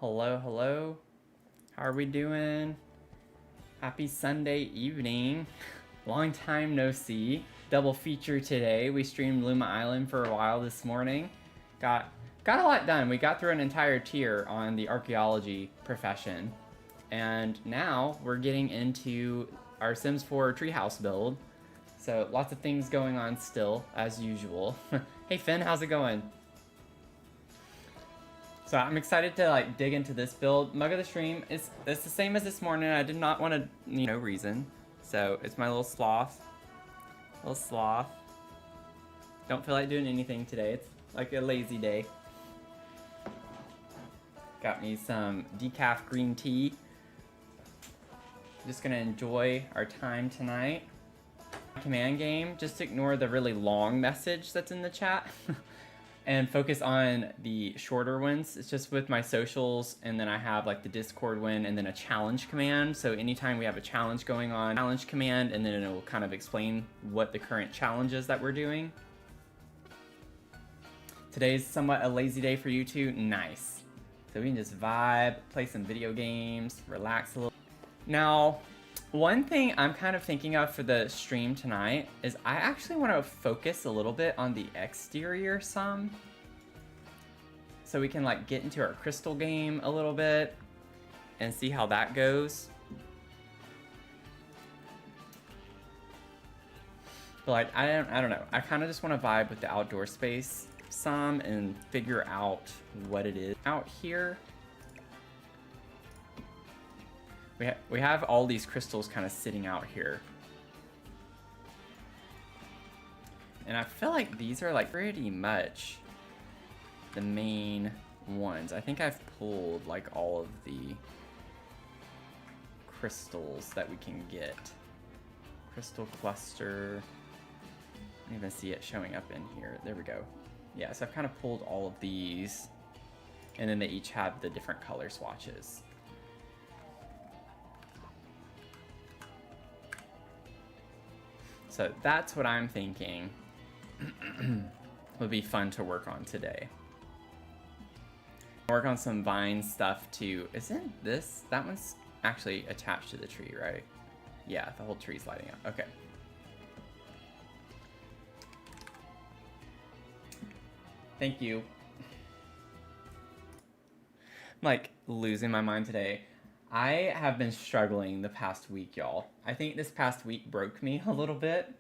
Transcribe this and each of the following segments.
Hello, hello. How are we doing? Happy Sunday evening. Long time no see. Double feature today. We streamed Luma Island for a while this morning. Got a lot done. We got through an entire tier on the archaeology profession. And now we're getting into our Sims 4 Treehouse build. So lots of things going on still, as usual. Hey Finn, how's it going? So I'm excited to dig into this build. Mug of the stream is the same as this morning. I did not want to, no reason. So it's my little sloth. Little sloth. Don't feel like doing anything today. It's like a lazy day. Got me some decaf green tea. Just gonna enjoy our time tonight. Command game, just ignore the really long message that's in the chat. And focus on the shorter ones. It's just with my socials, and then I have like the Discord one and then a challenge command. So anytime we have a challenge going on, challenge command, and then it will kind of explain what the current challenge is that we're doing. Today's somewhat a lazy day for you two. Nice. So we can just vibe, play some video games, relax a little. Now, one thing I'm kind of thinking of for the stream tonight is I actually want to focus a little bit on the exterior some. So we can like get into our crystal game a little bit and see how that goes. But like, I don't know. I kind of just want to vibe with the outdoor space some and figure out what it is out here. We have all these crystals kind of sitting out here. And I feel like these are like pretty much the main ones. I think I've pulled like all of the crystals that we can get. Crystal cluster. I don't even see it showing up in here. There we go. Yeah, so I've kind of pulled all of these. And then they each have the different color swatches. So that's what I'm thinking would be fun to work on today. Work on some vine stuff too. Isn't this, that one's actually attached to the tree, right? Yeah, the whole tree's lighting up. Okay. Thank you. I'm like losing my mind today. I have been struggling the past week, y'all. I think this past week broke me a little bit.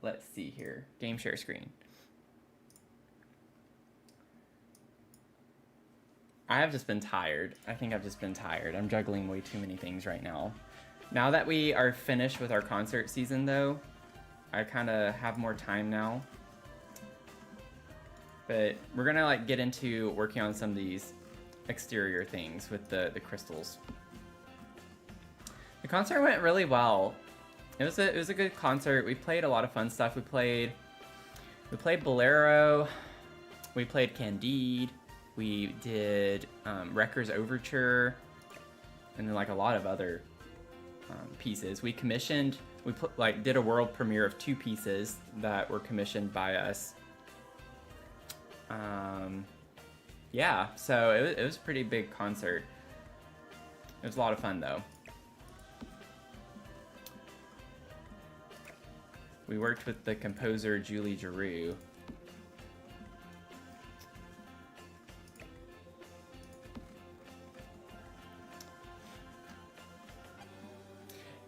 Let's see here. Game share screen. I have just been tired. I think I've just been tired. I'm juggling way too many things right now. Now that we are finished with our concert season, though, I kind of have more time now. But we're gonna like get into working on some of these exterior things with the crystals. The concert went really well. It was a good concert. We played a lot of fun stuff. We played Bolero. We played Candide. We did Wrecker's Overture, and then like a lot of other pieces. We commissioned. We did a world premiere of 2 pieces that were commissioned by us. Yeah, so it was a pretty big concert. It was a lot of fun, though. We worked with the composer Julie Giroux.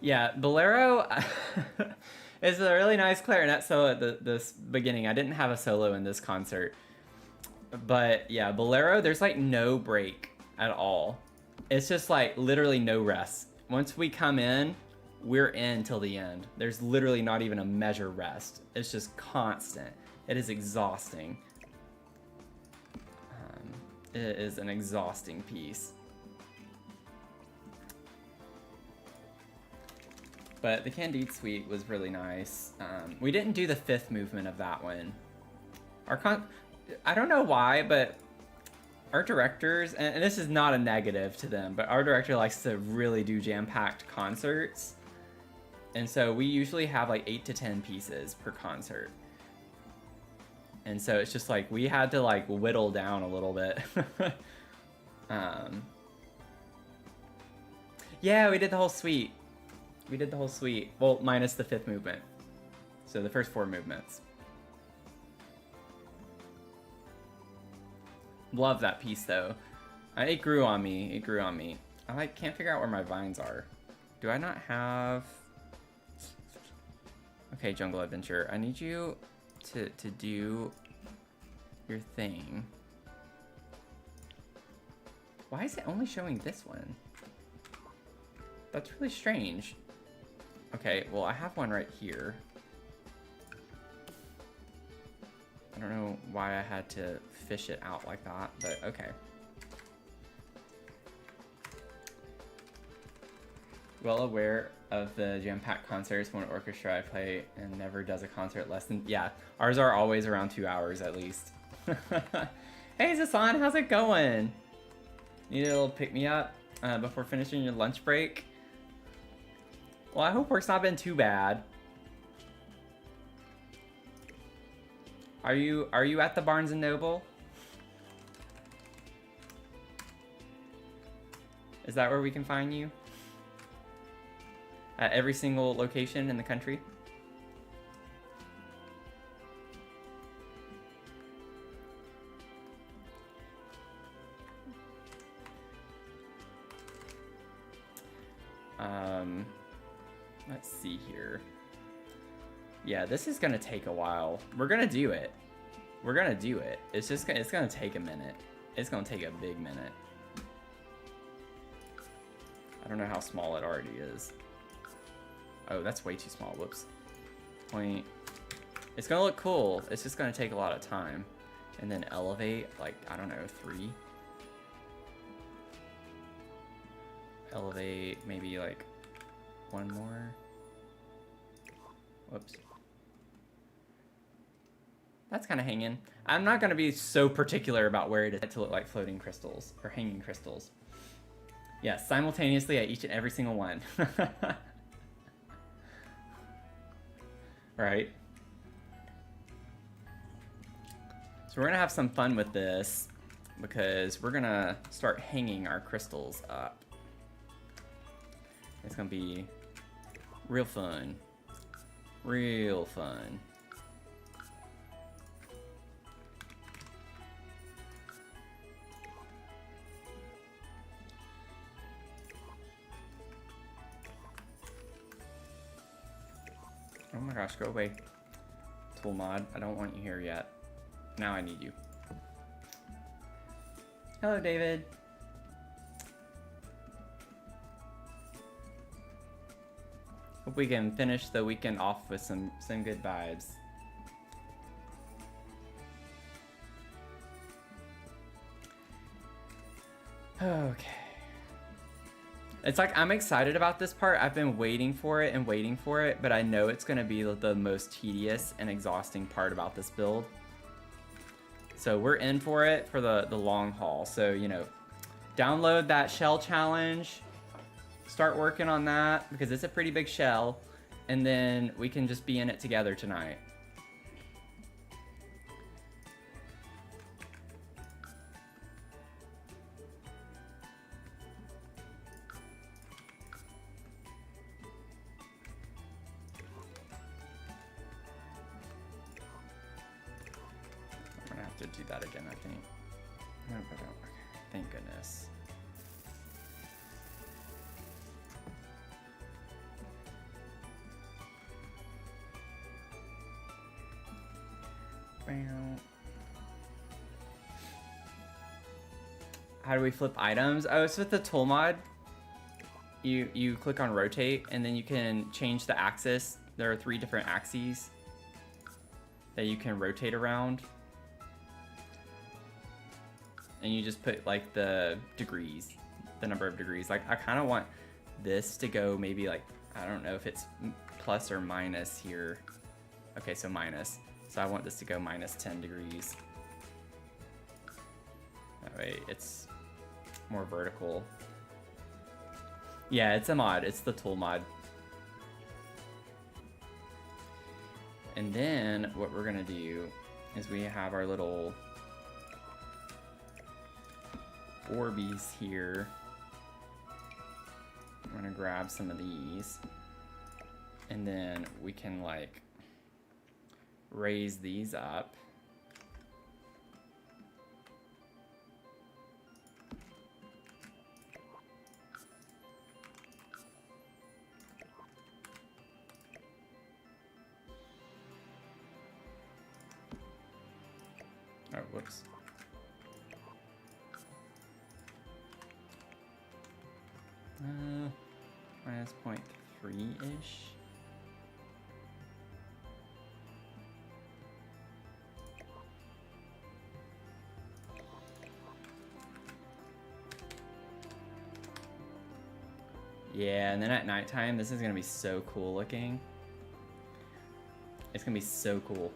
Yeah, Bolero is a really nice clarinet solo at this beginning. I didn't have a solo in this concert. But yeah, Bolero, there's like no break at all. It's just like literally no rest. Once we come in, we're in till the end. There's literally not even a measure rest. It's just constant. It is exhausting. It is an exhausting piece. But the Candide Suite was really nice. We didn't do the 5th movement of that one. I don't know why, but our directors, and this is not a negative to them, but our director likes to really do jam-packed concerts. And so we usually have like 8 to 10 pieces per concert. And so it's just like we had to like whittle down a little bit. Yeah, we did the whole suite. We did the whole suite. Well, minus the 5th movement. So the first 4 movements. Love that piece though. It grew on me. It grew on me. I like can't figure out where my vines are. Do I not have... Okay, Jungle Adventure. I need you to do your thing. Why is it only showing this one? That's really strange. Okay, well I have one right here. I don't know why I had to fish it out like that, but okay. Well aware of the jam-packed concerts. One orchestra I play and never does a concert less than... Yeah, ours are always around 2 hours at least. Hey Zasan, how's it going? Need a little pick-me-up before finishing your lunch break? Well, I hope work's not been too bad. Are you at the Barnes & Noble? Is that where we can find you? At every single location in the country? Let's see here. Yeah, this is gonna take a while. We're gonna do it. We're gonna do it. It's gonna take a minute. It's gonna take a big minute. I don't know how small it already is. Oh, that's way too small. Whoops. Point. It's gonna look cool. It's just gonna take a lot of time. And then elevate, like, I don't know, 3. Elevate, maybe like 1 more. Whoops. That's kind of hanging. I'm not going to be so particular about where it is to look like floating crystals or hanging crystals. Yes, simultaneously at each and every single one. Right. So we're going to have some fun with this because we're going to start hanging our crystals up. It's going to be real fun. Real fun. Oh my gosh, go away. Tool mod, I don't want you here yet. Now I need you. Hello, David. Hope we can finish the weekend off with some good vibes. Okay. It's like I'm excited about this part. I've been waiting for it and waiting for it, but I know it's going to be the most tedious and exhausting part about this build. So we're in for it for the long haul. So, you know, download that shell challenge. Start working on that because it's a pretty big shell, and then we can just be in it together tonight. I'm gonna have to do that again, I think. Nope, I don't. Okay. Thank goodness. How do we flip items? Oh, it's with the tool mod. You click on rotate and then you can change the axis. There are 3 different axes that you can rotate around. And you just put like the degrees, the number of degrees. Like I kind of want this to go maybe like, I don't know if it's plus or minus here. Okay, so minus. So I want this to go minus 10 degrees. That way it's more vertical. Yeah, it's a mod. It's the tool mod. And then what we're gonna do is we have our little Orbeez here. I'm gonna grab some of these, and then we can like raise these up. Oh, whoops. Minus 0.3-ish. Yeah, and then at nighttime, this is gonna be so cool looking. It's gonna be so cool.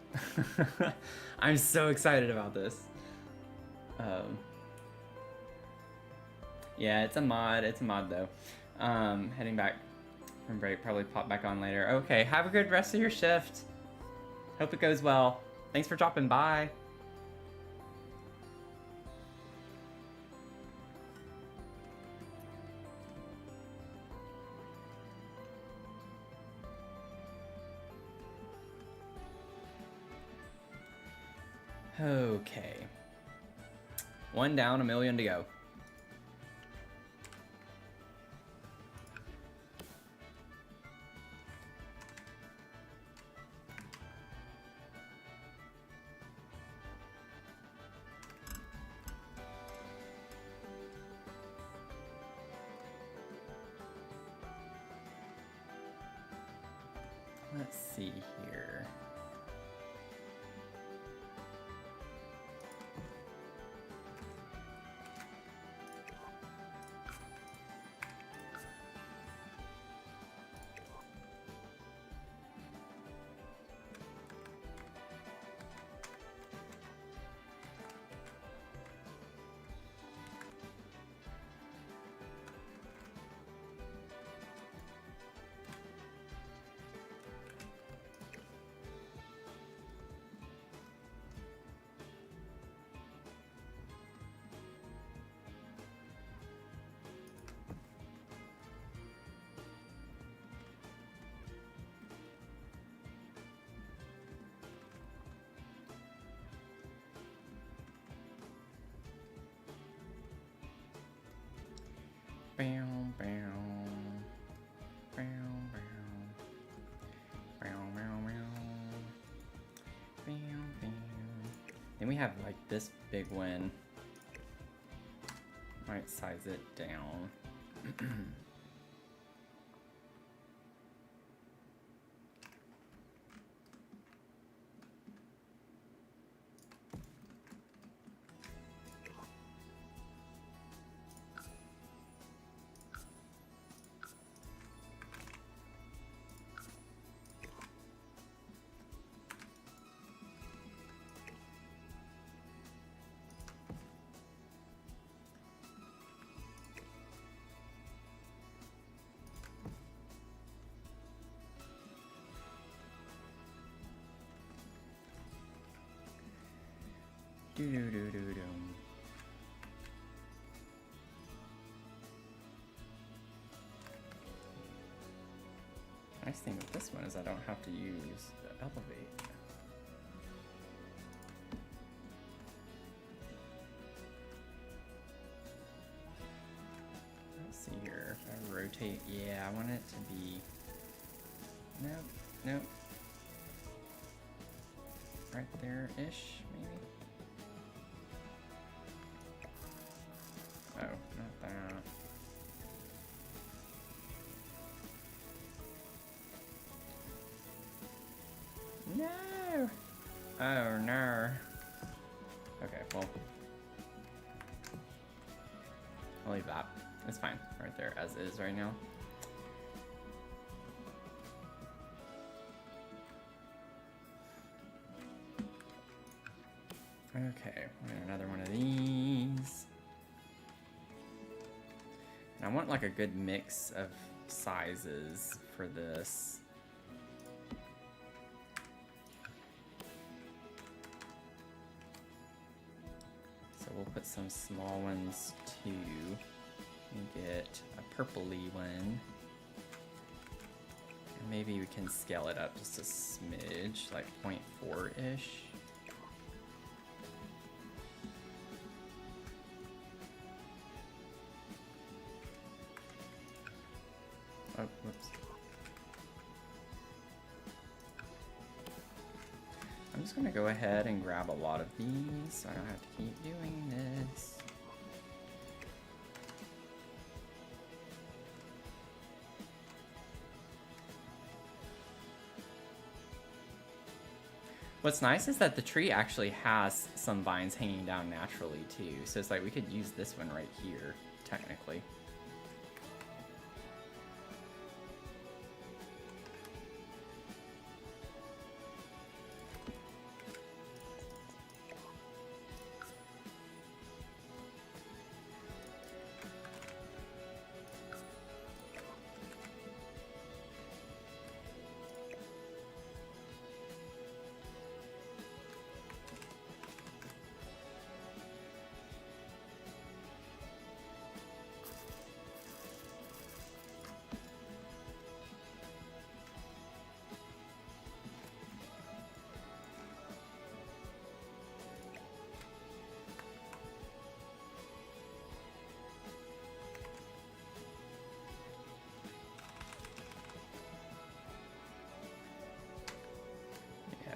I'm so excited about this. Yeah, it's a mod. It's a mod though. Heading back from break, probably pop back on later. Okay, have a good rest of your shift. Hope it goes well. Thanks for dropping by. Okay. 1 down, 1 million to go. Let's see here. Bow, bow. Bow, bow. Bow, bow, bow. Bow, bow. Then we have like this big one. Might size it down. Do do do do do. Nice thing with this one is I don't have to use the elevate. Let's see here. If I rotate, yeah, I want it to be. Nope, nope. Right there-ish, maybe. Oh, not that. No! Oh no. Okay, well. I'll leave that. It's fine. Right there as is right now. Okay, we're gonna another one of these. And I want like a good mix of sizes for this. some small ones too. Get a purpley one. Maybe we can scale it up just a smidge, like 0.4-ish. Oh, whoops. I'm just gonna go ahead and grab a lot of these so I don't have to keep doing this. What's nice is that the tree actually has some vines hanging down naturally too. So it's like we could use this one right here, technically.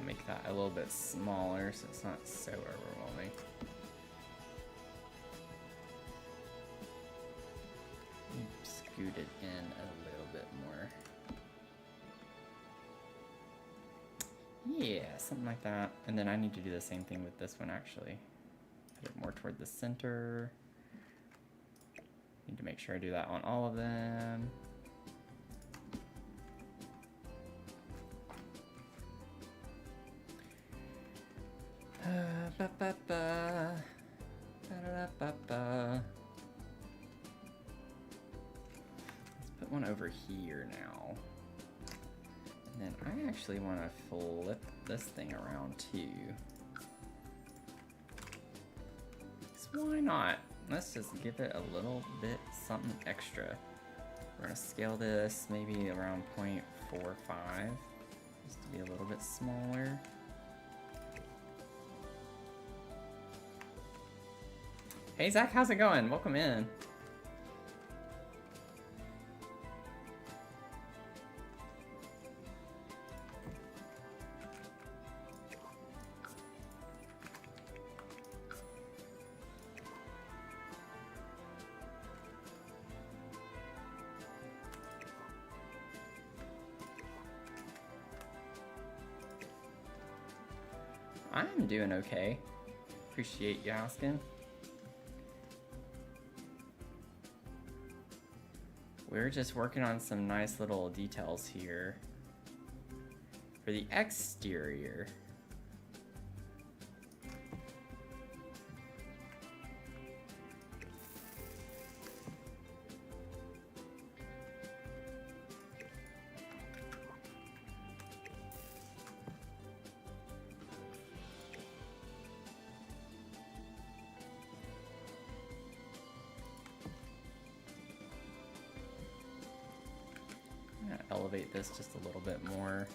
Make that a little bit smaller so it's not so overwhelming. Scoot it in a little bit more. Yeah, something like that. And then I need to do the same thing with this one actually. Put it more toward the center. Need to make sure I do that on all of them. Let's put one over here now. And then I actually want to flip this thing around too. So why not? Let's just give it a little bit something extra. We're going to scale this maybe around 0.45 just to be a little bit smaller. Hey Zach, how's it going? Welcome in. I'm doing okay. Appreciate you asking. We're just working on some nice little details here for the exterior. Elevate this just a little bit more.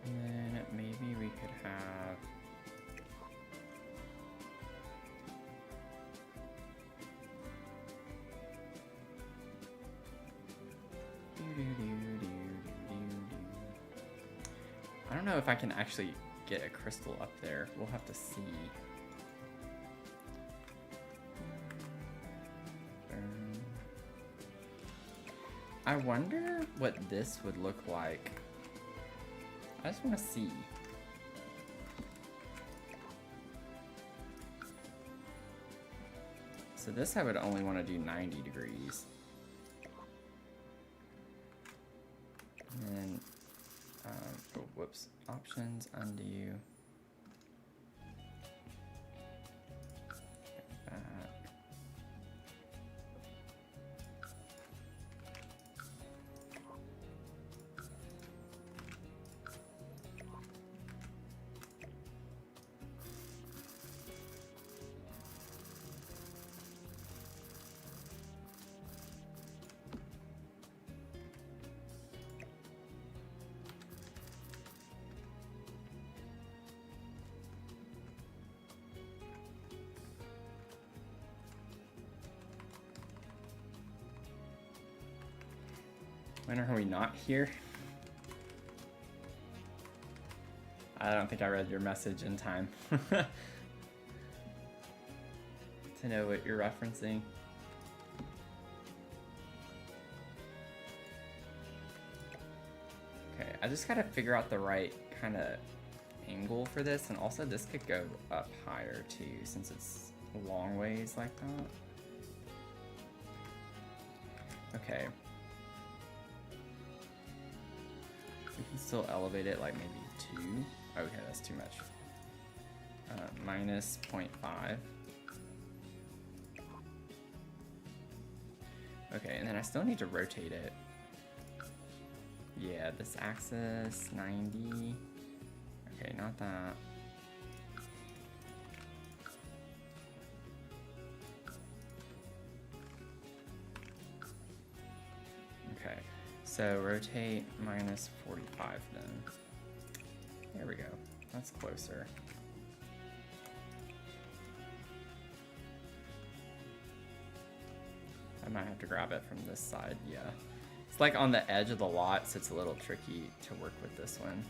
And then maybe we could have I don't know if I can actually get a crystal up there. We'll have to see. I wonder what this would look like. I just want to see. So this I would only want to do 90 degrees. And then, oh, whoops, options, undo. When are we not here? I don't think I read your message in time to know what you're referencing. Okay, I just gotta figure out the right kind of angle for this, and also this could go up higher too, since it's a long ways like that. Okay. We can still elevate it like maybe 2. Okay, that's too much. Minus 0.5. Okay, and then I still need to rotate it. Yeah, this axis, 90. Okay, not that. Okay, so rotate minus 45 then. There we go. That's closer. I might have to grab it from this side, yeah. It's like on the edge of the lot, so it's a little tricky to work with this one.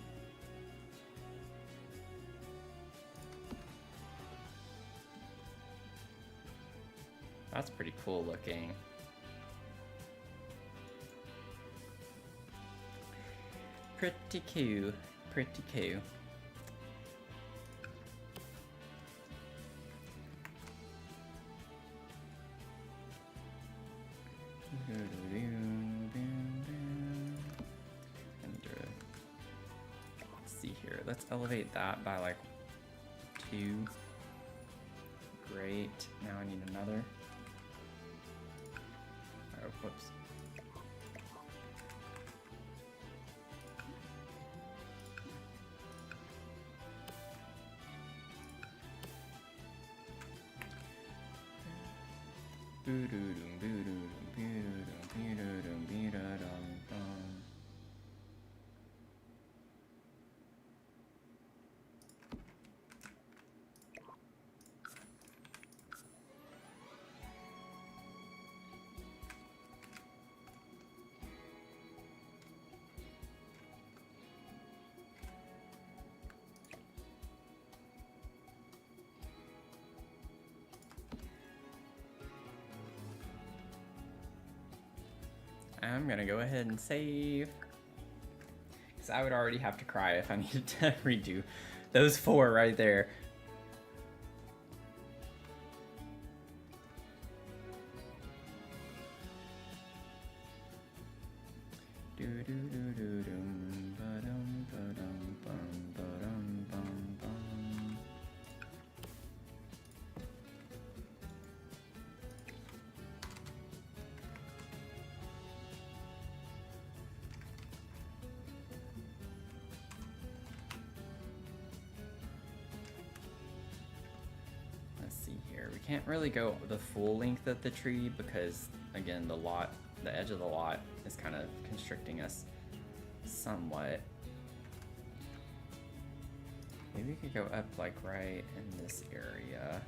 That's pretty cool looking. Pretty cool, pretty cool. Let's see here. Let's elevate that by like 2. Great. Now I need another. Oh, whoops. I'm gonna go ahead and save, because I would already have to cry if I needed to redo those 4 right there. Can't really go the full length of the tree because, again, the edge of the lot is kind of constricting us somewhat. Maybe we could go up like right in this area.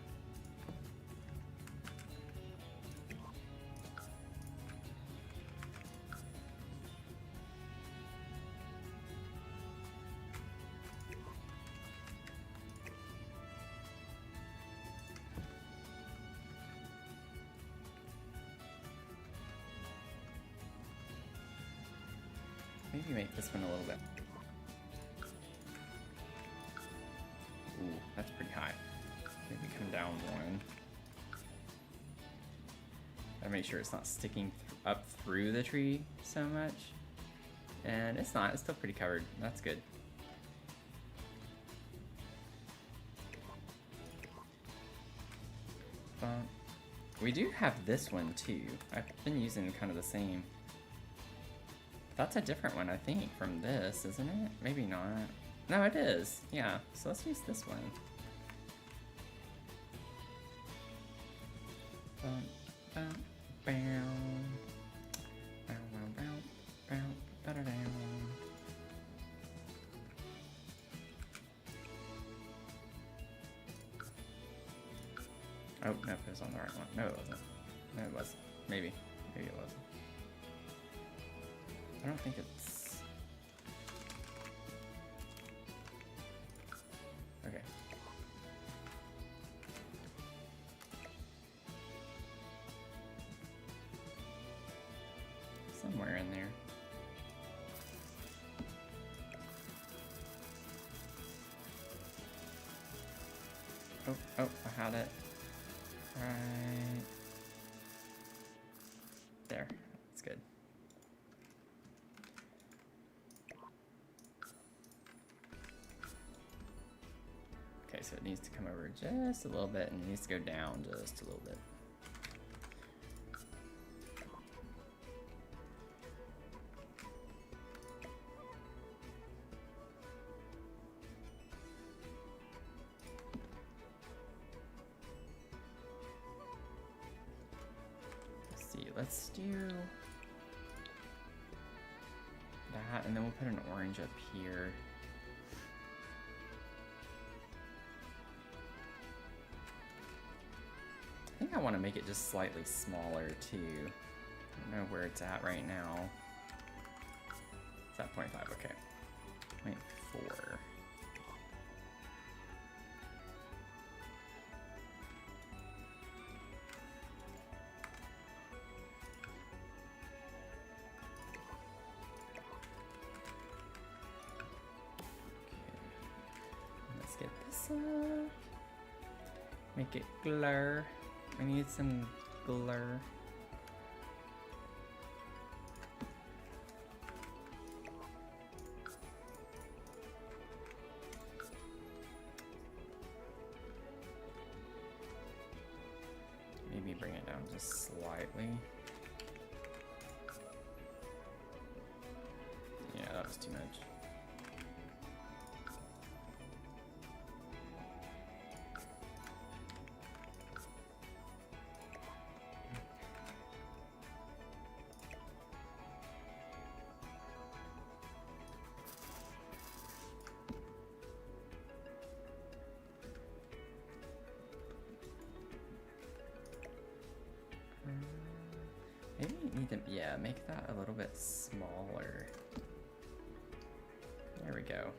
Maybe make this one a little bit. Ooh, that's pretty high. Maybe come down 1. Gotta make sure it's not sticking up through the tree so much. And it's not, it's still pretty covered. That's good. We do have this one too. I've been using kind of the same. That's a different one, I think, from this, isn't it? Maybe not. No, it is. Yeah, so let's use this one. Oh, no, it was on the right one. No, it wasn't. No, it was. Maybe. Maybe it wasn't. I don't think it's... Okay. Somewhere in there. Oh, I had it. Right there. That's good. Okay, so it needs to come over just a little bit, and it needs to go down just a little bit. Let's do that, and then we'll put an orange up here. I think I want to make it just slightly smaller too. I don't know where it's at right now. It's at 0.5, okay. 0.4. Get this up. Make it glare. I need some glare. Maybe bring it down just slightly. Yeah, that was too much. Maybe you need to, yeah, make that a little bit smaller. There we go.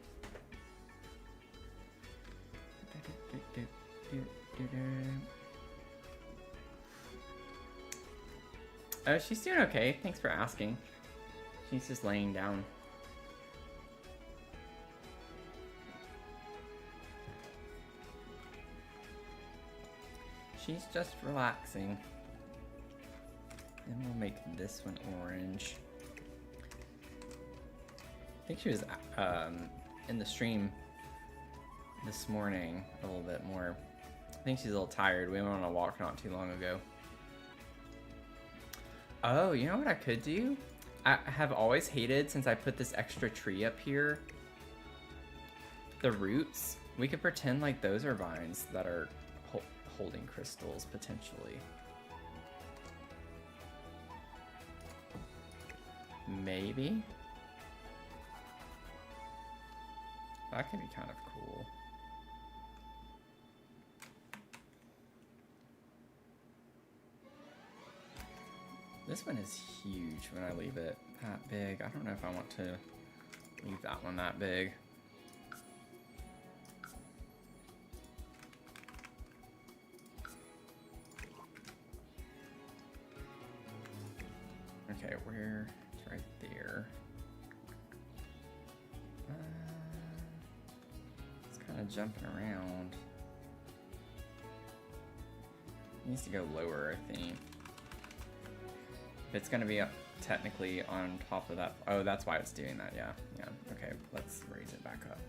Oh, she's doing okay. Thanks for asking. She's just laying down. She's just relaxing. Then we'll make this one orange. I think she was in the stream this morning a little bit more. I think she's a little tired. We went on a walk not too long ago. Oh, you know what I could do? I have always hated, since I put this extra tree up here, the roots. We could pretend like those are vines that are holding crystals, potentially. Maybe. That could be kind of cool. This one is huge when I leave it that big. I don't know if I want to leave that one that big. Okay, where? It's right there. It's kind of jumping around. It needs to go lower, I think. If it's gonna be up technically on top of that. Oh, that's why it's doing that. Yeah, yeah. Okay, let's raise it back up.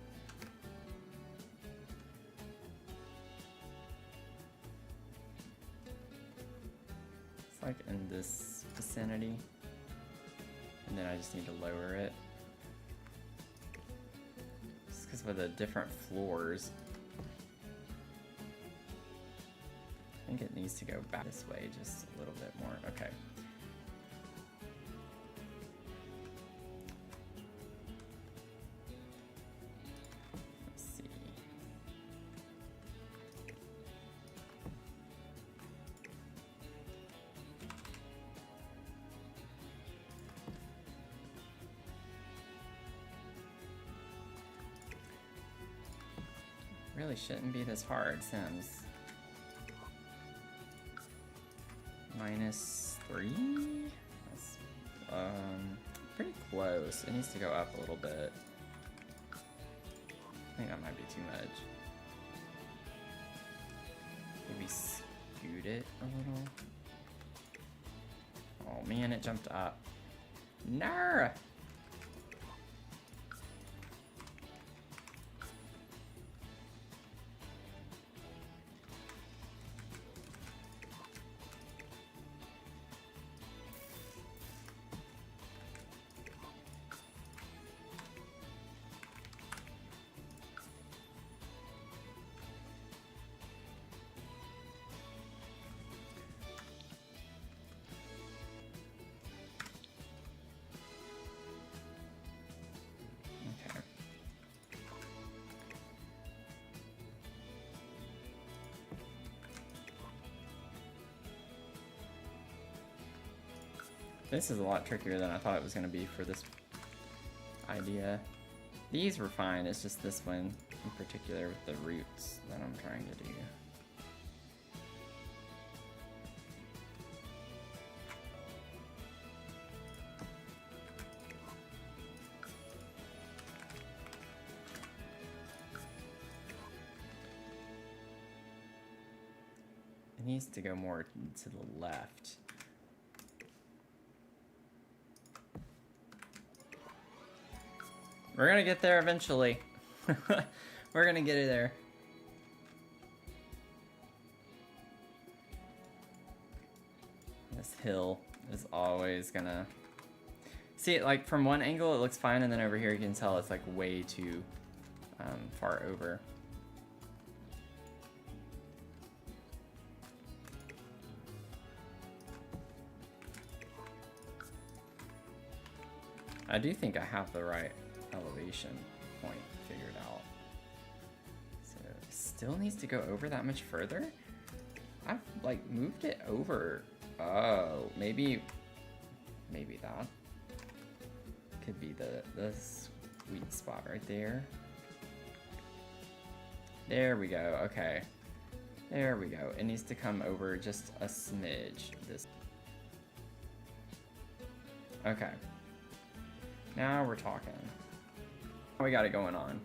It's like in this vicinity. And then I just need to lower it. Just because with the different floors, I think it needs to go back this way just a little bit more. Okay. Let's see. Really shouldn't be this hard, Sims. -3? That's pretty close. It needs to go up a little bit. I think that might be too much. Maybe scoot it a little. Oh man, it jumped up. No! This is a lot trickier than I thought it was going to be for this idea. These were fine, it's just this one in particular with the roots that I'm trying to do. It needs to go more to the left. We're gonna get there eventually. We're gonna get it there. This hill is always gonna... See, like from one angle it looks fine, and then over here you can tell it's like way too far over. I do think I have the right elevation point figured out. So it still needs to go over that much further? I've like moved it over. Oh, maybe that could be the sweet spot right there. There we go. Okay. There we go. It needs to come over just a smidge. This. Okay. Now we're talking. We got it going on.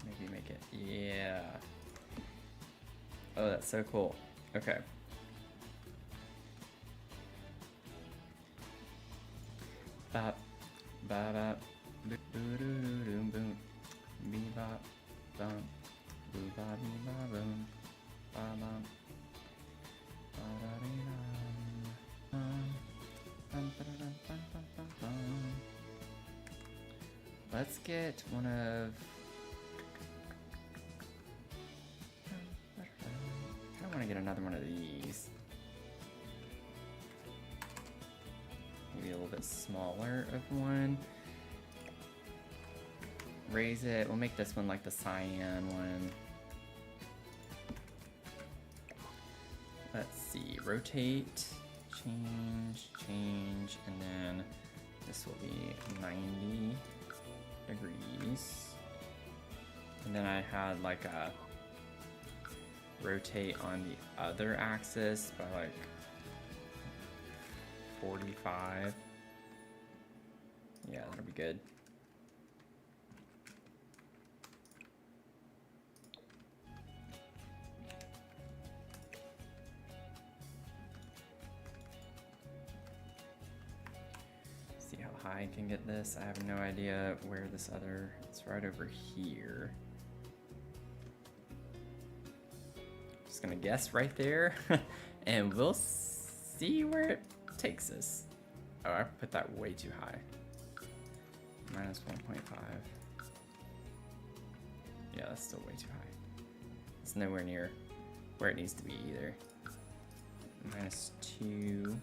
Maybe make it, yeah. Oh, that's so cool. Okay. Bop, ba bop, boo boo doo doo doo boom, bee bop, bum, boo ba bee ba boom, ba bum, ba da dee dum, bum ba da dum bum bum bum bum. Let's get one of... I don't want to get another one of these. Maybe a little bit smaller of one. Raise it. We'll make this one like the cyan one. Let's see. Rotate, change, and then this will be 90 degrees. And then I had like a rotate on the other axis by like 45. Yeah, that'll be good. See how high I can get this. I have no idea where this other, it's right over here. gonna guess right there. And we'll see where it takes us. Oh, I put that way too high. Minus 1.5. Yeah, that's still way too high. It's nowhere near where it needs to be either. Minus 2.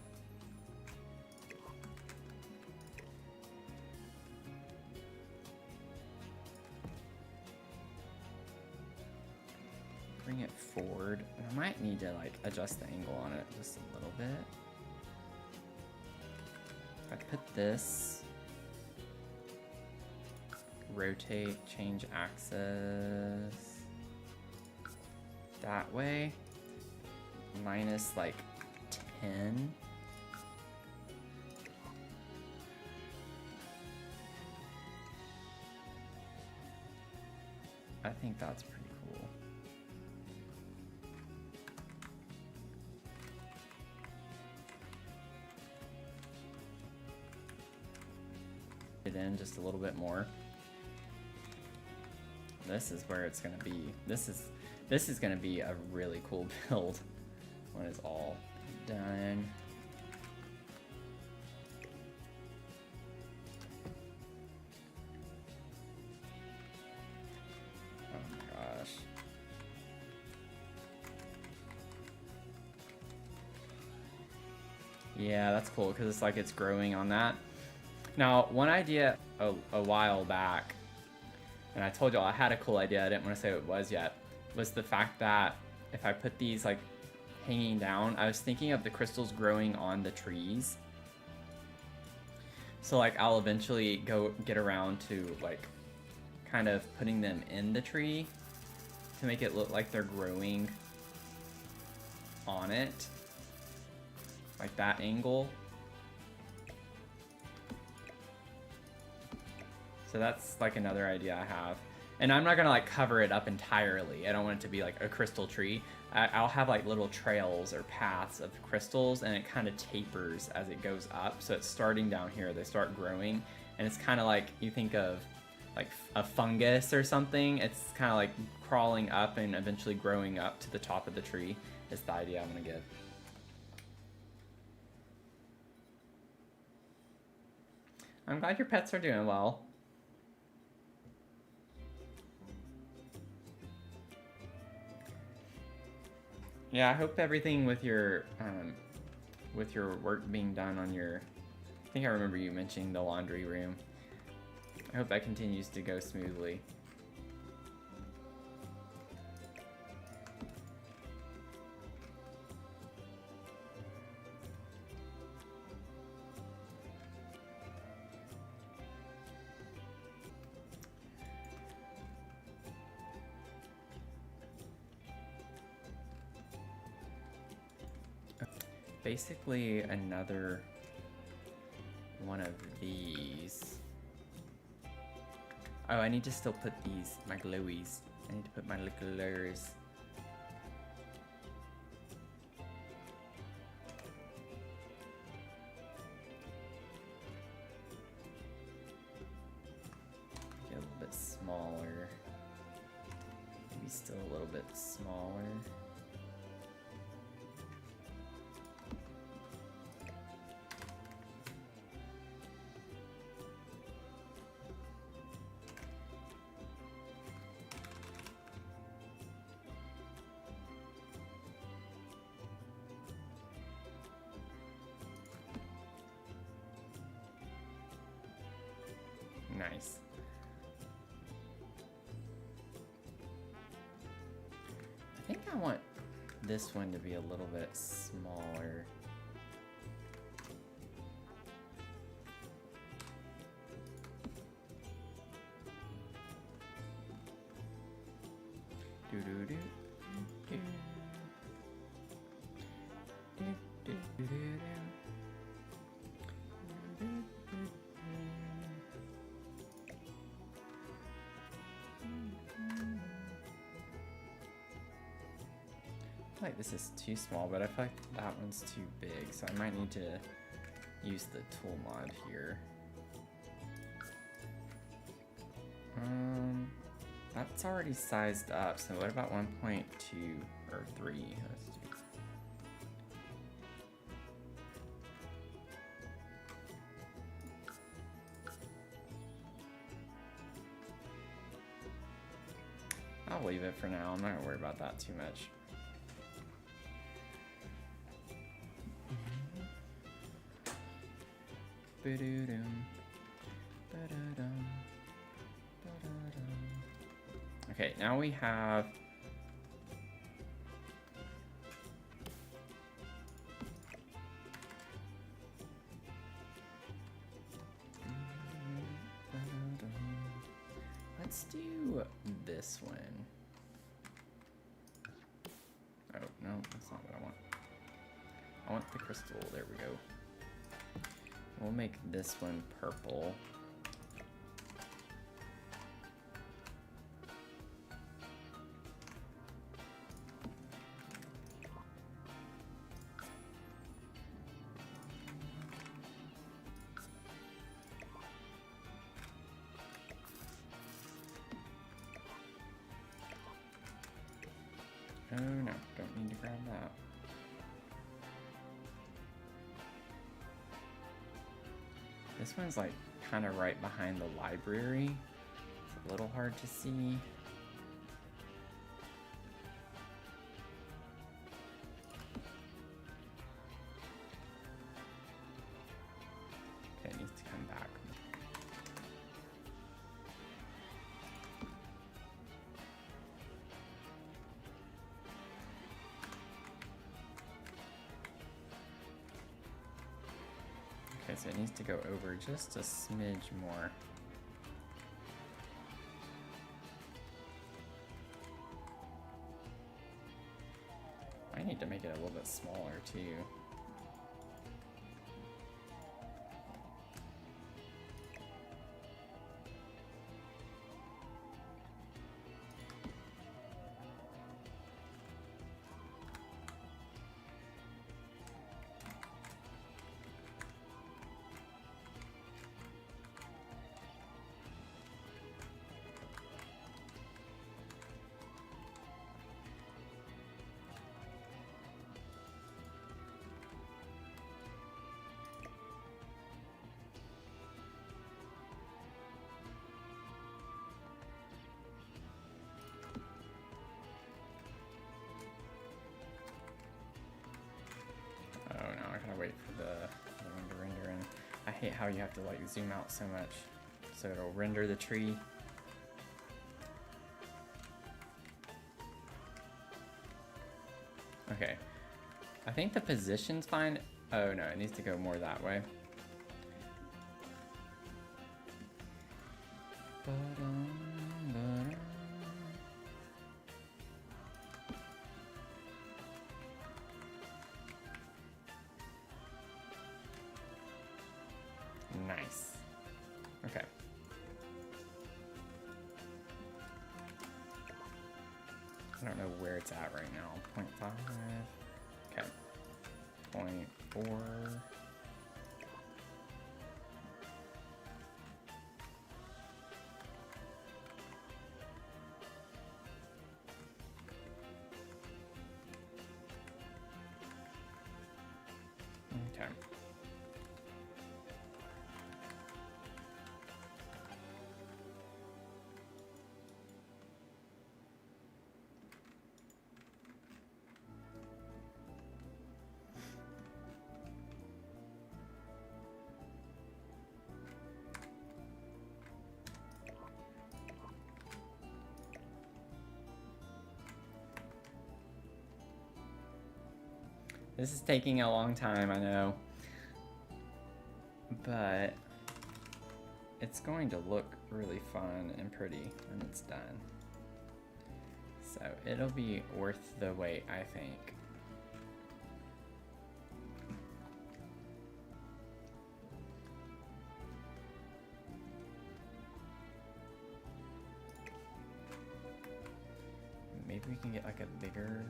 Bring it forward. I might need to like adjust the angle on it just a little bit. If I put this, rotate, change axis that way, minus like 10. I think that's pretty cool. It in just a little bit more. This is where it's gonna be. This is gonna be a really cool build when it's all done. Oh my gosh. Yeah, that's cool because it's like it's growing on that. Now, one idea a while back, and I told y'all I had a cool idea, I didn't want to say what it was yet, was the fact that if I put these like hanging down, I was thinking of the crystals growing on the trees. So like I'll eventually get around to like kind of putting them in the tree to make it look like they're growing on it. Like that angle. So that's like another idea I have. And I'm not gonna like cover it up entirely. I don't want it to be like a crystal tree. I'll have like little trails or paths of crystals, and it kind of tapers as it goes up. So it's starting down here, they start growing, and it's kind of like, you think of like a fungus or something. It's kind of like crawling up and eventually growing up to the top of the tree is the idea I'm gonna give. I'm glad your pets are doing well. Yeah, I hope everything with your work being done on your, I think I remember you mentioning the laundry room. I hope that continues to go smoothly. Basically another one of these. Oh, I need to still put these, my glowies. I need to put my liqueurs. Get a little bit smaller. Maybe still a little bit smaller. Nice. I think I want this one to be a little bit smaller. Do do do. Do. Do do do do. I feel like this is too small, but I feel like that one's too big, so I might need to use the tool mod here. That's already sized up, so what about 1.2? or 3. Let's do. I'll leave it for now. I'm not gonna worry about that too much. Okay, now we have let's do this one. Oh, no, that's not what I want. I want the crystal. There we go. We'll make this one purple. Oh no, don't need to grab that. This one's like kind of right behind the library. It's a little hard to see. Okay, it needs to come back. Okay, so it needs to go over just a smidge more. I need to make it a little bit smaller too. Wait for the one to render in. I hate how you have to like zoom out so much so it'll render the tree. Okay, I think the position's fine. Oh no, it needs to go more that way. Nice. Okay. I don't know where it's at right now. 0.5. Okay. 0.4. Okay. This is taking a long time, I know, but it's going to look really fun and pretty when it's done. So it'll be worth the wait, I think. Maybe we can get like a bigger...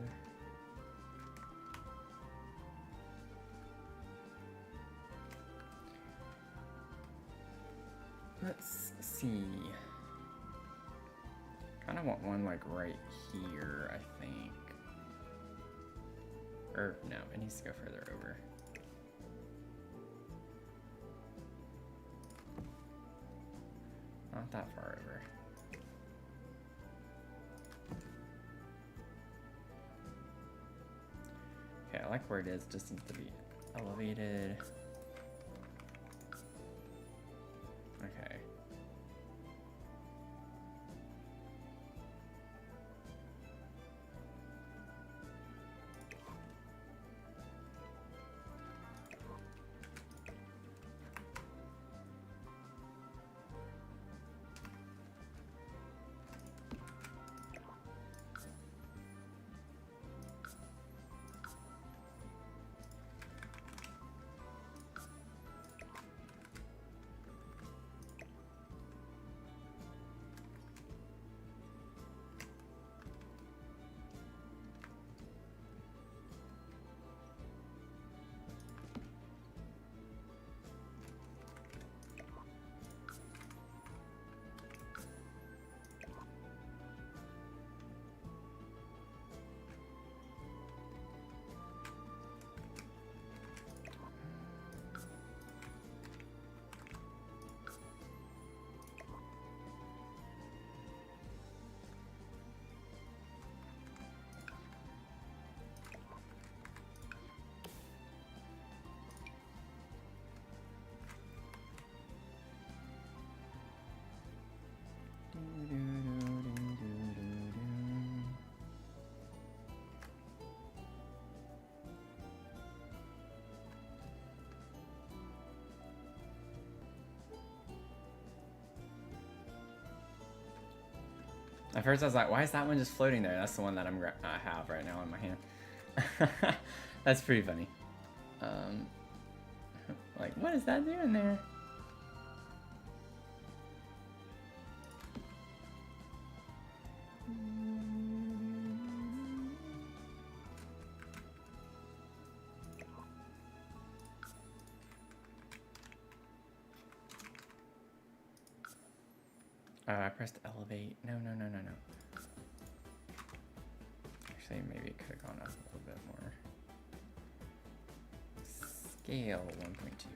Let's see. Kind of want one like right here, I think. Or no, it needs to go further over. Not that far over. Okay, I like where it is, just needs to be elevated. Okay. At first I was like, why is that one just floating there? That's the one that I have right now in my hand. That's pretty funny. Like, what is that doing there? I pressed elevate. No. Actually, maybe it could have gone up a little bit more. Scale 1.2.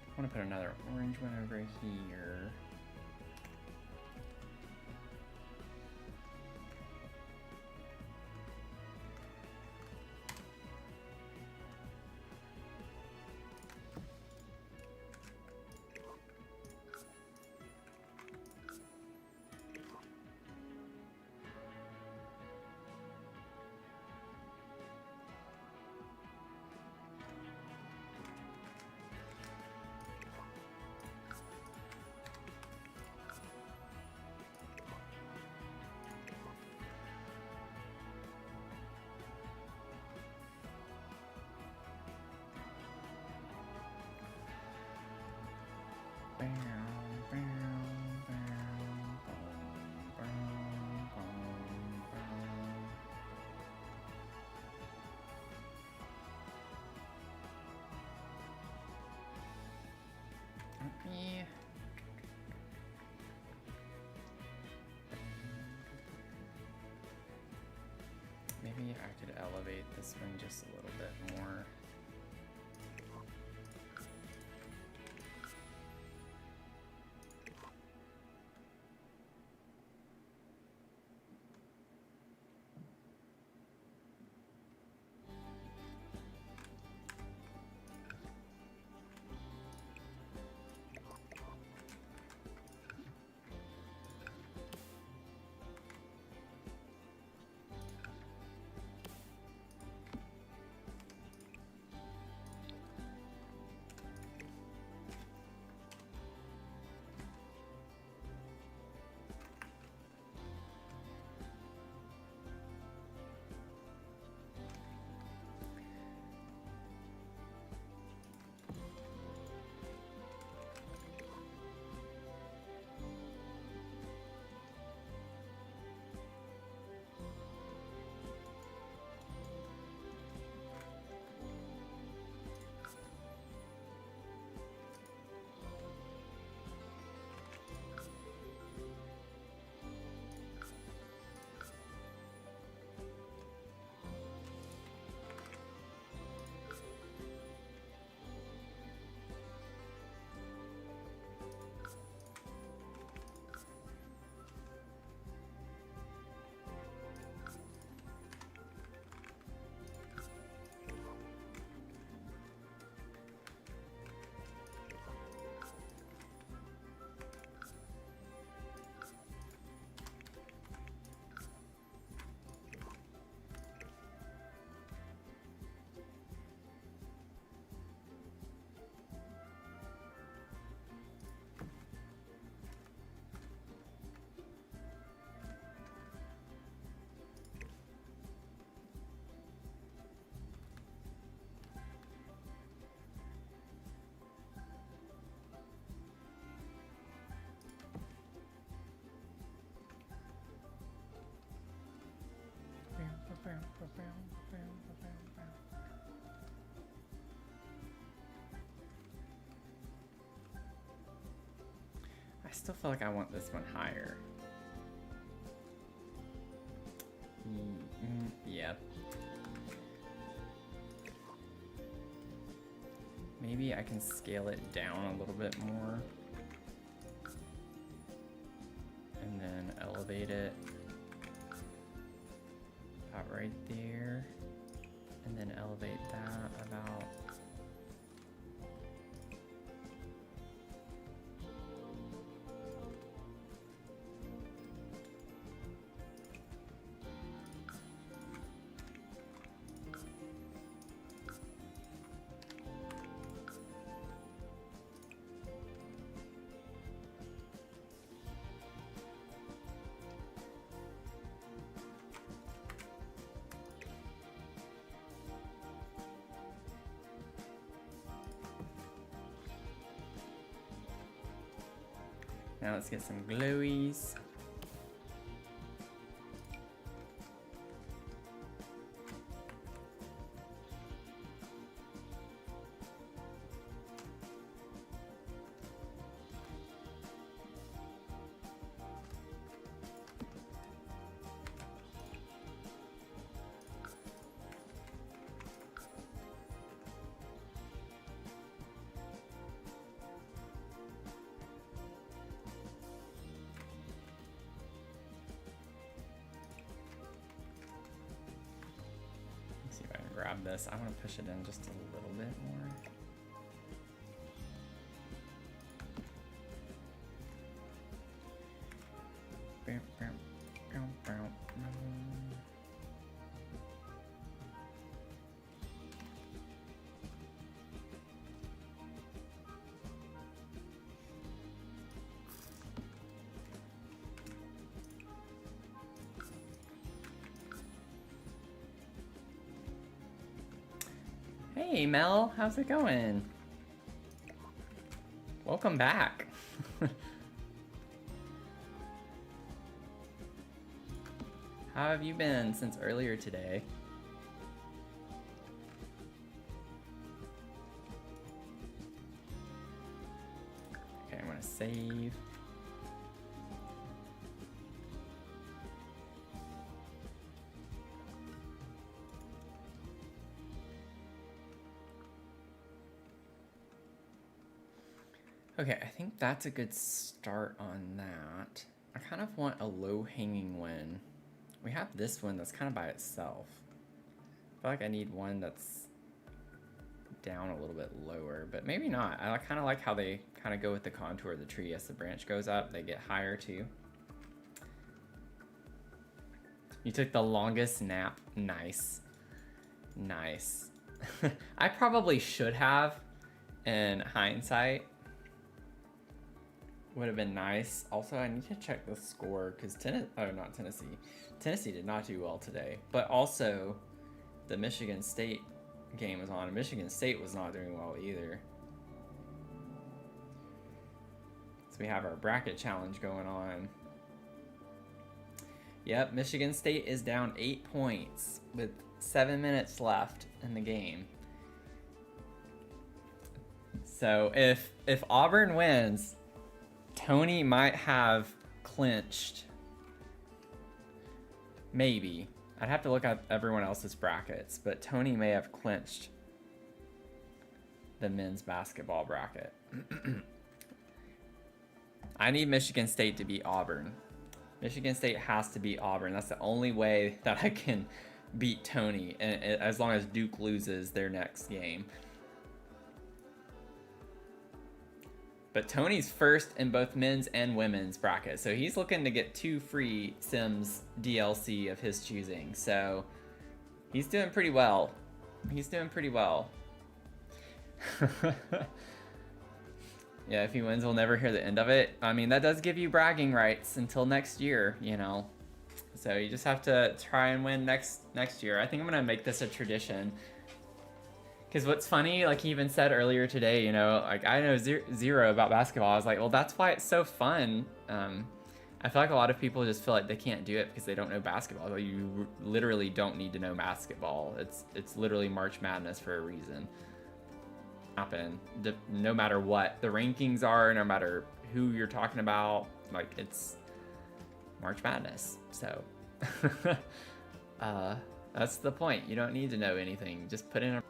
I want to put another orange one over here. elevate this one just a little bit more. I still feel like I want this one higher. Yeah. Maybe I can scale it down a little bit more. And then elevate it about right there. And then elevate that about... Now let's get some glowies. Grab this. I want to push it in just a little bit more. Hey Mel, how's it going? Welcome back. How have you been since earlier today? Okay, I'm gonna save. Okay, I think that's a good start on that. I kind of want a low-hanging win. We have this one that's kind of by itself. I feel like I need one that's down a little bit lower, but maybe not. I kind of like how they kind of go with the contour of the tree. As the branch goes up, they get higher too. You took the longest nap. Nice. Nice. I probably should have, in hindsight. Would have been nice. Also, I need to check the score because Tennessee did not do well today. But also, the Michigan State game was on. Michigan State was not doing well either. So we have our bracket challenge going on. Yep, Michigan State is down 8 points with 7 minutes left in the game. So if Auburn wins, Tony might have clinched. Maybe. I'd have to look at everyone else's brackets, but Tony may have clinched the men's basketball bracket. I need Michigan State to beat Auburn. Michigan State has to beat Auburn. That's the only way that I can beat Tony, and as long as Duke loses their next game. But Tony's first in both men's and women's brackets, so he's looking to get 2 free Sims DLC of his choosing. So he's doing pretty well. He's doing pretty well. Yeah, if he wins, we'll never hear the end of it. I mean, that does give you bragging rights until next year, you know. So you just have to try and win next year. I think I'm gonna make this a tradition. Because what's funny, like he even said earlier today, you know, like I know zero about basketball. I was like, well, that's why it's so fun. I feel like a lot of people just feel like they can't do it because they don't know basketball. But you literally don't need to know basketball. It's literally March Madness for a reason. Happen no matter what the rankings are, no matter who you're talking about, like it's March Madness. So that's the point. You don't need to know anything. Just put in a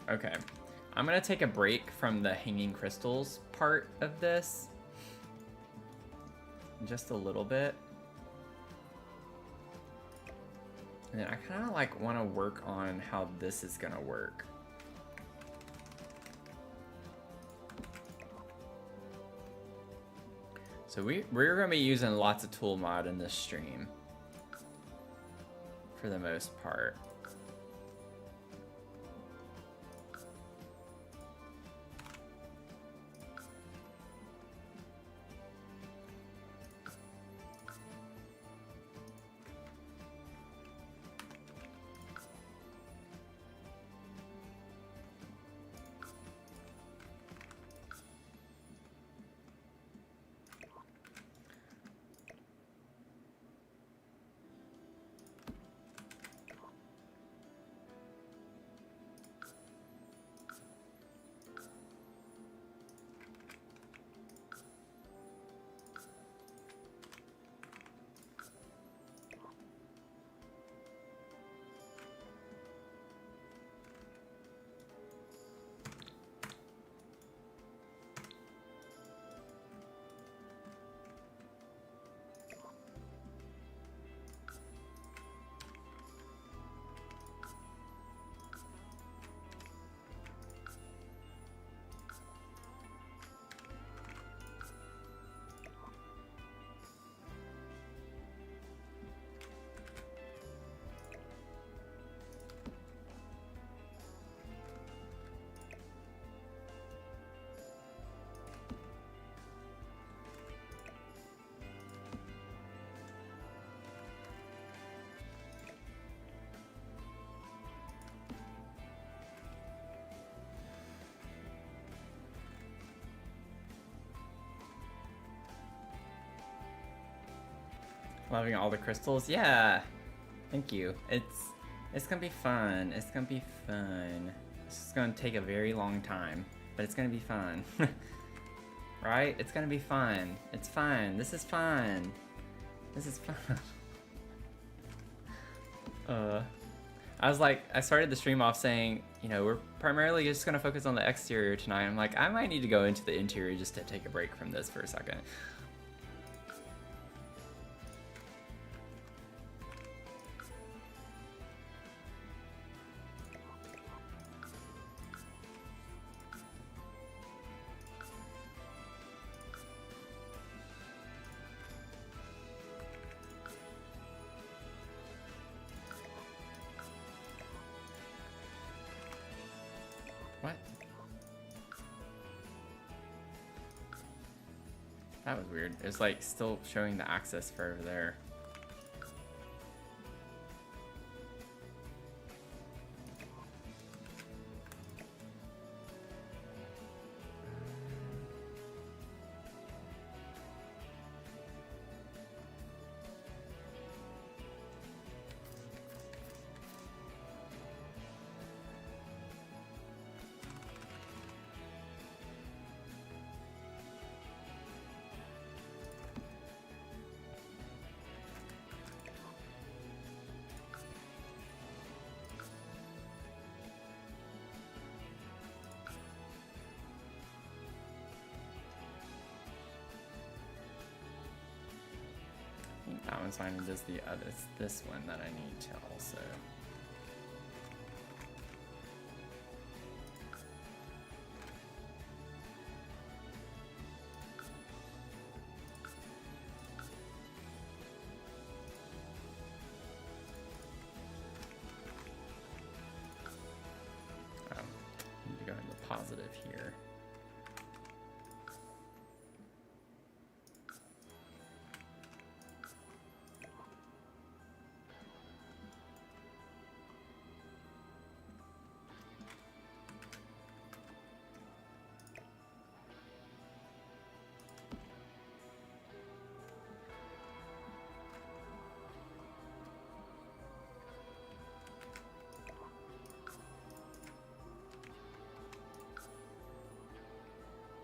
okay. I'm gonna take a break from the hanging crystals part of this. Just a little bit. And then I kind of like want to work on how this is gonna work. So we're gonna be using lots of tool mod in this stream. For the most part. Loving all the crystals. Yeah. Thank you. It's gonna be fun. It's gonna be fun. It's just gonna take a very long time, but it's gonna be fun. right? It's gonna be fun. It's fun. This is fun. This is fun. I was like, I started the stream off saying, you know, we're primarily just gonna focus on the exterior tonight. I'm like, I might need to go into the interior just to take a break from this for a second. What? That was weird. It's like still showing the access for over there. That one's fine, and just the other, it's this one that I need to also. Oh, I need to go into positive here.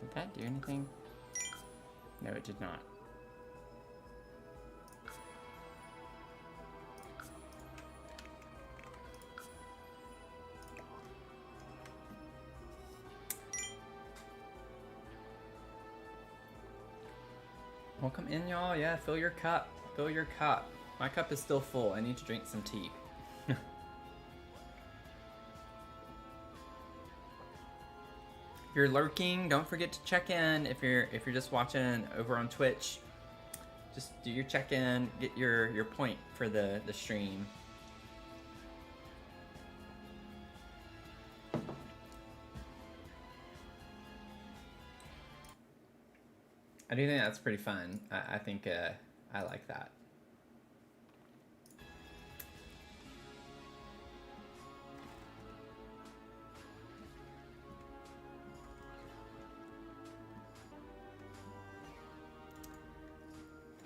Did that do anything? No, it did not. Welcome in, y'all. Yeah, fill your cup. Fill your cup. My cup is still full. I need to drink some tea. If you're lurking, don't forget to check in. If you're just watching over on Twitch, just do your check-in, get your point for the stream. I do think that's pretty fun. I think I like that.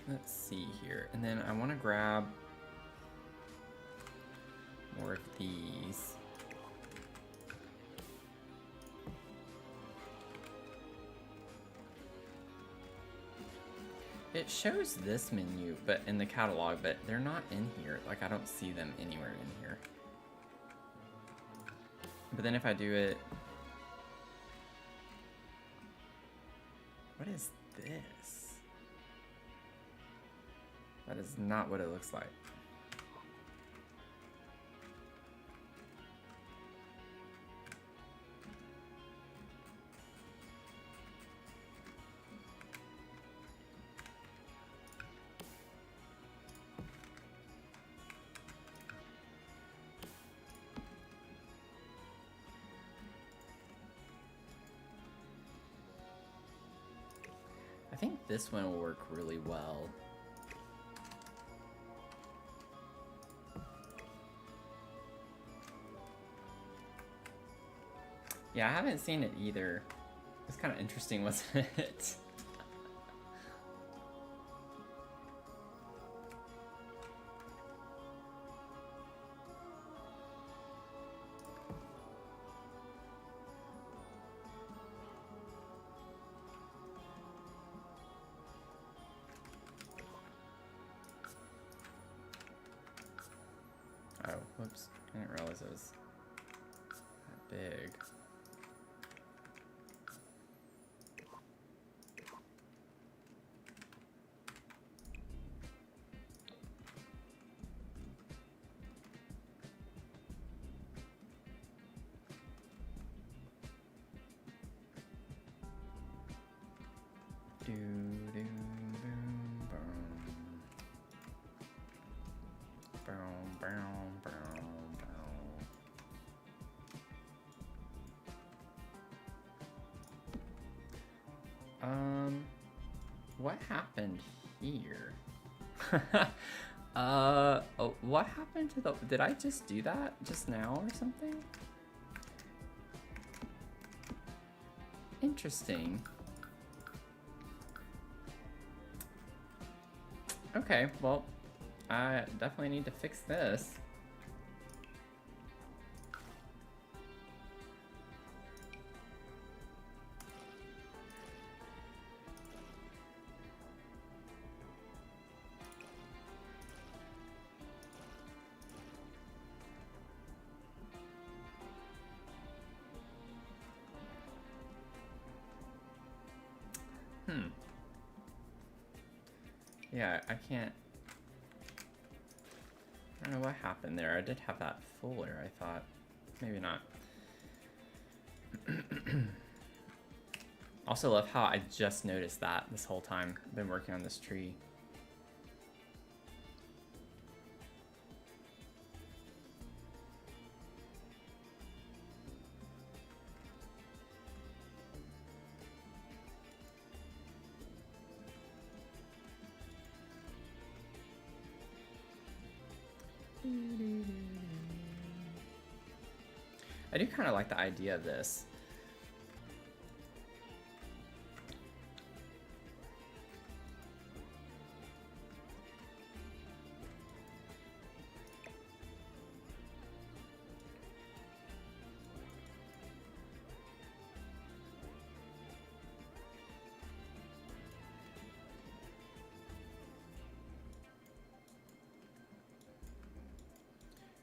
Let's see here. And then I want to grab more of these. It shows this menu, but in the catalog, but they're not in here. Like, I don't see them anywhere in here. But then if I do it... What is this? That is not what it looks like. I think this one will work really well. Yeah, I haven't seen it either. It's kind of interesting, wasn't it? Oh, whoops. I didn't realize it was that big. What happened here? Oh, what happened to the, did I just do that just now or something? Interesting. Okay, well, I definitely need to fix this. Yeah, I can't... I don't know what happened there. I did have that fuller, I thought. Maybe not. Also love how I just noticed that this whole time. I've been working on this tree. I do kind of like the idea of this.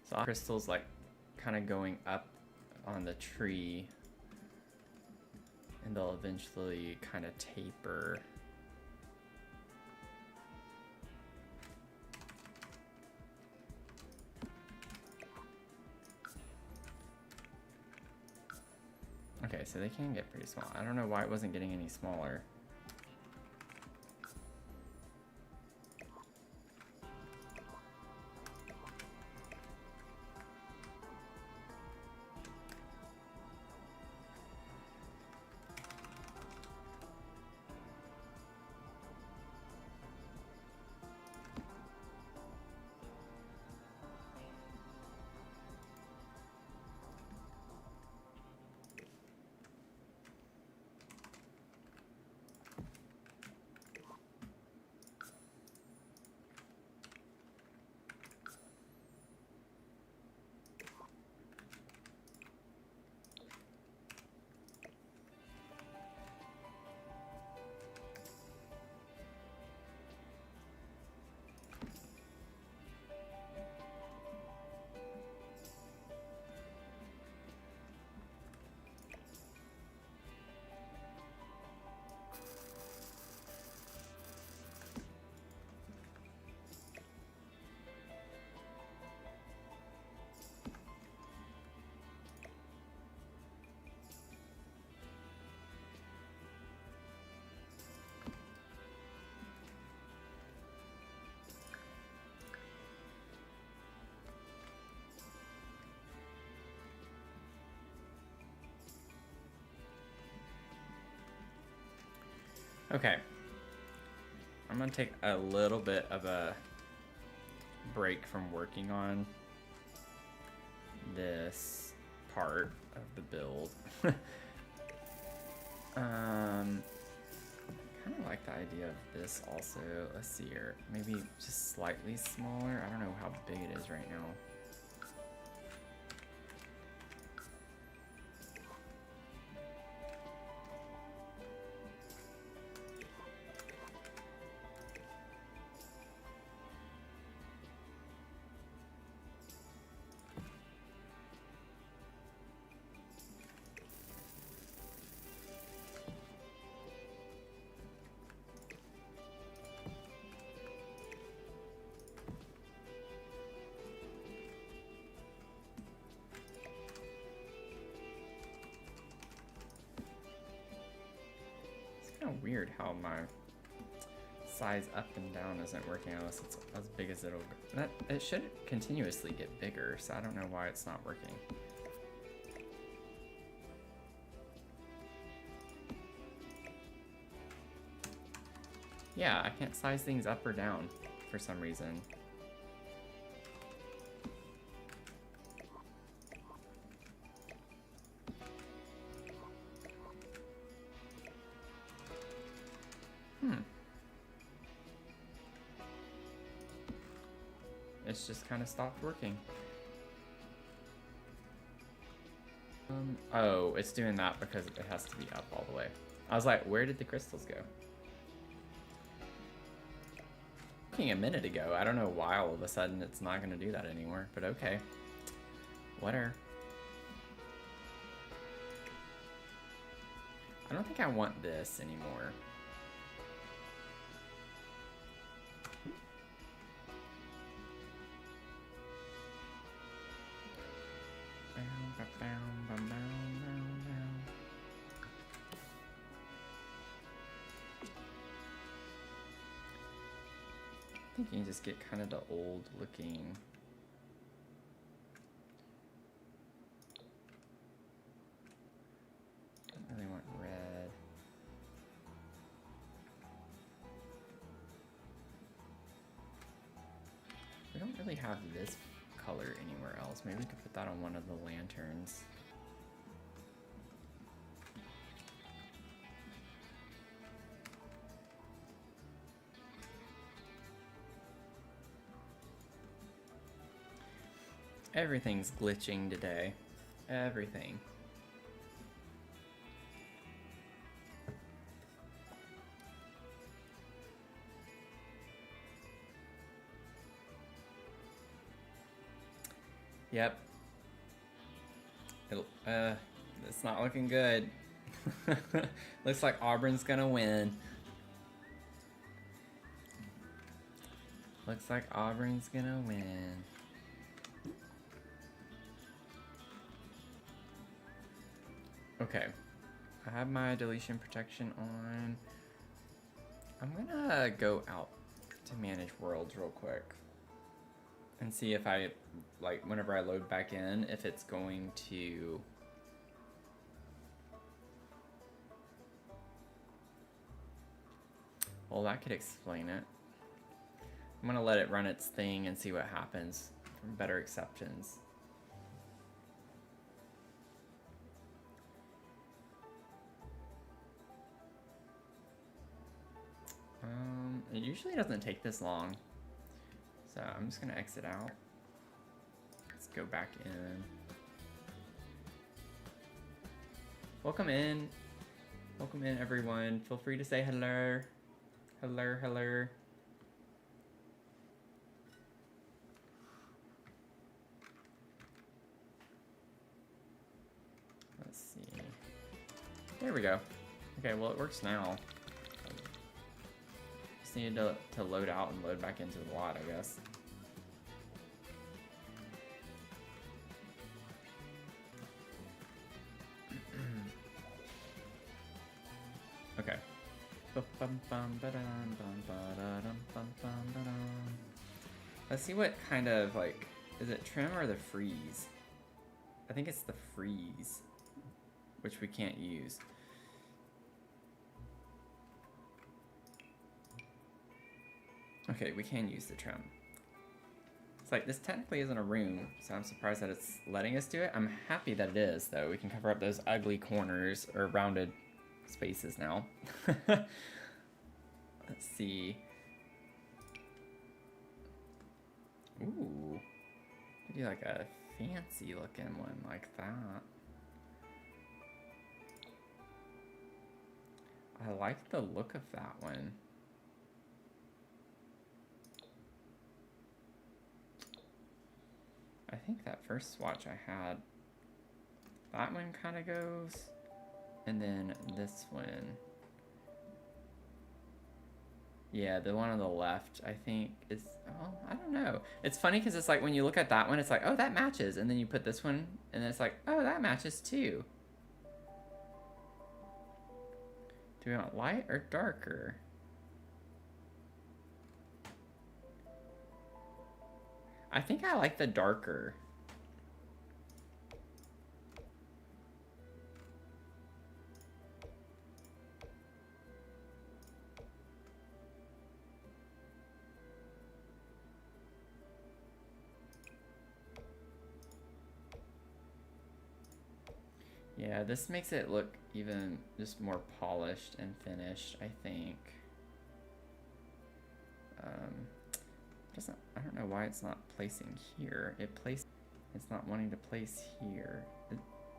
So crystals like kind of going up on the tree, and they'll eventually kind of taper. Okay, so they can get pretty small. I don't know why it wasn't getting any smaller. Okay, I'm gonna take a little bit of a break from working on this part of the build. Kind of like the idea of this also. Let's see here, maybe just slightly smaller. I don't know how big it is right now. kind of weird how my size up and down isn't working unless it's as big as it'll go. It should continuously get bigger, so I don't know why it's not working. Yeah, I can't size things up or down for some reason. It's just kind of stopped working. Oh, it's doing that because it has to be up all the way. I was like, where did the crystals go? A minute ago. I don't know why all of a sudden it's not going to do that anymore, but okay. Whatever. I don't think I want this anymore. I think you can just get kind of the old looking. Don't really want red. We don't really have this color anywhere else. Maybe we could put that on one of the lanterns. Everything's glitching today. Everything. Yep. It's not looking good. Looks like Auburn's gonna win. Looks like Auburn's gonna win. Okay, I have my deletion protection on. I'm gonna go out to manage worlds real quick and see if I, like, whenever I load back in, if it's going to well, that could explain it. I'm gonna let it run its thing and see what happens for better acceptance. It usually doesn't take this long, so I'm just gonna exit out. Let's go back in. Welcome in everyone. Feel free to say hello. Hello, hello. Let's see. There we go. Okay, well, it works now. Just needed to load out and load back into the lot, I guess. Okay. Let's see what kind of, like, is it trim or the freeze? I think it's the freeze, which we can't use. Okay, we can use the trim. It's like, this technically isn't a room, so I'm surprised that it's letting us do it. I'm happy that it is, though. We can cover up those ugly corners, or rounded spaces now. Let's see. Ooh. Do like a fancy looking one like that. I like the look of that one. I think that first swatch I had, that one kind of goes, and then this one. Yeah, the one on the left, I think, is, oh, I don't know. It's funny because it's like when you look at that one, it's like, oh, that matches. And then you put this one, and it's like, oh, that matches too. Do we want light or darker? I think I like the darker. Yeah, this makes it look even just more polished and finished, I think. I don't know why it's not placing here. It's not wanting to place here.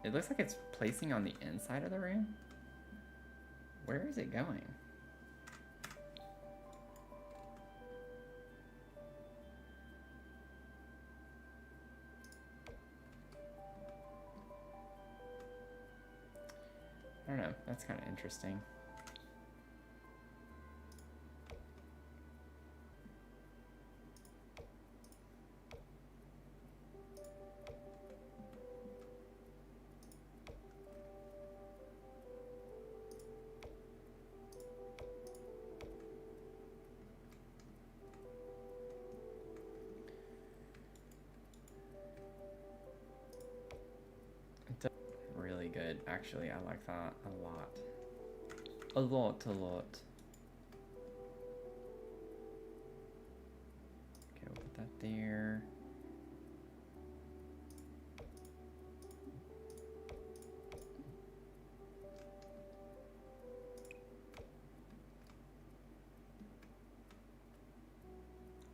It looks like it's placing on the inside of the room. Where is it going? I don't know, that's kind of interesting. Really good, actually. I like that a lot. A lot. Okay, we'll put that there.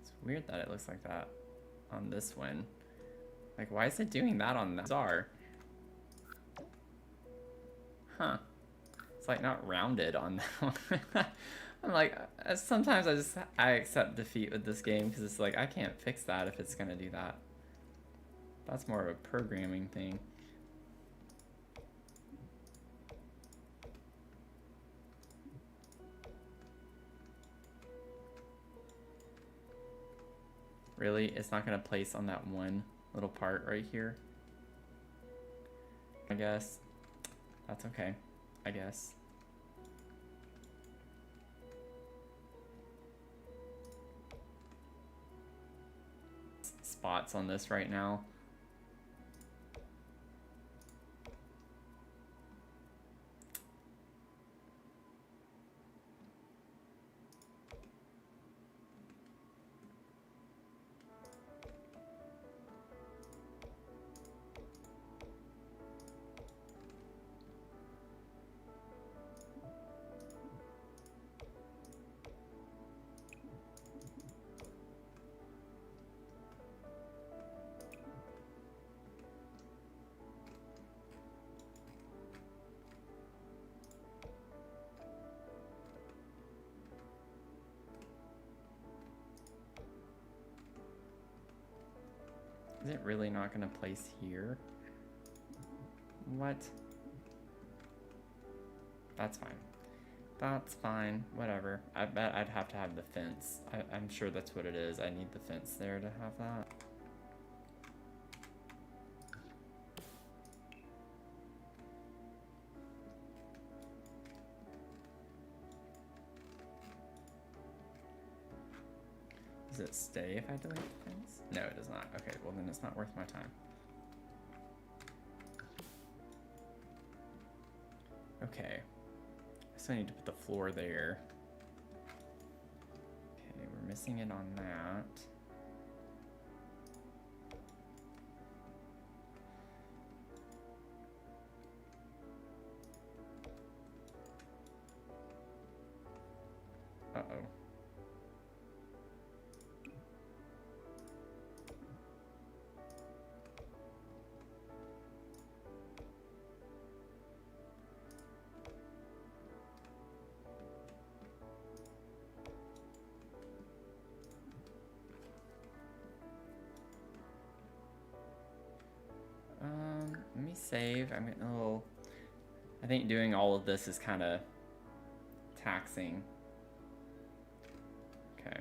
It's weird that it looks like that on this one. Like, why is it doing that on that? Bizarre. Huh. It's like not rounded on that one. I'm like, sometimes I accept defeat with this game because it's like, I can't fix that if it's gonna do that. That's more of a programming thing. Really? It's not gonna place on that one little part right here? I guess. That's okay, I guess. Spots on this right now. Is it really not gonna place here? What? That's fine. That's fine, whatever. I bet I'd have to have the fence. I'm sure that's what it is. I need the fence there to have that. Does it stay if I delete the fence? No, it does not. Okay, well then it's not worth my time. Okay. So I need to put the floor there. Okay, we're missing it on that. Uh-oh. Let me save. I'm getting a little... I think doing all of this is kind of taxing. Okay.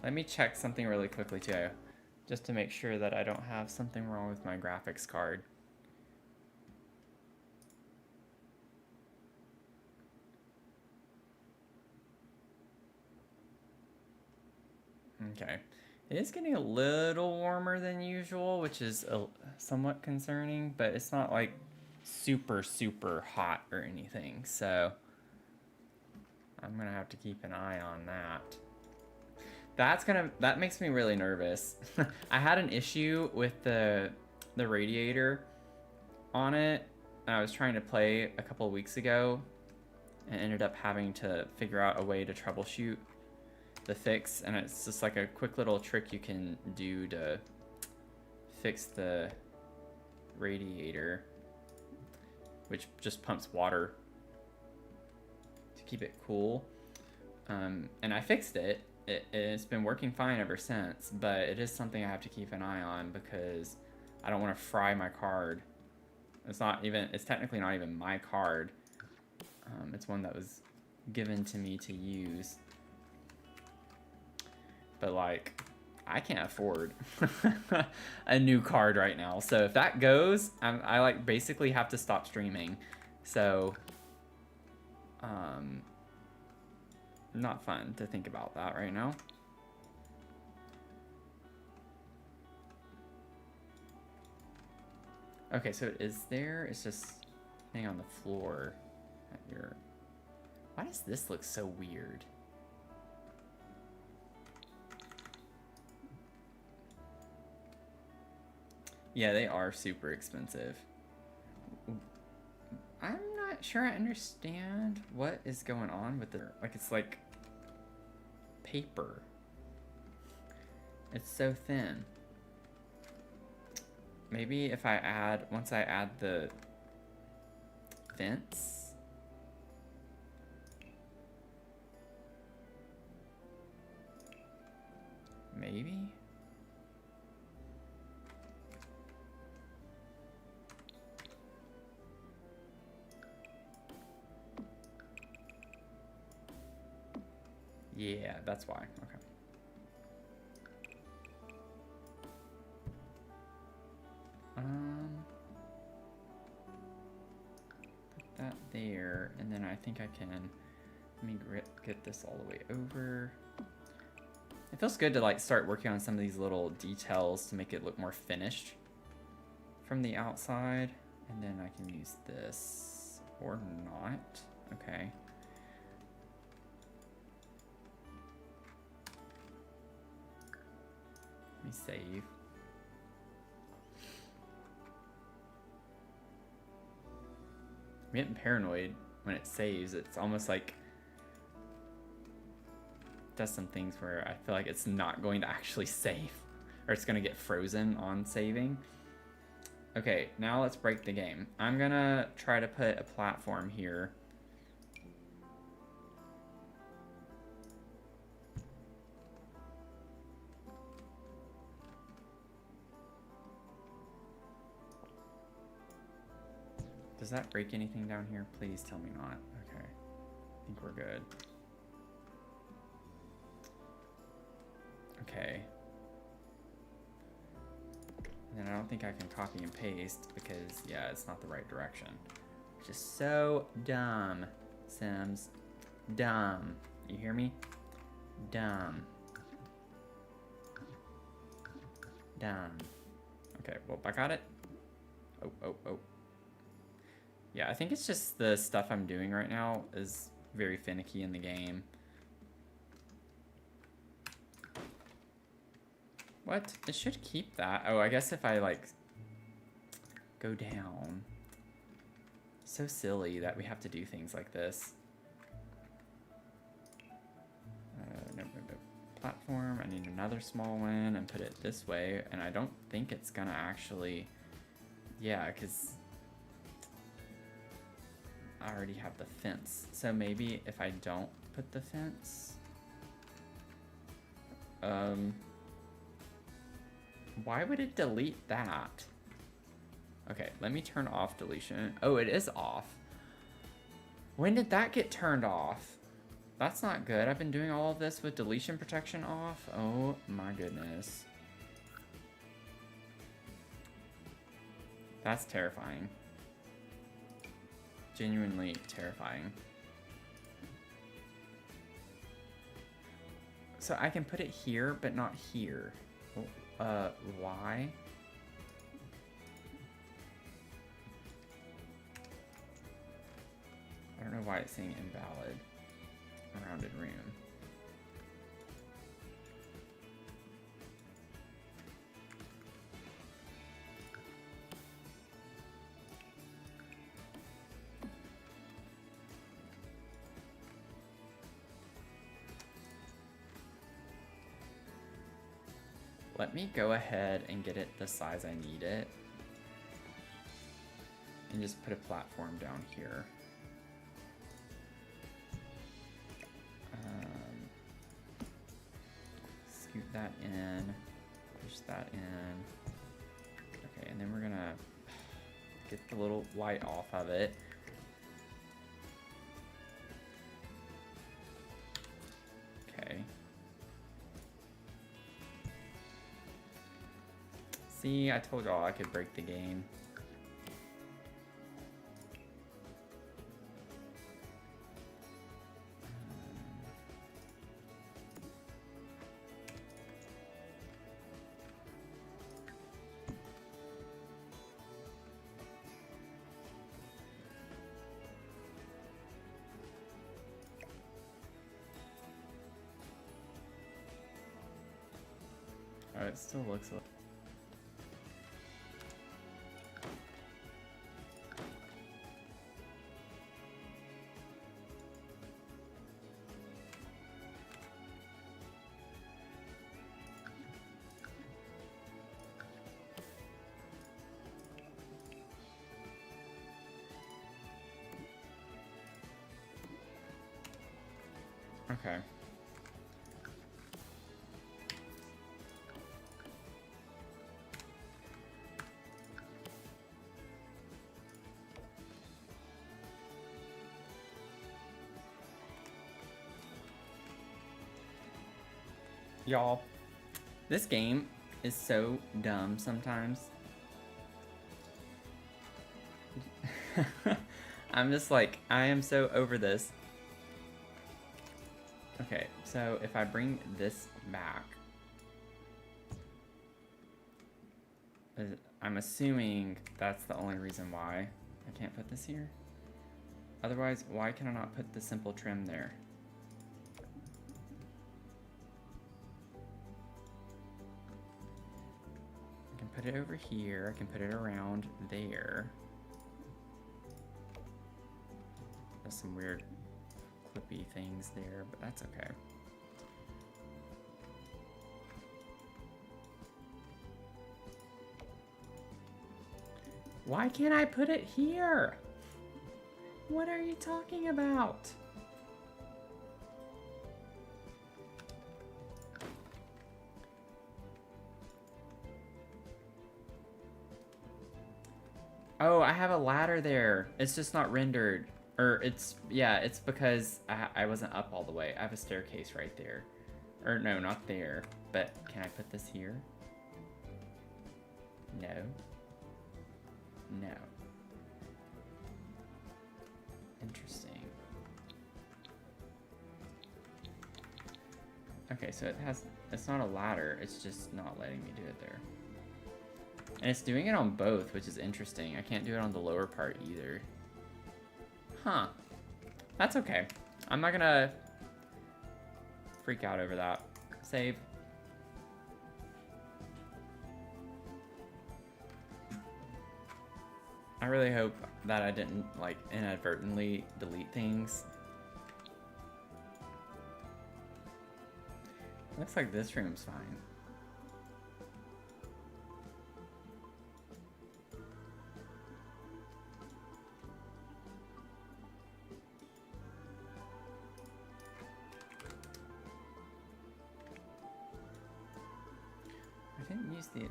Let me check something really quickly too, just to make sure that I don't have something wrong with my graphics card. Okay. It is getting a little warmer than usual, which is somewhat concerning, but it's not like super, super hot or anything. So I'm gonna have to keep an eye on that. That makes me really nervous. I had an issue with the radiator on it. I was trying to play a couple of weeks ago and ended up having to figure out a way to troubleshoot the fix, and it's just like a quick little trick you can do to fix the radiator, which just pumps water to keep it cool. And I fixed it. It's been working fine ever since, but it is something I have to keep an eye on because I don't want to fry my card. It's technically not even my card. It's one that was given to me to use. But like, I can't afford a new card right now. So if that goes, I like basically have to stop streaming. So, not fun to think about that right now. Okay, so it is there. It's just thing on the floor at your... Why does this look so weird? Yeah, they are super expensive. I'm not sure I understand what is going on with it. Like, it's like paper. It's so thin. Maybe if once I add the fence. Maybe? Yeah, that's why. Okay. Put that there, and then I think I can, let me get this all the way over. It feels good to like start working on some of these little details to make it look more finished from the outside. And then I can use this, or not. Okay. Let me save. I'm getting paranoid when it saves. It's almost like it does some things where I feel like it's not going to actually save, or it's going to get frozen on saving. Okay, now let's break the game. I'm gonna try to put a platform here. Does that break anything down here? Please tell me not. Okay, I think we're good. Okay. And then I don't think I can copy and paste because, yeah, it's not the right direction. Which is so dumb, Sims. Dumb. You hear me? Dumb. Dumb. Okay, well, I got it. Oh. Yeah, I think it's just the stuff I'm doing right now is very finicky in the game. What? It should keep that. Oh, I guess if I, like, go down. So silly that we have to do things like this. No. Platform. I need another small one and put it this way. And I don't think it's gonna actually... Yeah, because I already have the fence. So maybe if I don't put the fence... Why would it delete that? Okay, let me turn off deletion. Oh, it is off. When did that get turned off? That's not good. I've been doing all of this with deletion protection off. Oh my goodness. That's terrifying. Genuinely terrifying. So I can put it here, but not here. Why? I don't know why it's saying invalid. Rounded room. Let me go ahead and get it the size I need it. And just put a platform down here. Scoot that in, push that in. Okay, and then we're gonna get the little light off of it. Okay. See, I told y'all I could break the game. Oh, it still looks like... Okay. Y'all, this game is so dumb sometimes. I'm just like, I am so over this. Okay, so if I bring this back, I'm assuming that's the only reason why I can't put this here. Otherwise, why can I not put the simple trim there? I can put it over here, I can put it around there. There's some weird clippy things there, but that's okay. Why can't I put it here? What are you talking about? Oh, I have a ladder there. It's just not rendered. Or it's, yeah, it's because I wasn't up all the way. I have a staircase right there. Or no, not there. But can I put this here? No. No. Interesting. Okay, so it's not a ladder, it's just not letting me do it there. And it's doing it on both, which is interesting. I can't do it on the lower part either. Huh. That's okay. I'm not gonna freak out over that. Save. I really hope that I didn't, like, inadvertently delete things. Looks like this room's fine. I didn't use the...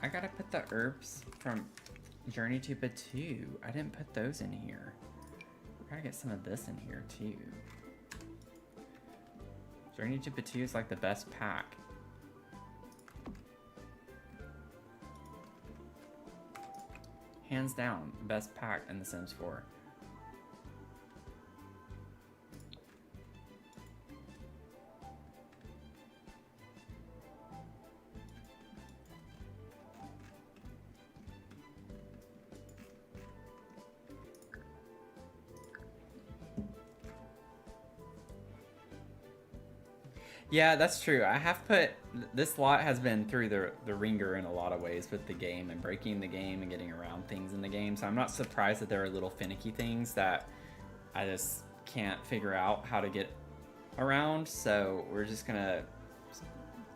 I gotta put the herbs from Journey to Batu. I didn't put those in here. I gotta get some of this in here too. Journey to Batu is like the best pack. Hands down, best pack in The Sims 4. Yeah, that's true. I have put this lot has been through the ringer in a lot of ways with the game and breaking the game and getting around things in the game. So I'm not surprised that there are little finicky things that I just can't figure out how to get around. So we're just gonna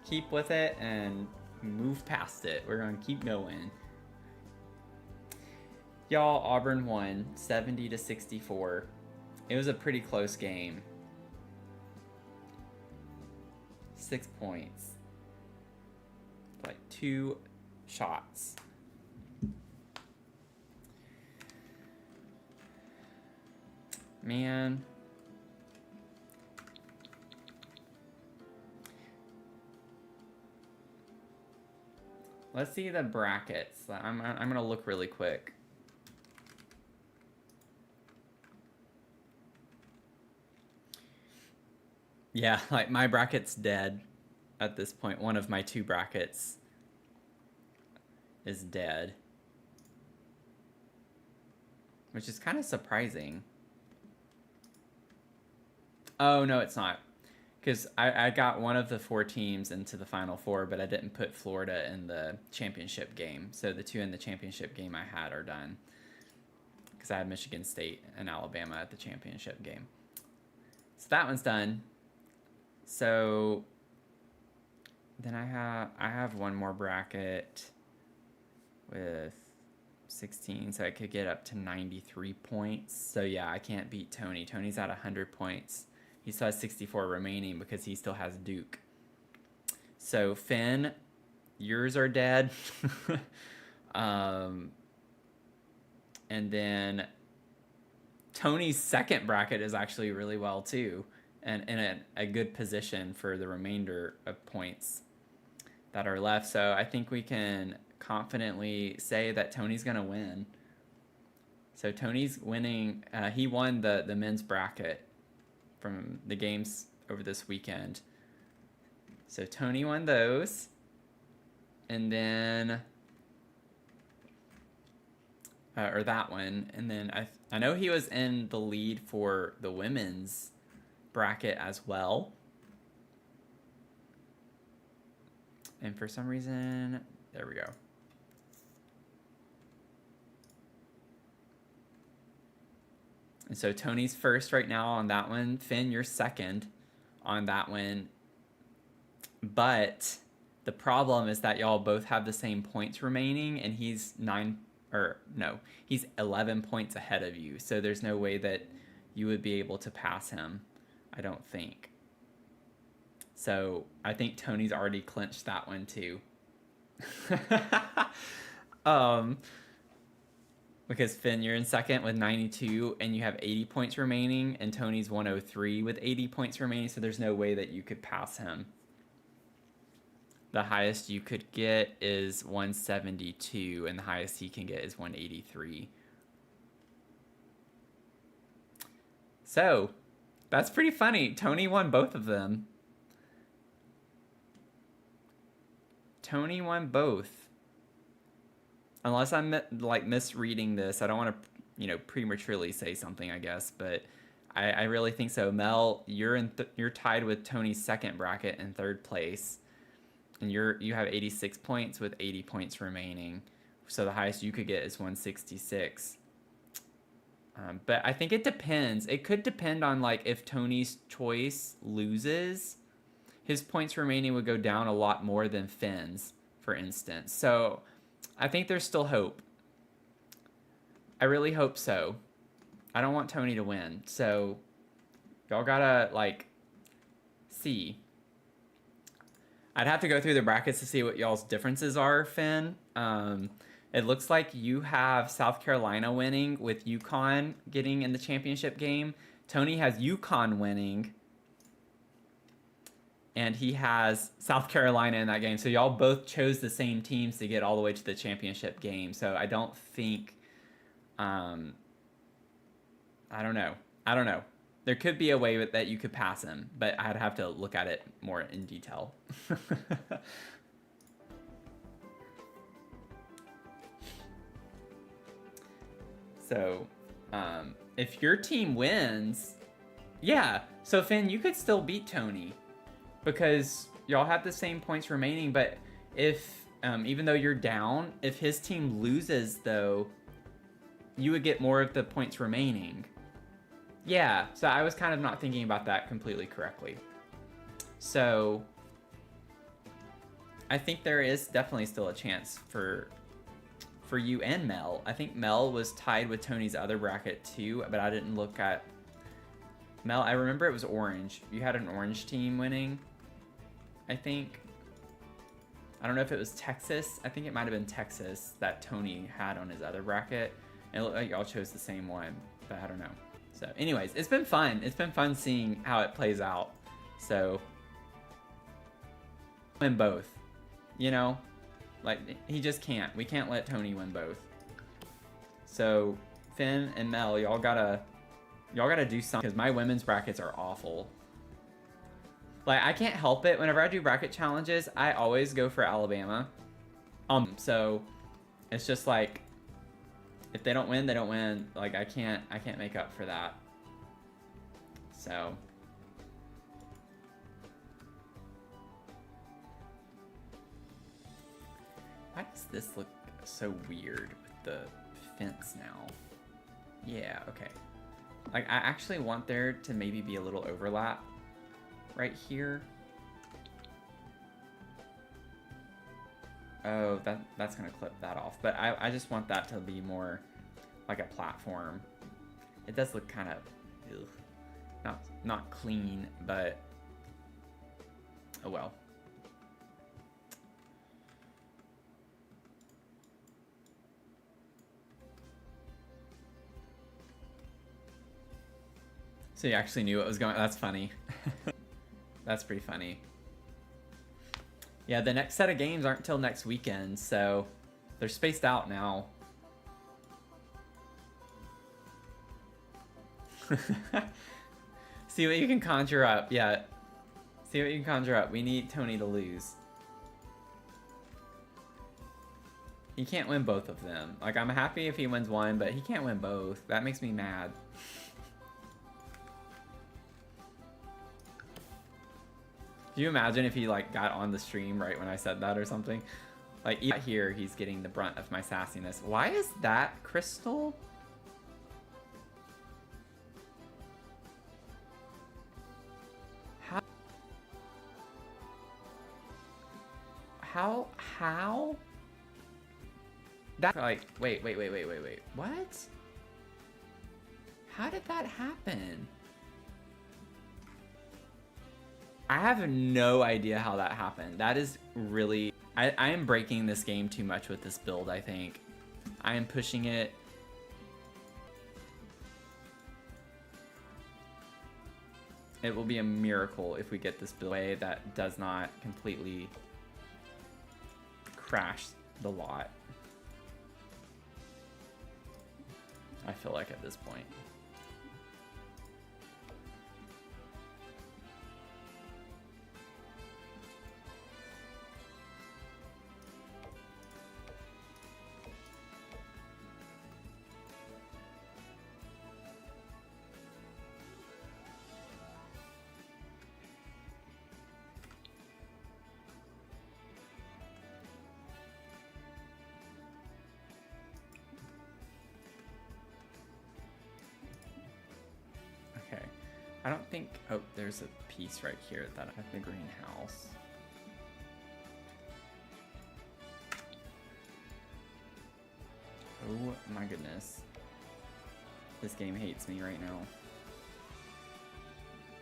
keep with it and move past it. We're gonna keep going. Y'all, Auburn won 70-64. It was a pretty close game. 6 points. Like 2 shots. Man. Let's see the brackets. I'm gonna look really quick. Yeah, like my bracket's dead at this point. One of my 2 brackets is dead, which is kind of surprising. Oh, no, it's not. Because I got one of the 4 teams into the Final Four, but I didn't put Florida in the championship game. So the 2 in the championship game I had are done. Because I had Michigan State and Alabama at the championship game. So that one's done. So then I have one more bracket with 16, so I could get up to 93 points. So yeah, I can't beat Tony. Tony's at 100 points. He still has 64 remaining because he still has Duke. So Finn, yours are dead. And then Tony's second bracket is actually really well too, and in a good position for the remainder of points that are left. So I think we can confidently say that Tony's gonna win. So Tony's winning. He won the men's bracket from the games over this weekend. So Tony won those. And then or that one. And then I know he was in the lead for the women's bracket as well. And for some reason, there we go. And so Tony's first right now on that one. Finn, you're second on that one. But the problem is that y'all both have the same points remaining, and he's 11 points ahead of you. So there's no way that you would be able to pass him, I don't think. So I think Tony's already clinched that one too. Because Finn, you're in second with 92, and you have 80 points remaining, and Tony's 103 with 80 points remaining, so there's no way that you could pass him. The highest you could get is 172, and the highest he can get is 183. So, that's pretty funny. Tony won both of them. Tony won both. Unless I'm like misreading this, I don't want to, prematurely say something, I guess, but I really think so. Mel, you're you're tied with Tony's second bracket in third place, and you have 86 points with 80 points remaining, so the highest you could get is 166. But I think it depends. It could depend on like if Tony's choice loses, his points remaining would go down a lot more than Finn's, for instance. So I think there's still hope. I really hope so. I don't want Tony to win. So y'all gotta see. I'd have to go through the brackets to see what y'all's differences are, Finn. It looks like you have South Carolina winning with UConn getting in the championship game. Tony has UConn winning, and he has South Carolina in that game. So y'all both chose the same teams to get all the way to the championship game. So I don't think, I don't know. There could be a way that you could pass him, but I'd have to look at it more in detail. So, if your team wins, yeah. So Finn, you could still beat Tony. because y'all have the same points remaining, but if, even though you're down, if his team loses, though, you would get more of the points remaining. Yeah, so I was kind of not thinking about that completely correctly. So I think there is definitely still a chance for you and Mel. I think Mel was tied with Tony's other bracket too, but I didn't look at Mel. I remember it was orange. You had an orange team winning, I think. I don't know if it was Texas. I think it might have been Texas that Tony had on his other bracket. And it looked like y'all chose the same one, but I don't know. So anyways, it's been fun. It's been fun seeing how it plays out. So win both, you know? Like, he just can't. We can't let Tony win both. So Finn and Mel, y'all gotta do something, because my women's brackets are awful. Like, I can't help it. Whenever I do bracket challenges, I always go for Alabama. So it's just like, if they don't win, they don't win. Like, I can't make up for that. So why does this look so weird with the fence now? Yeah, okay. Like, I actually want there to maybe be a little overlap right here. Oh, that's gonna clip that off. But I just want that to be more like a platform. It does look kind of not clean, but oh well. So you actually knew what was going on. That's funny. That's pretty funny. Yeah, the next set of games aren't until next weekend, so they're spaced out now. See what you can conjure up. Yeah. See what you can conjure up. We need Tony to lose. He can't win both of them. Like, I'm happy if he wins one, but he can't win both. That makes me mad. Can you imagine if he, like, got on the stream right when I said that or something? Like, even here, he's getting the brunt of my sassiness. Why is that crystal? How? That, like, wait. What? How did that happen? I have no idea how that happened. That is really... I am breaking this game too much with this build, I think. I am pushing it. It will be a miracle if we get this build away that does not completely crash the lot. I feel like at this point. I don't think... Oh, there's a piece right here that I have the greenhouse. Oh my goodness. This game hates me right now.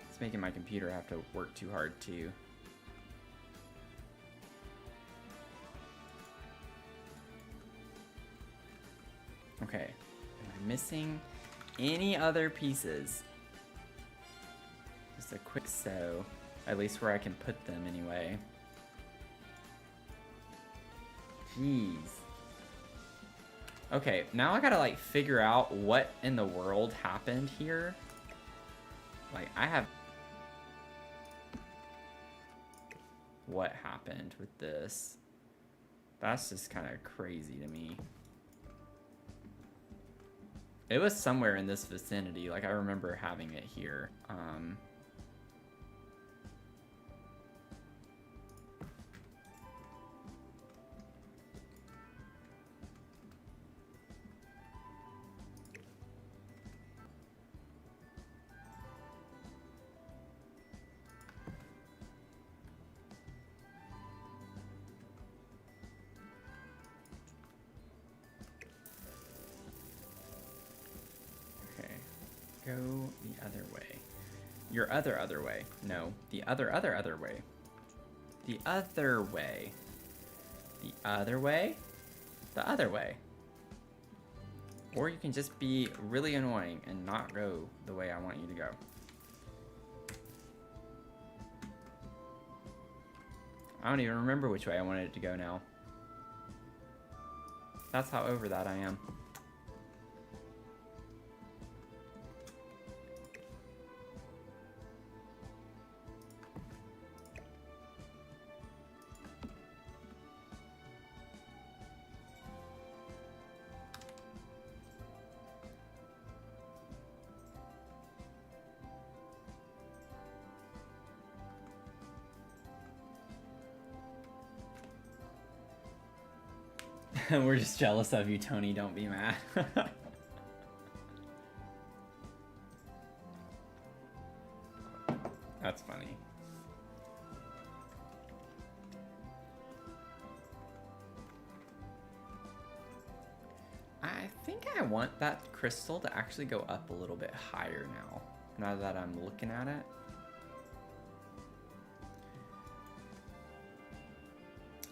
It's making my computer have to work too hard too. Okay. Am I missing any other pieces? Just a quick sew, at least where I can put them anyway. Jeez. Okay, now I gotta like figure out what in the world happened here. Like, I have... What happened with this? That's just kind of crazy to me. It was somewhere in this vicinity, like I remember having it here. other way. Your other way. No, the other way. The other way. The other way? The other way. Or you can just be really annoying and not go the way I want you to go. I don't even remember which way I wanted it to go now. That's how over that I am. We're just jealous of you, Tony. Don't be mad. That's funny. I think I want that crystal to actually go up a little bit higher now that I'm looking at it.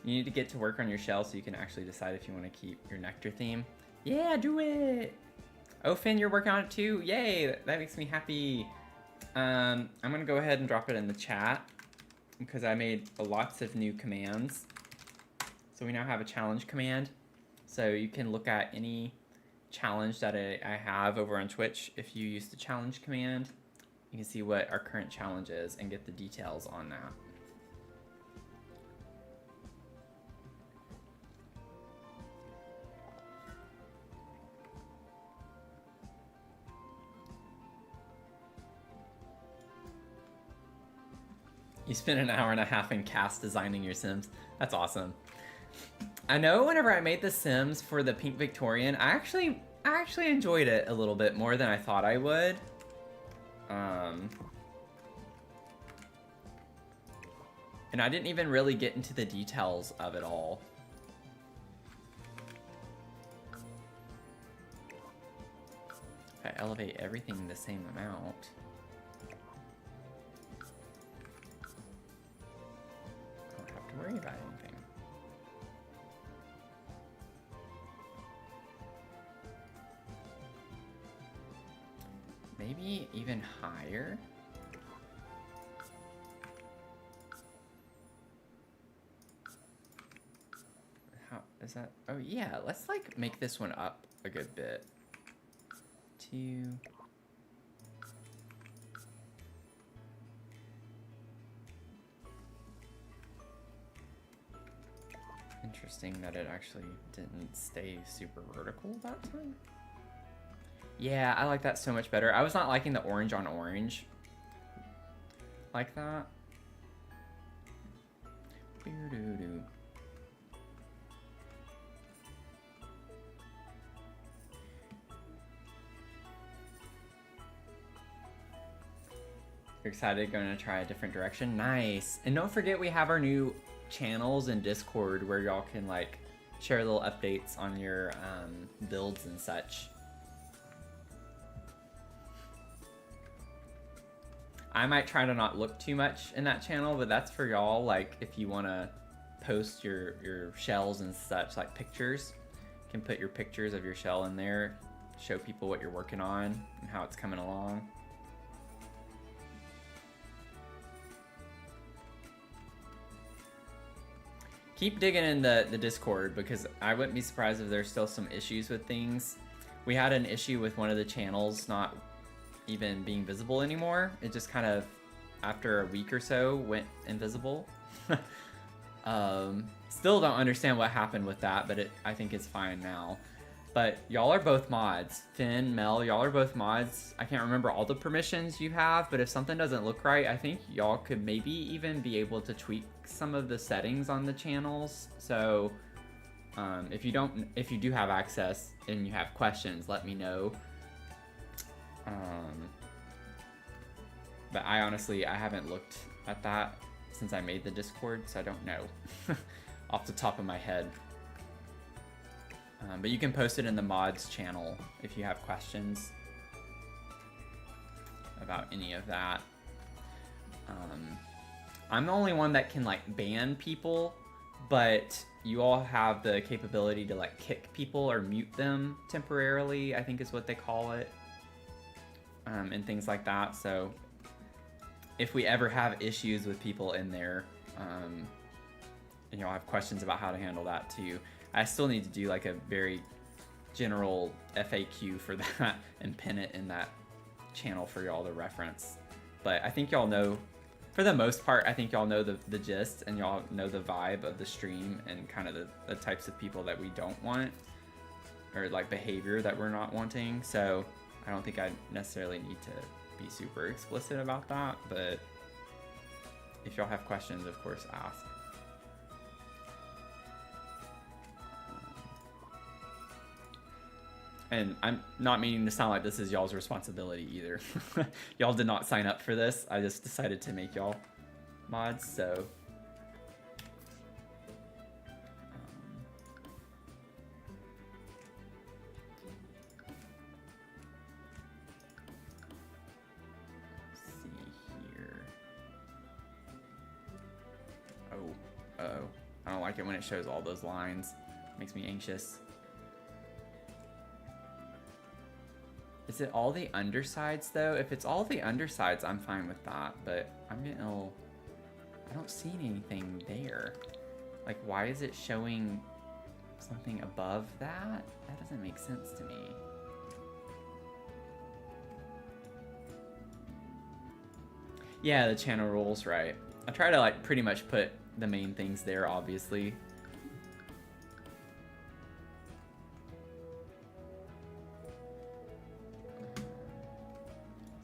You need to get to work on your shell so you can actually decide if you want to keep your nectar theme. Yeah, do it! Oh, Finn, you're working on it too? Yay, that makes me happy. I'm going to go ahead and drop it in the chat because I made lots of new commands. So we now have a challenge command. So you can look at any challenge that I have over on Twitch. If you use the challenge command, you can see what our current challenge is and get the details on that. You spent an hour and a half in cast designing your Sims. That's awesome. I know whenever I made the Sims for the Pink Victorian, I actually enjoyed it a little bit more than I thought I would. And I didn't even really get into the details of it all. If I elevate everything the same amount. Worry about anything. Maybe even higher. How is that? Oh yeah, let's like make this one up a good bit. 2. Interesting that it actually didn't stay super vertical that time. Yeah, I like that so much better. I was not liking the orange on orange like that. You're excited, going to try a different direction? Nice. And don't forget we have our new channels and Discord where y'all can like share little updates on your builds and such. I might try to not look too much in that channel, but that's for y'all. Like if you want to post your shells and such, like pictures, you can put your pictures of your shell in there, show people what you're working on and how it's coming along. Keep digging in the Discord because I wouldn't be surprised if there's still some issues with things. We had an issue with one of the channels not even being visible anymore. It just kind of, after a week or so, went invisible. Still don't understand what happened with that, but I think it's fine now. But y'all are both mods. Finn, Mel, y'all are both mods. I can't remember all the permissions you have, but if something doesn't look right, I think y'all could maybe even be able to tweak some of the settings on the channels. So if you do have access and you have questions, let me know. But I haven't looked at that since I made the Discord, so I don't know off the top of my head. But you can post it in the mods channel if you have questions. about any of that. I'm the only one that can like ban people, but you all have the capability to like kick people or mute them temporarily, I think is what they call it, and things like that. So if we ever have issues with people in there, and y'all have questions about how to handle that too, I still need to do like a very general FAQ for that and pin it in that channel for y'all to reference. But I think y'all know, for the most part, I think y'all know the gist, and y'all know the vibe of the stream and kind of the types of people that we don't want, or like behavior that we're not wanting. So I don't think I necessarily need to be super explicit about that, but if y'all have questions, of course, ask. And I'm not meaning to sound like this is y'all's responsibility either. Y'all did not sign up for this. I just decided to make y'all mods, so. Let's see here. Oh, I don't like it when it shows all those lines. Makes me anxious. Is it all the undersides though? If it's all the undersides, I'm fine with that, but I'm getting a little, I don't see anything there. Like, why is it showing something above that? That doesn't make sense to me. Yeah, the channel rules, right. I try to like pretty much put the main things there, obviously.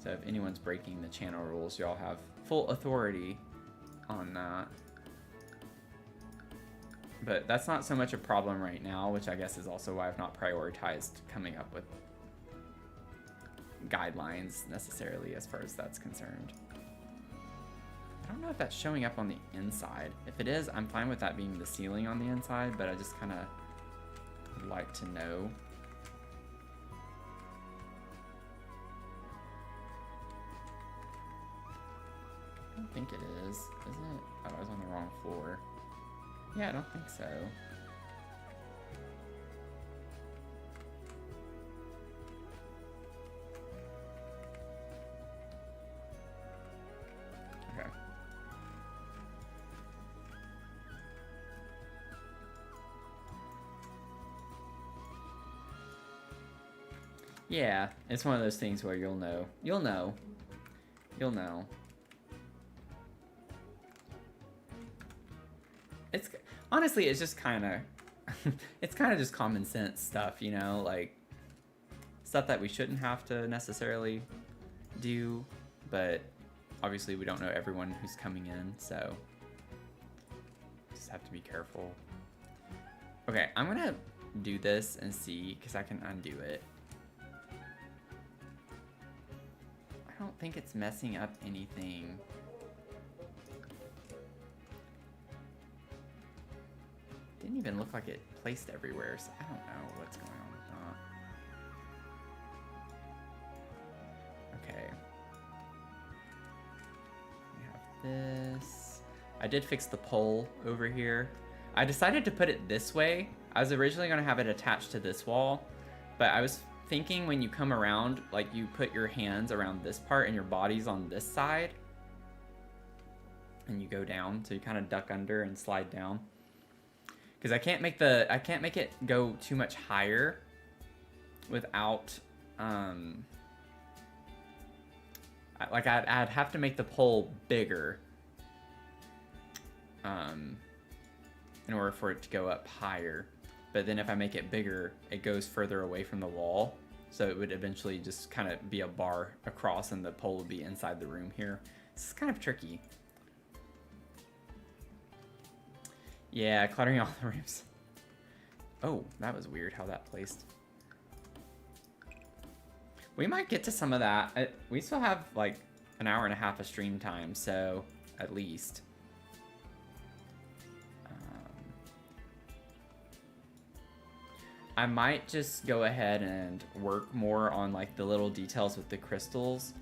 So if anyone's breaking the channel rules, y'all have full authority on that. But that's not so much a problem right now, which I guess is also why I've not prioritized coming up with guidelines necessarily as far as that's concerned. I don't know if that's showing up on the inside. If it is, I'm fine with that being the ceiling on the inside, but I just kind of would like to know. I don't think it is it? Oh, I was on the wrong floor. Yeah, I don't think so. Okay. Yeah, it's one of those things where you'll know. You'll know. You'll know. It's honestly, it's just kind of, it's kind of just common sense stuff, you know, like stuff that we shouldn't have to necessarily do, but obviously we don't know everyone who's coming in, so just have to be careful. Okay, I'm gonna do this and see, because I can undo it. I don't think it's messing up anything. Didn't even look like it placed everywhere, so I don't know what's going on with that. Okay. We have this. I did fix the pole over here. I decided to put it this way. I was originally going to have it attached to this wall, but I was thinking when you come around, like you put your hands around this part and your body's on this side, and you go down, so you kind of duck under and slide down. Because I can't make it go too much higher without, like I'd have to make the pole bigger in order for it to go up higher. But then if I make it bigger, it goes further away from the wall, so it would eventually just kind of be a bar across, and the pole would be inside the room here. This is kind of tricky. Yeah, cluttering all the rooms. Oh, that was weird how that placed. We might get to some of that. We still have like an hour and a half of stream time, so at least. I might just go ahead and work more on like the little details with the crystals.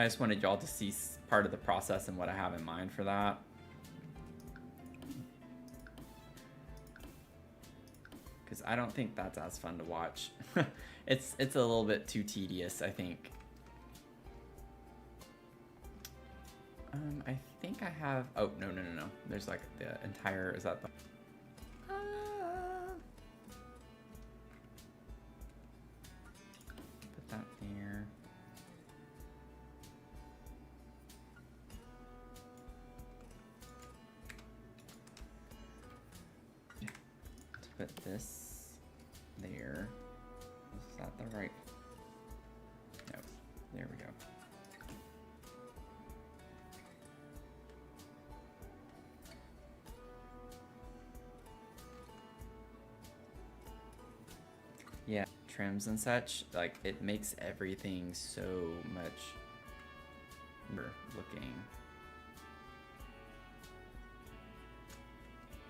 I just wanted y'all to see part of the process and what I have in mind for that. Because I don't think that's as fun to watch. It's a little bit too tedious, I think. I think I have... Oh, no. There's like the entire... Is that the... Put that there. Let's put this there. Is that the right... No. There we go. Yeah, trims and such, like, it makes everything so much better looking.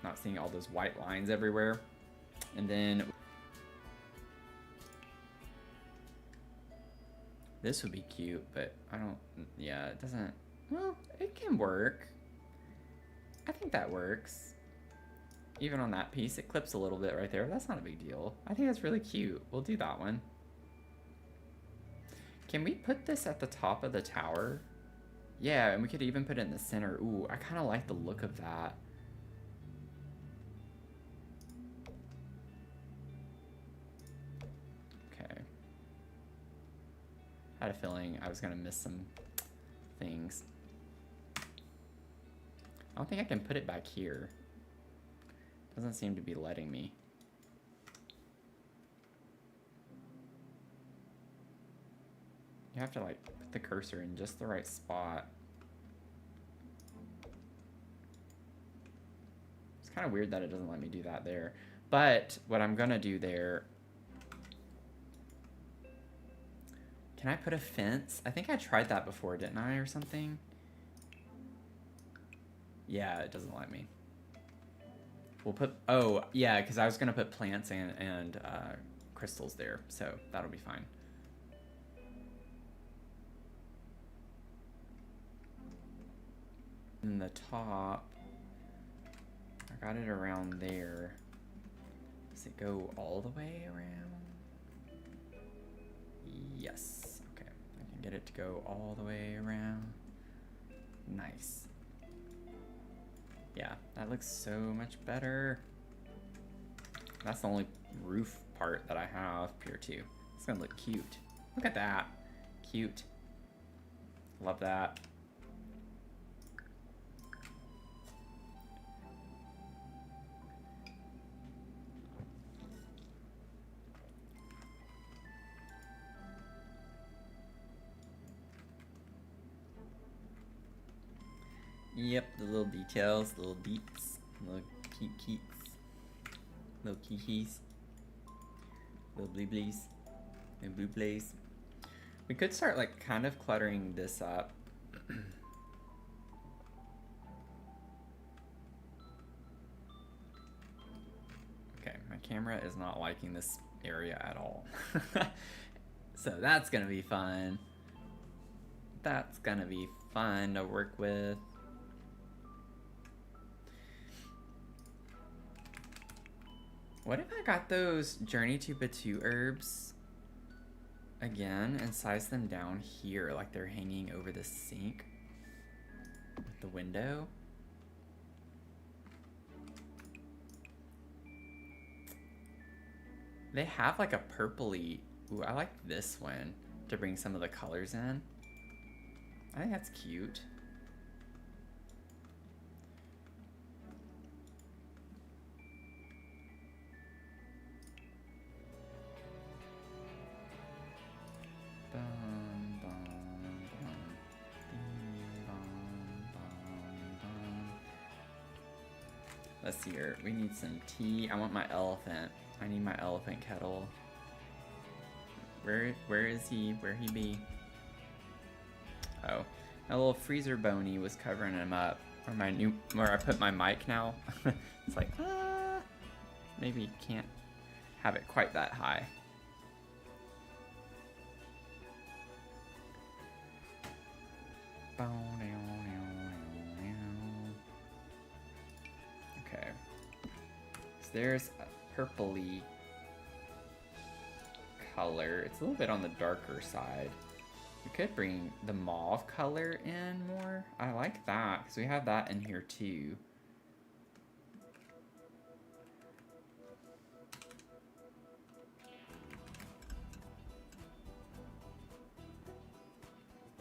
Not seeing all those white lines everywhere. And then this would be cute, but I don't, yeah, it doesn't, well, it can work. I think that works. Even on that piece, it clips a little bit right there. That's not a big deal. I think that's really cute. We'll do that one. Can we put this at the top of the tower? Yeah, and we could even put it in the center. Ooh, I kind of like the look of that. Okay. Had a feeling I was gonna miss some things. I don't think I can put it back here. Doesn't seem to be letting me. You have to like put the cursor in just the right spot. It's kind of weird that it doesn't let me do that there. But what I'm gonna do there, can I put a fence? I think I tried that before, didn't I, or something? Yeah, it doesn't let me. We'll put, oh, yeah, because I was going to put plants and crystals there, so that'll be fine. In the top, I got it around there. Does it go all the way around? Yes. Okay, I can get it to go all the way around. Nice. Yeah, that looks so much better. That's the only roof part that I have here too. It's gonna look cute. Look at that. Cute. Love that. Yep, the little details, the little beats, little keats, little kikis, little bleeblies, and blue plays. We could start like kind of cluttering this up. Okay, my camera is not liking this area at all. So that's gonna be fun. That's gonna be fun to work with. What if I got those Journey to Batu herbs again and sized them down here like they're hanging over the sink with the window? They have like a purpley, ooh, I like this one to bring some of the colors in. I think that's cute. Let's see here. We need some tea. I want my elephant. I need my elephant kettle. Where is he? Where he be? Oh, my little freezer bony was covering him up. Or my new, where I put my mic now. It's like, maybe can't have it quite that high. Okay. So there's a purpley color. It's a little bit on the darker side. We could bring the mauve color in more. I like that, because we have that in here too.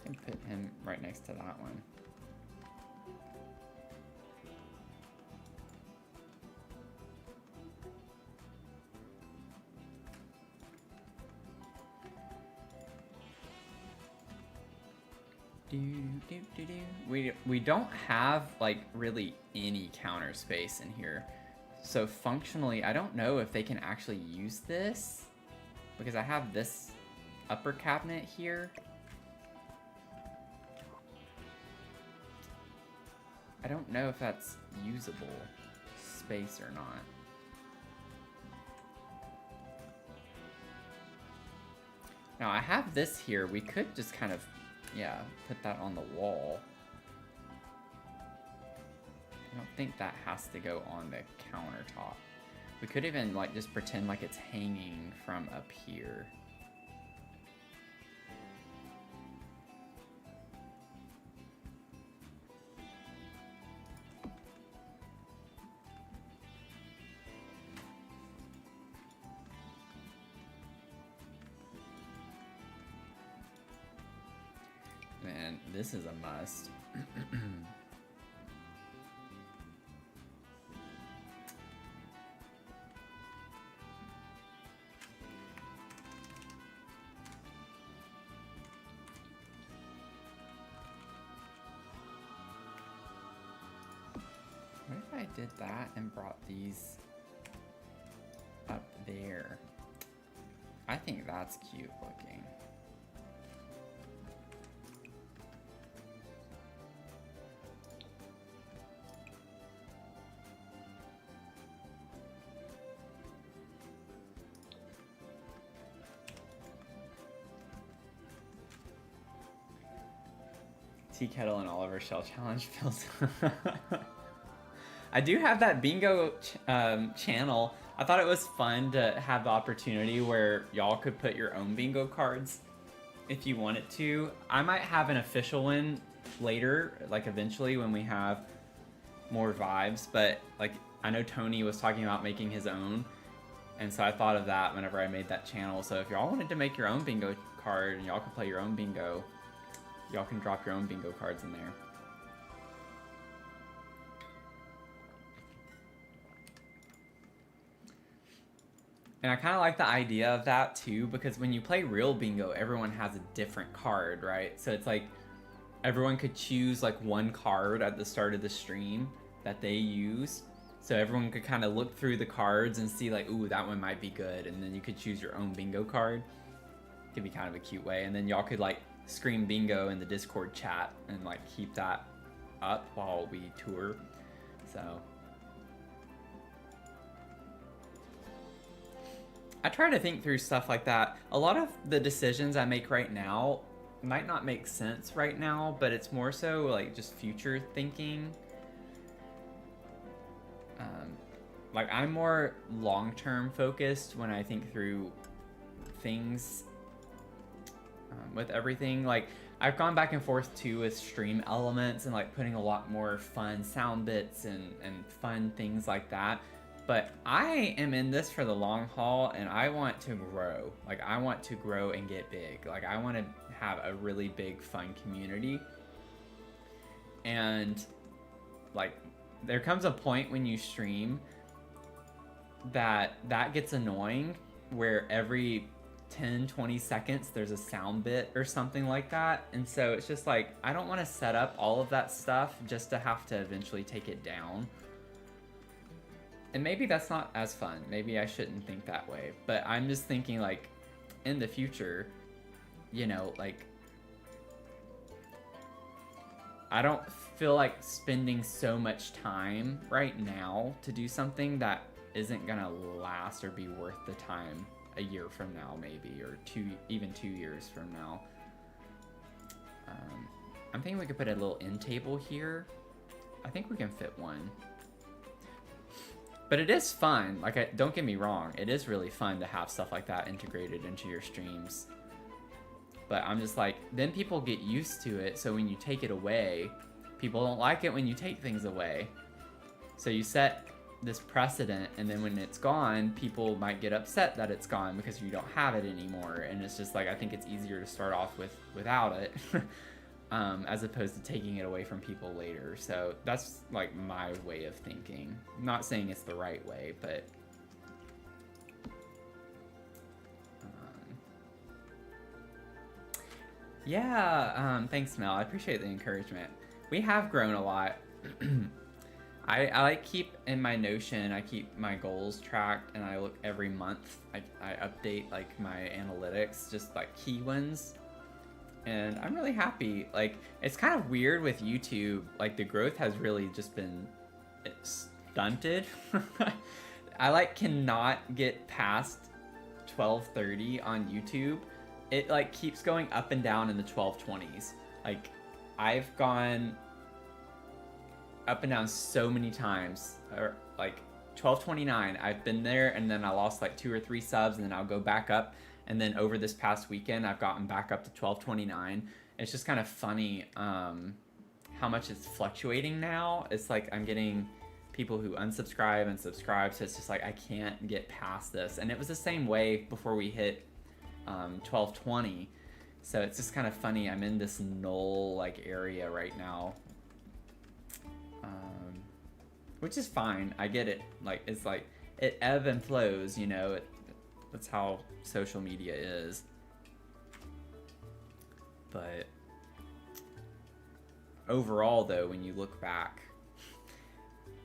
And put him right next to that one. We don't have like really any counter space in here. So functionally, I don't know if they can actually use this, because I have this upper cabinet here. I don't know if that's usable space or not. Now I have this here. We could just kind of, yeah, put that on the wall. I don't think that has to go on the countertop. We could even like just pretend like it's hanging from up here. Man, this is a must. What if I did that and brought these up there? I think that's cute looking. Tea Kettle and Oliver Shell Challenge feels. I do have that bingo channel. I thought it was fun to have the opportunity where y'all could put your own bingo cards if you wanted to. I might have an official one later, like eventually when we have more vibes, but like I know Tony was talking about making his own, and so I thought of that whenever I made that channel. So if y'all wanted to make your own bingo card and y'all could play your own bingo, y'all can drop your own bingo cards in there. And I kind of like the idea of that too, because when you play real bingo, everyone has a different card, right? So it's like everyone could choose like one card at the start of the stream that they use. So everyone could kind of look through the cards and see like, ooh, that one might be good. And then you could choose your own bingo card. Could be kind of a cute way. And then y'all could like scream bingo in the Discord chat and like keep that up while we tour. So I try to think through stuff like that. A lot of the decisions I make right now might not make sense right now, but it's more so like just future thinking. Like I'm more long-term focused when I think through things with everything. Like I've gone back and forth too with stream elements and like putting a lot more fun sound bits and fun things like that. But I am in this for the long haul, and I want to grow. Like I want to grow and get big. Like I want to have a really big fun community. And like there comes a point when you stream that gets annoying, where every 10-20 seconds there's a sound bit or something like that. And so it's just like I don't want to set up all of that stuff just to have to eventually take it down. And maybe that's not as fun. Maybe I shouldn't think that way. But I'm just thinking like in the future, you know, like I don't feel like spending so much time right now to do something that isn't gonna last or be worth the time a year from now, maybe, or even 2 years from now. I'm thinking we could put a little end table here. I think we can fit one. But it is fun. Like, don't get me wrong. It is really fun to have stuff like that integrated into your streams. But I'm just like, then people get used to it. So when you take it away, people don't like it when you take things away. So you set this precedent, and then when it's gone, people might get upset that it's gone because you don't have it anymore. And it's just like, I think it's easier to start off without it. As opposed to taking it away from people later. So that's like my way of thinking. I'm not saying it's the right way, but yeah, thanks, Mel. I appreciate the encouragement. We have grown a lot. I like keep in my Notion, I keep my goals tracked, and I look every month. I update like my analytics, just like key ones. And I'm really happy. Like, it's kind of weird with YouTube. Like, the growth has really just been stunted. I like cannot get past 1230 on YouTube. It like keeps going up and down in the 1220s. Like, I've gone up and down so many times. Or like 1229, I've been there, and then I lost like 2 or 3 subs, and then I'll go back up. And then over this past weekend, I've gotten back up to 1229. It's just kind of funny how much it's fluctuating now. It's like I'm getting people who unsubscribe and subscribe, so it's just like I can't get past this. And it was the same way before we hit 1220. So it's just kind of funny. I'm in this null like area right now, which is fine. I get it. Like, it's like it ebb and flows, you know. That's how social media is. But overall, though, when you look back,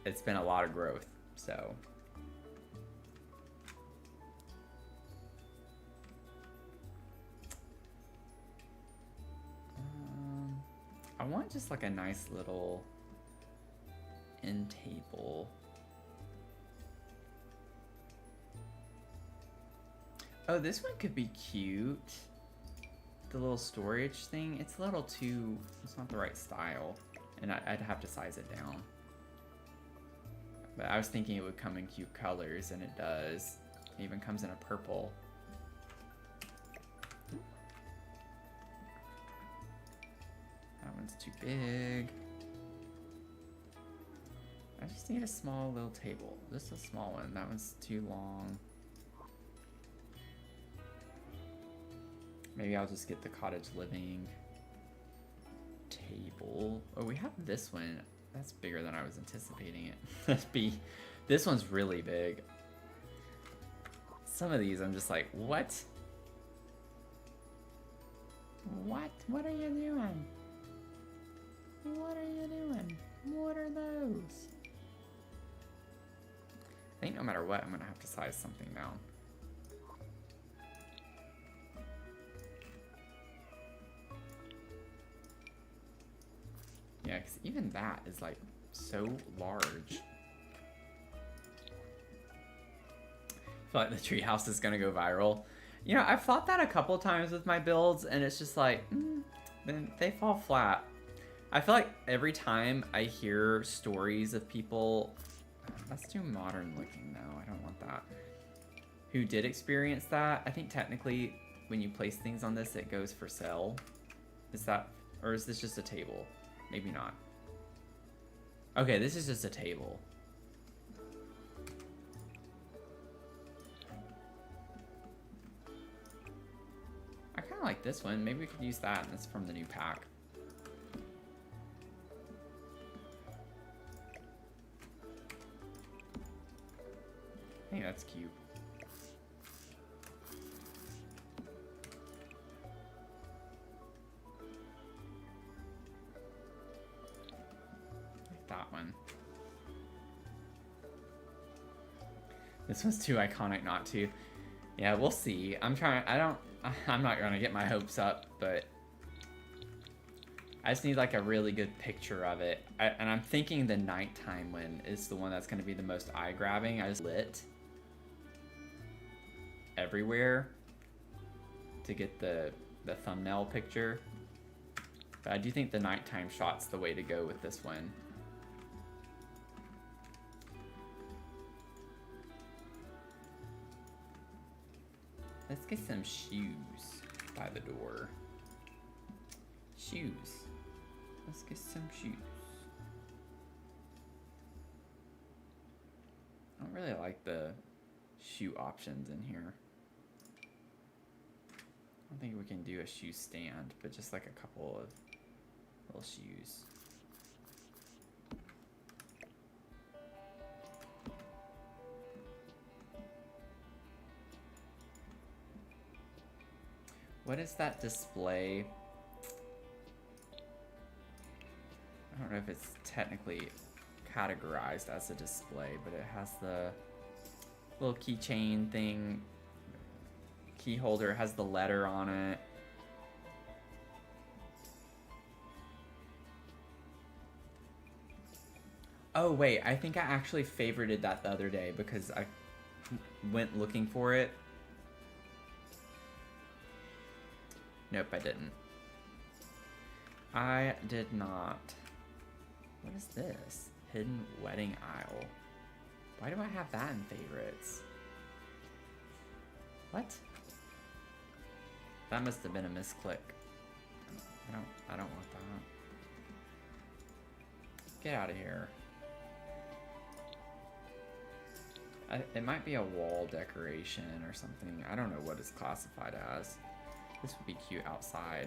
it's been a lot of growth. So I want just like a nice little end table. Oh, this one could be cute. The little storage thing. It's a little too... It's not the right style. And I'd have to size it down. But I was thinking it would come in cute colors, and it does. It even comes in a purple. That one's too big. I just need a small little table. Just a small one. That one's too long. Maybe I'll just get the cottage living table. Oh, we have this one. That's bigger than I was anticipating it. This one's really big. Some of these I'm just like, what? What? What are you doing? What are you doing? What are those? I think no matter what, I'm gonna have to size something down. Yeah, because even that is like so large. I feel like the treehouse is gonna go viral. You know, I've thought that a couple times with my builds, and it's just like, then they fall flat. I feel like every time I hear stories of people, that's too modern looking though, I don't want that, who did experience that. I think technically when you place things on this, it goes for sale. Is that, or is this just a table? Maybe not. Okay, this is just a table. I kind of like this one. Maybe we could use that, and it's from the new pack. I think that's cute. That one. This one's too iconic not to. Yeah, we'll see. I'm not gonna get my hopes up, but I just need like a really good picture of it. And I'm thinking the nighttime one is the one that's gonna be the most eye-grabbing. I just lit everywhere to get the thumbnail picture. But I do think the nighttime shot's the way to go with this one. Let's get some shoes by the door. Shoes. Let's get some shoes. I don't really like the shoe options in here. I don't think we can do a shoe stand, but just like a couple of little shoes. What is that display? I don't know if it's technically categorized as a display, but it has the little keychain thing. Key holder has the letter on it. Oh wait, I think I actually favorited that the other day because I went looking for it. Nope, I didn't. I did not. What is this? Hidden wedding aisle. Why do I have that in favorites? What? That must have been a misclick. I don't want that. Get out of here. It might be a wall decoration or something. I don't know what it's classified as. This would be cute outside.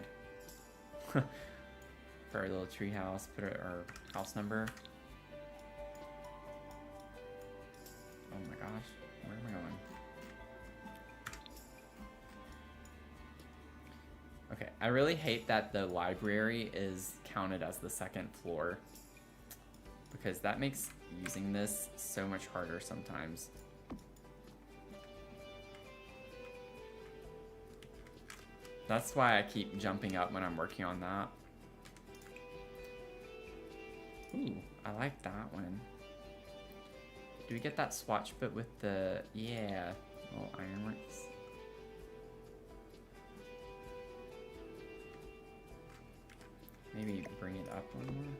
For our little tree house, put our house number. Oh my gosh, where am I going? Okay, I really hate that the library is counted as the second floor, because that makes using this so much harder sometimes. That's why I keep jumping up when I'm working on that. Ooh, I like that one. Do we get that swatch bit with the, yeah, little ironworks? Maybe bring it up one more?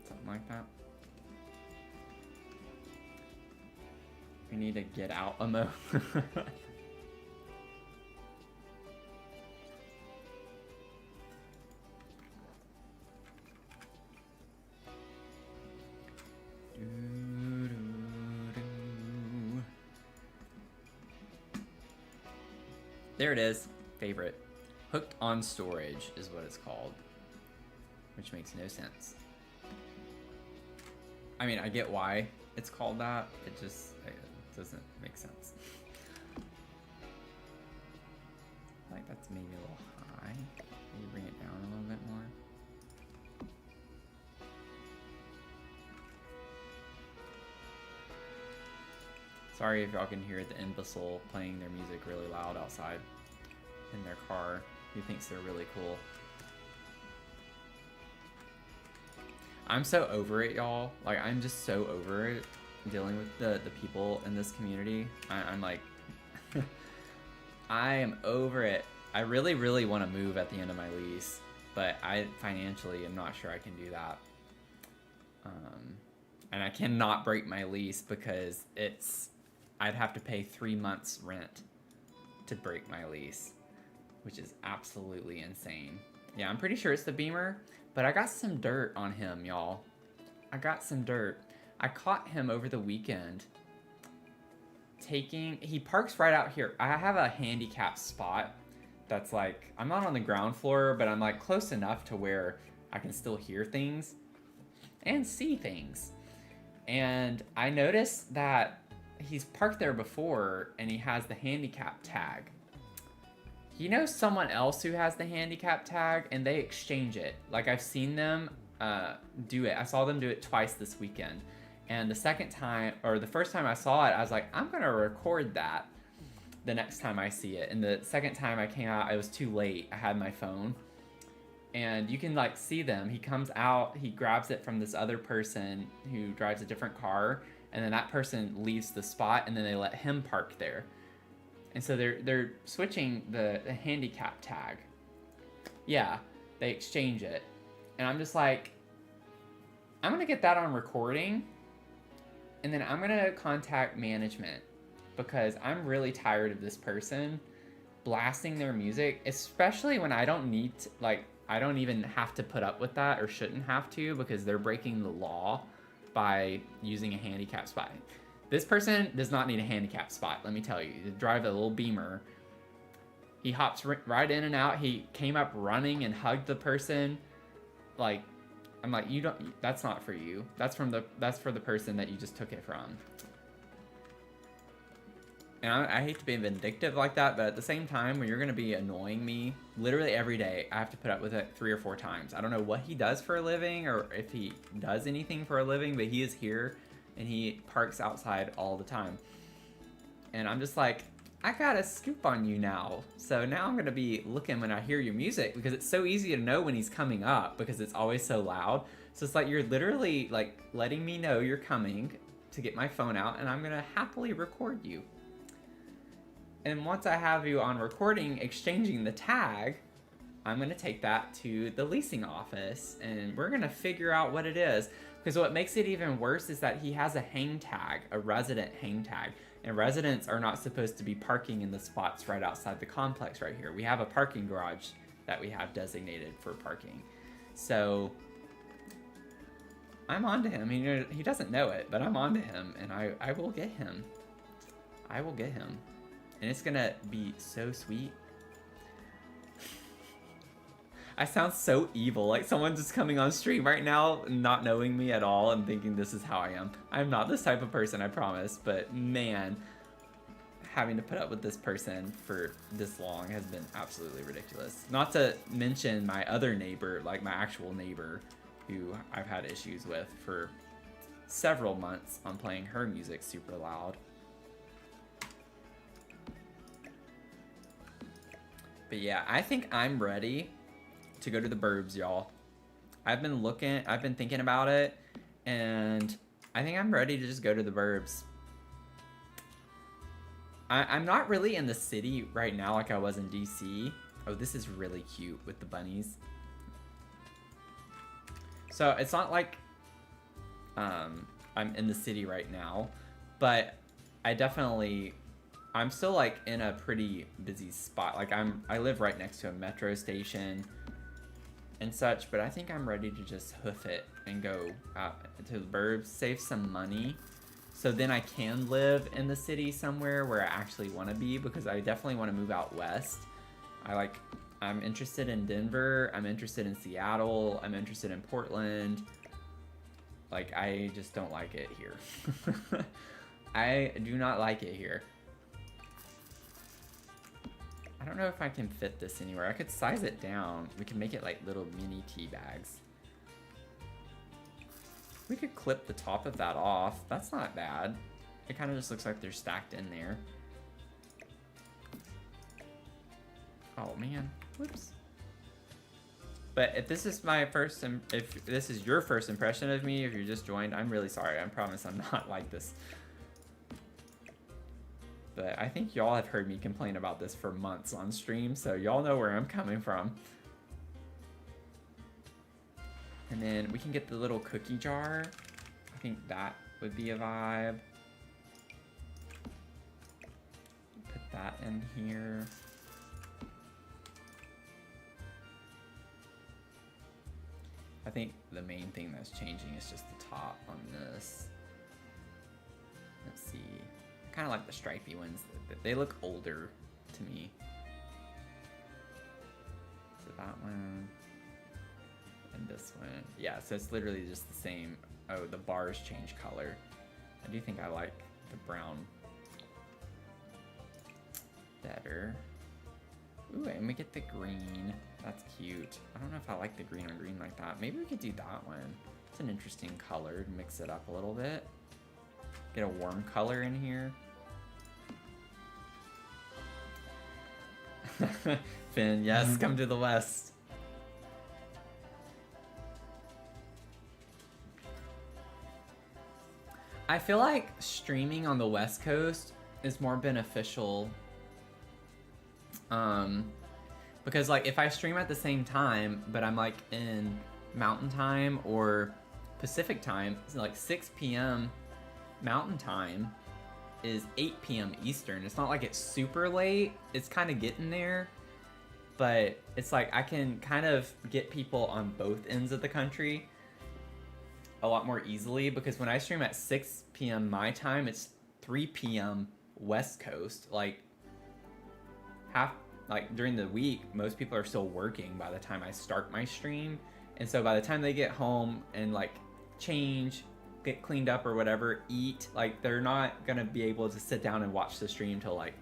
Something like that. We need to get out a mode. There it is. Favorite. Hooked on storage is what it's called. Which makes no sense. I mean, I get why it's called that. It doesn't make sense. I like that's maybe a little high. Maybe bring it down a little bit more. Sorry if y'all can hear the imbecile playing their music really loud outside in their car. He thinks they're really cool. I'm so over it, y'all. Like, I'm just so over it dealing with the people in this community. I'm like, I am over it. I really, really want to move at the end of my lease, but I financially am not sure I can do that. And I cannot break my lease because I'd have to pay 3 months rent to break my lease, which is absolutely insane. Yeah, I'm pretty sure it's the Beamer, but I got some dirt on him, y'all. I got some dirt. I caught him over the weekend he parks right out here. I have a handicap spot that's like, I'm not on the ground floor, but I'm like close enough to where I can still hear things and see things. And I noticed that he's parked there before and he has the handicap tag. He knows someone else who has the handicap tag and they exchange it. Like, I've seen them do it. I saw them do it twice this weekend. And the second time, or the first time I saw it, I was like, I'm gonna record that the next time I see it. And the second time I came out, it was too late. I had my phone. And you can like see them. He comes out, he grabs it from this other person who drives a different car, and then that person leaves the spot and then they let him park there. And so they're switching the handicap tag. Yeah. They exchange it. And I'm just like, I'm going to get that on recording. And then I'm going to contact management because I'm really tired of this person blasting their music, especially when I don't need to, like, I don't even have to put up with that or shouldn't have to because they're breaking the law by using a handicap spot. This person does not need a handicap spot, let me tell you. To drive a little Beamer. He hops right in and out. He came up running and hugged the person. Like, I'm like, you don't, that's not for you. That's for the person that you just took it from. And I hate to be vindictive like that, but at the same time, when you're going to be annoying me literally every day, I have to put up with it 3 or 4 times. I don't know what he does for a living or if he does anything for a living, but he is here and he parks outside all the time. And I'm just like, I got a scoop on you now. So now I'm going to be looking when I hear your music because it's so easy to know when he's coming up because it's always so loud. So it's like you're literally like letting me know you're coming to get my phone out and I'm going to happily record you. And once I have you on recording exchanging the tag, I'm going to take that to the leasing office and we're going to figure out what it is. Because what makes it even worse is that he has a hang tag, a resident hang tag. And residents are not supposed to be parking in the spots right outside the complex right here. We have a parking garage that we have designated for parking. So I'm on to him. He doesn't know it, but I'm on to him and I will get him. I will get him. And it's gonna be so sweet. I sound so evil, like someone just coming on stream right now, not knowing me at all and thinking this is how I am. I'm not this type of person, I promise, but man, having to put up with this person for this long has been absolutely ridiculous. Not to mention my other neighbor, like my actual neighbor, who I've had issues with for several months on playing her music super loud. But yeah, I think I'm ready to go to the burbs, y'all. I've been thinking about it, and I think I'm ready to just go to the burbs. I'm not really in the city right now like I was in DC. Oh, this is really cute with the bunnies. So it's not like I'm in the city right now, but I'm still like in a pretty busy spot. Like I live right next to a metro station and such, but I think I'm ready to just hoof it and go out to the burbs, save some money, so then I can live in the city somewhere where I actually want to be, because I definitely want to move out west. I'm interested in Denver, I'm interested in Seattle, I'm interested in Portland. Like, I just don't like it here. I do not like it here. I don't know if I can fit this anywhere. I could size it down. We can make it like little mini tea bags. We could clip the top of that off. That's not bad. It kind of just looks like they're stacked in there. Oh man, whoops. But if this is if this is your first impression of me, if you just joined, I'm really sorry. I promise I'm not like this. But I think y'all have heard me complain about this for months on stream, so y'all know where I'm coming from. And then we can get the little cookie jar. I think that would be a vibe. Put that in here. I think the main thing that's changing is just the top on this. Let's see. Kind of like the stripy ones. They look older to me. So that one and this one. Yeah, so it's literally just the same. Oh, the bars change color. I do think I like the brown better. Ooh, and we get the green. That's cute. I don't know if I like the green on green like that. Maybe we could do that one. It's an interesting color to mix it up a little bit. Get a warm color in here. Finn, yes, come to the west. I feel like streaming on the West Coast is more beneficial Because like if I stream at the same time, but I'm like in Mountain Time or Pacific Time, so like 6 p.m. Mountain Time is 8 p.m. Eastern. It's not like it's super late. It's kind of getting there. But it's like I can kind of get people on both ends of the country a lot more easily, because when I stream at 6 p.m. my time, it's 3 p.m. West Coast. Like during the week, most people are still working by the time I start my stream. And so by the time they get home and like change, get cleaned up or whatever, eat, like they're not gonna be able to sit down and watch the stream till like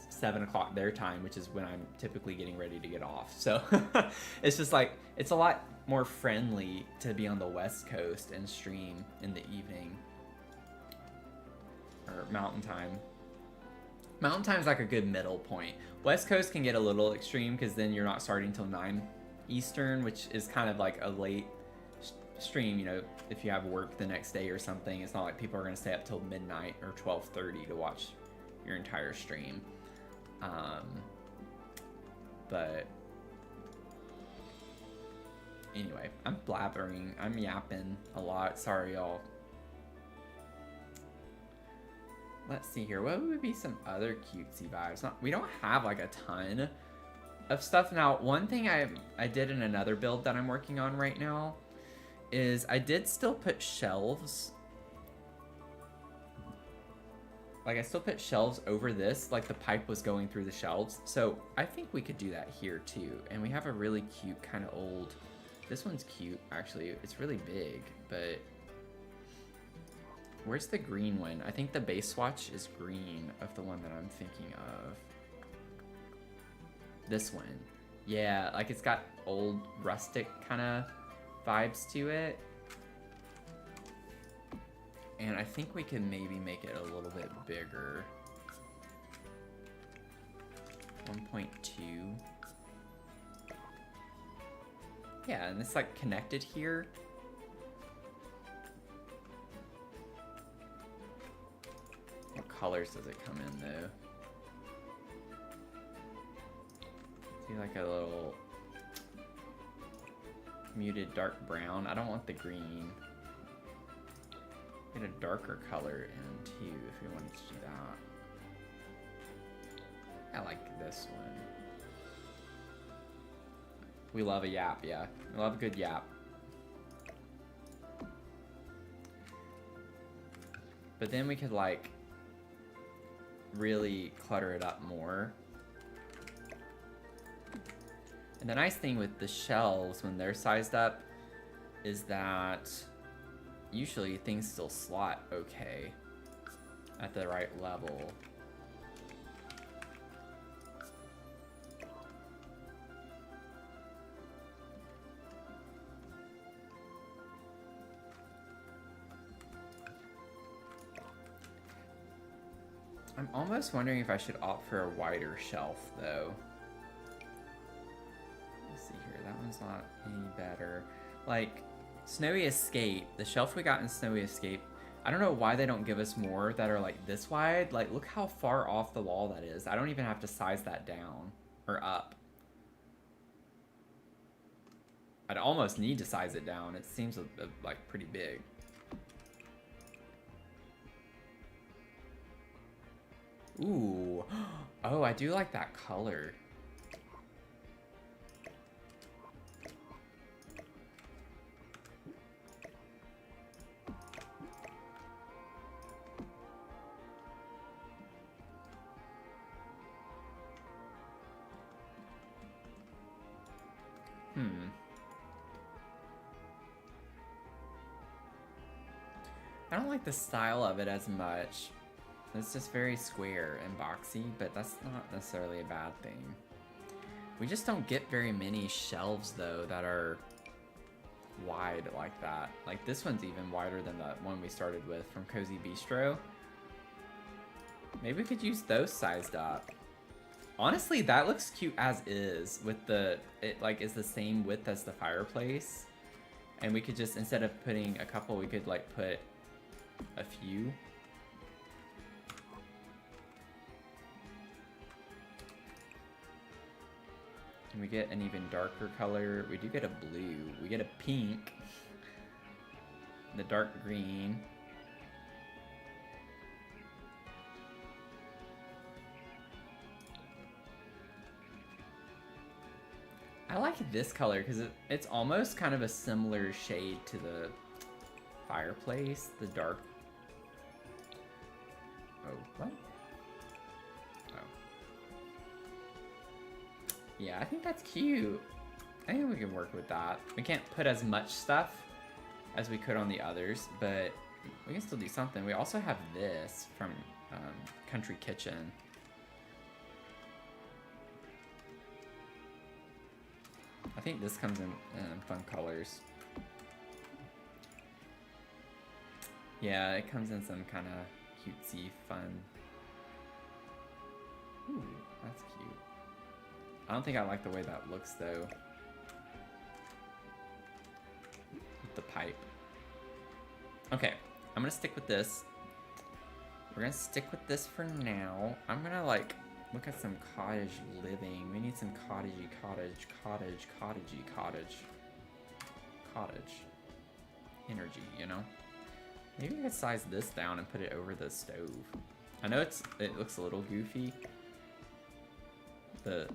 7 o'clock their time, which is when I'm typically getting ready to get off. So it's just like, it's a lot more friendly to be on the West Coast and stream in the evening or Mountain Time. Mountain Time is like a good middle point. West Coast can get a little extreme because then you're not starting till 9 Eastern, which is kind of like a late stream, you know, if you have work the next day or something. It's not like people are going to stay up till midnight or 12:30 to watch your entire stream. But anyway, I'm blabbering, I'm yapping a lot. Sorry, y'all. Let's see here. What would be some other cutesy vibes? We don't have like a ton of stuff. Now, one thing I did in another build that I'm working on right now is I did still put shelves. Like I still put shelves over this, like the pipe was going through the shelves. So I think we could do that here too. And we have a really cute kind of old, this one's cute actually. It's really big, but where's the green one? I think the base swatch is green of the one that I'm thinking of. This one. Yeah, like it's got old rustic kind of vibes to it. And I think we can maybe make it a little bit bigger. 1.2. Yeah, and it's like connected here. What colors does it come in though? See, like a little muted dark brown. I don't want the green. Get a darker color in too if we wanted to do that. I like this one. We love a yap, yeah. We love a good yap. But then we could like really clutter it up more. And the nice thing with the shelves when they're sized up is that usually things still slot okay at the right level. I'm almost wondering if I should opt for a wider shelf though. Let's see here, that one's not any better. Like, Snowy Escape, the shelf we got in Snowy Escape, I don't know why they don't give us more that are like this wide. Like, look how far off the wall that is. I don't even have to size that down or up. I'd almost need to size it down. It seems like pretty big. Ooh, oh, I do like that color. I don't like the style of it as much. It's just very square and boxy, but that's not necessarily a bad thing. We just don't get very many shelves though that are wide like that. Like this one's even wider than the one we started with from Cozy Bistro. Maybe we could use those sized up. Honestly, that looks cute as is with the, it like is the same width as the fireplace. And we could just, instead of putting a couple, we could like put a few. Can we get an even darker color? We do get a blue. We get a pink. The dark green. I like this color because it's almost kind of a similar shade to the fireplace, the dark. Oh, what? Oh. Yeah, I think that's cute. I think we can work with that. We can't put as much stuff as we could on the others, but we can still do something. We also have this from Country Kitchen. I think this comes in fun colors. Yeah, it comes in some kind of cutesy fun. Ooh, that's cute. I don't think I like the way that looks though. With the pipe. Okay, I'm gonna stick with this. We're gonna stick with this for now. I'm gonna like look at some cottage living. We need some cottagey cottage energy, you know? Maybe I could size this down and put it over the stove. I know it looks a little goofy. The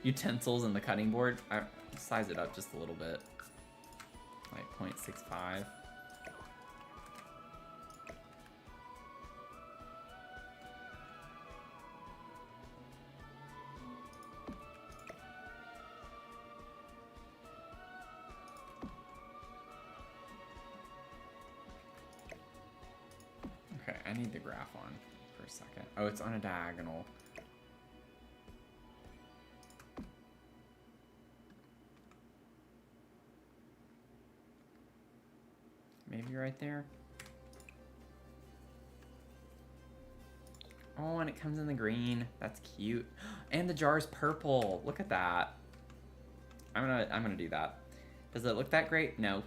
utensils and the cutting board, I size it up just a little bit. Like 0.65. Okay, I need the graph on for a second. Oh, it's on a diagonal. Maybe right there. Oh, and it comes in the green. That's cute. And the jar's purple. Look at that. I'm gonna do that. Does it look that great? No.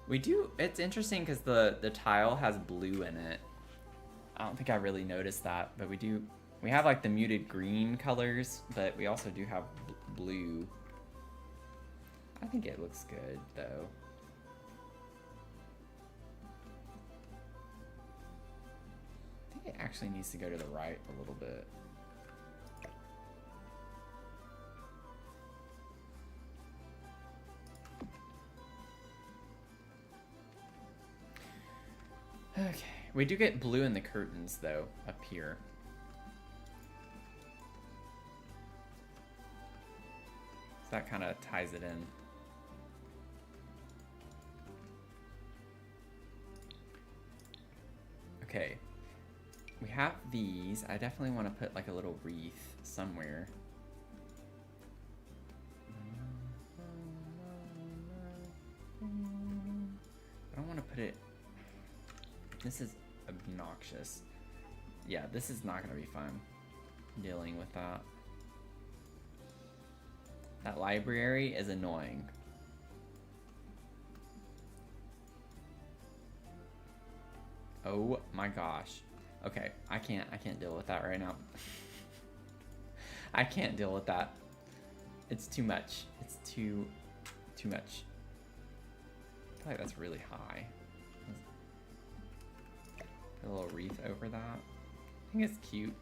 We do. It's interesting because the tile has blue in it. I don't think I really noticed that, but we do. We have like the muted green colors, but we also do have blue. I think it looks good though. I think it actually needs to go to the right a little bit. Okay, we do get blue in the curtains though, up here. So that kind of ties it in. Okay, we have these. I definitely want to put like a little wreath somewhere. I don't want to put it. This is obnoxious. Yeah, this is not going to be fun dealing with that. That library is annoying. Oh my gosh. Okay, I can't deal with that right now. I can't deal with that. It's too much. It's too much. I feel like that's really high. Put a little wreath over that. I think it's cute.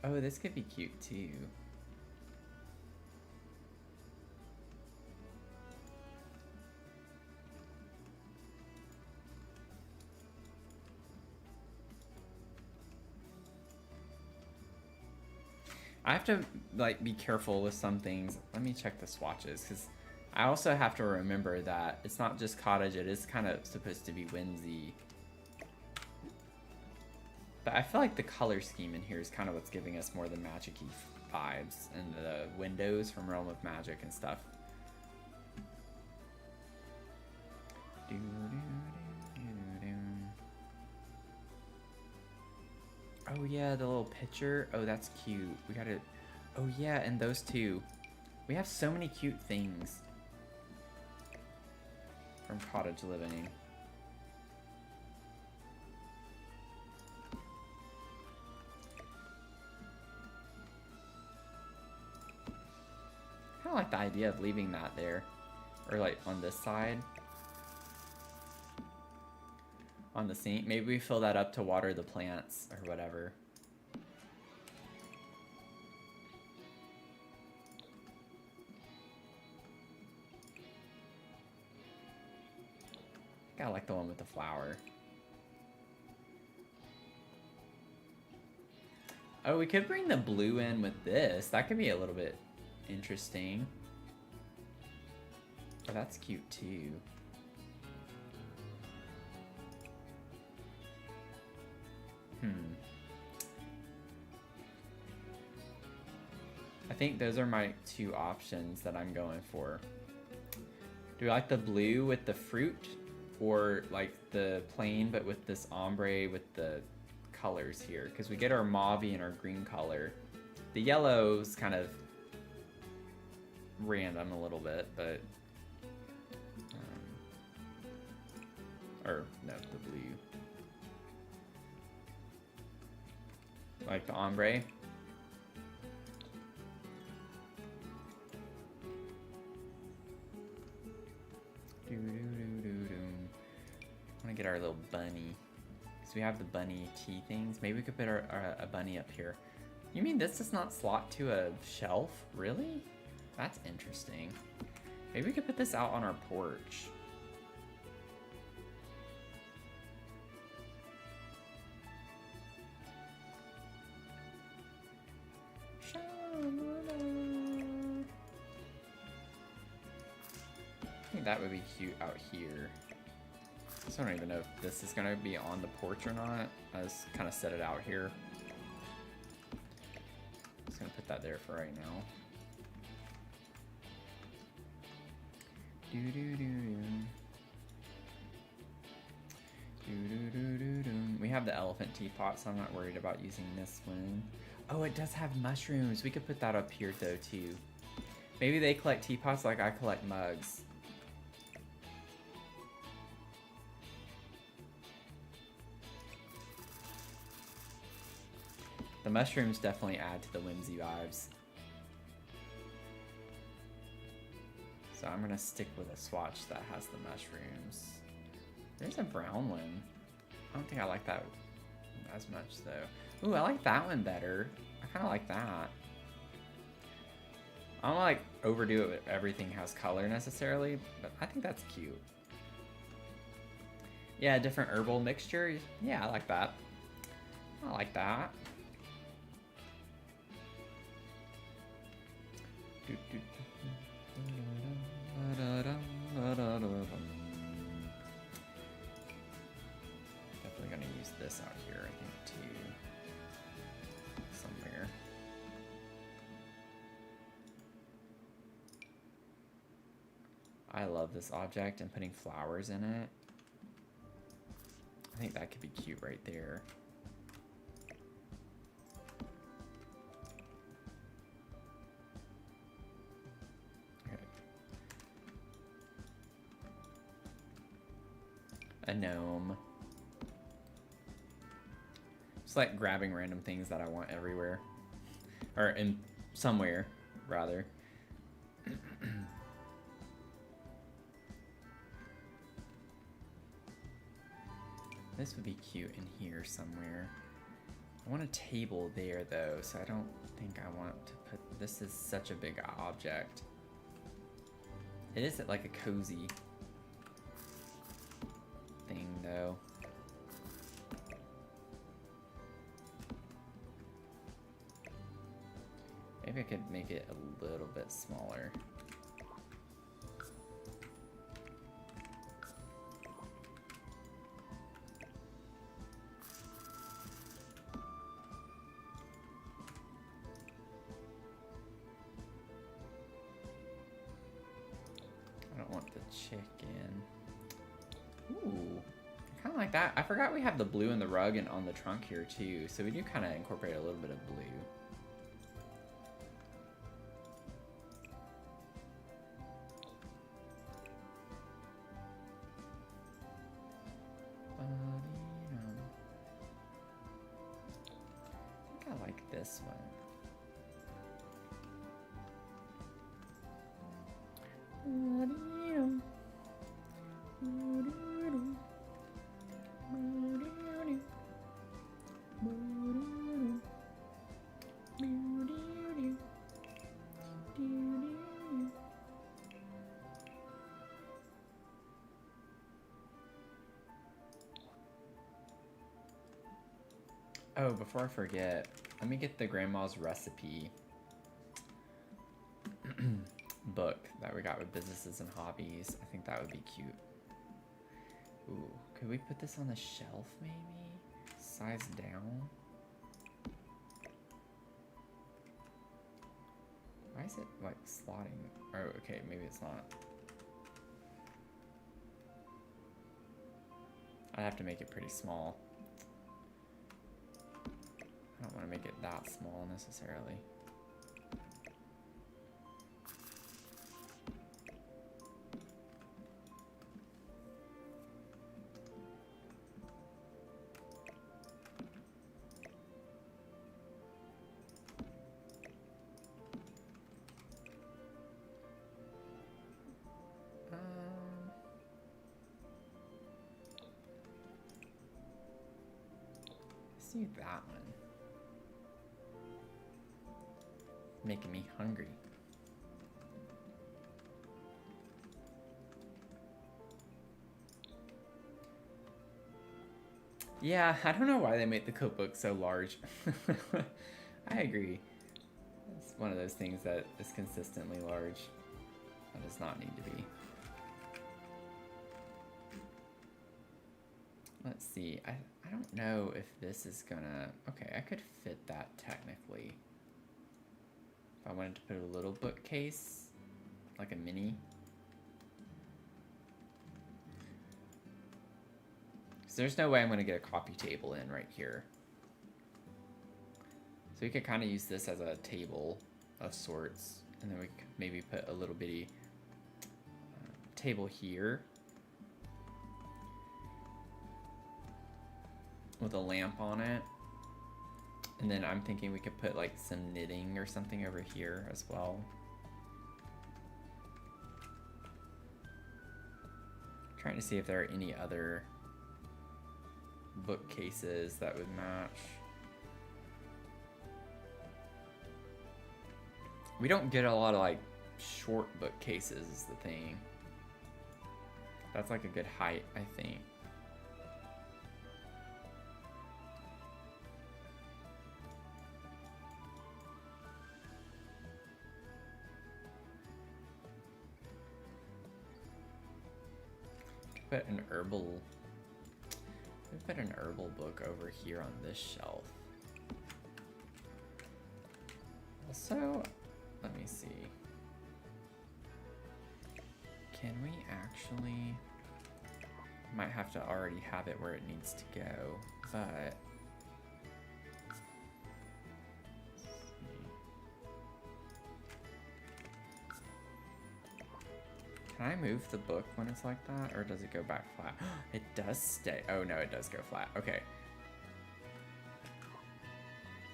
Oh, this could be cute too. I have to like be careful with some things. Let me check the swatches because I also have to remember that it's not just cottage, it is kind of supposed to be whimsy. But I feel like the color scheme in here is kind of what's giving us more the magic-y vibes, and the windows from Realm of Magic and stuff. Oh yeah, the little picture. Oh, that's cute. We gotta. Oh yeah, and those two. We have so many cute things. from cottage living. I kind of like the idea of leaving that there, or like on this side. On the sink. Maybe we fill that up to water the plants or whatever. I like the one with the flower. Oh, we could bring the blue in with this. That could be a little bit interesting. Oh, that's cute too. I think those are my two options that I'm going for. Do you like the blue with the fruit, or like the plain but with this ombre with the colors here? Because we get our mauve and our green color. The yellow's kind of random a little bit, but or no, the blue. Like the ombre. I want to get our little bunny. Because we have the bunny tea things. Maybe we could put a bunny up here. You mean this does not slot to a shelf? Really? That's interesting. Maybe we could put this out on our porch. I think that would be cute out here. So I don't even know if this is going to be on the porch or not. I just kind of set it out here. Just going to put that there for right now. We have the elephant teapot, so I'm not worried about using this one. Oh, it does have mushrooms. We could put that up here though too. Maybe they collect teapots like I collect mugs. The mushrooms definitely add to the whimsy vibes. So I'm gonna stick with a swatch that has the mushrooms. There's a brown one. I don't think I like that as much though. Ooh, I like that one better. I kind of like that. I don't like overdo it with everything has color necessarily, but I think that's cute. Yeah, different herbal mixture. Yeah, I like that. I like that. Definitely gonna use this out here, I think, too. Somewhere. I love this object and putting flowers in it. I think that could be cute right there. A gnome. Just like grabbing random things that I want everywhere. Or in somewhere, rather. This would be cute in here somewhere. I want a table there though, so I don't think I want to put... This is such a big object. It is like a cozy thing though. Maybe I could make it a little bit smaller. I don't want the chicken. Ooh, I kind of like that. I forgot we have the blue in the rug and on the trunk here too, so we do kind of incorporate a little bit of blue. like this one. Oh, before I forget, let me get the grandma's recipe book that we got with businesses and hobbies. I think that would be cute. Ooh, could we put this on the shelf maybe? Size down? Why is it like slotting? Oh, okay, maybe it's not. I have to make it pretty small. I don't want to make it that small necessarily. Let's do that one. Making me hungry. Yeah, I don't know why they make the cookbook so large. I agree. It's one of those things that is consistently large. That does not need to be. Let's see. I don't know if this is gonna... Okay, I could fit that technically. If I wanted to put a little bookcase, like a mini. So there's no way I'm gonna get a coffee table in right here. So we could kind of use this as a table of sorts. And then we could maybe put a little bitty table here. With a lamp on it. And then I'm thinking we could put like some knitting or something over here as well. Trying to see if there are any other bookcases that would match. We don't get a lot of like short bookcases is the thing. That's like a good height, I think. Put an herbal book over here on this shelf. Also, let me see. Can we actually... Might have to already have it where it needs to go, but... Can I move the book when it's like that, or does it go back flat? It does stay. Oh no, it does go flat. Okay.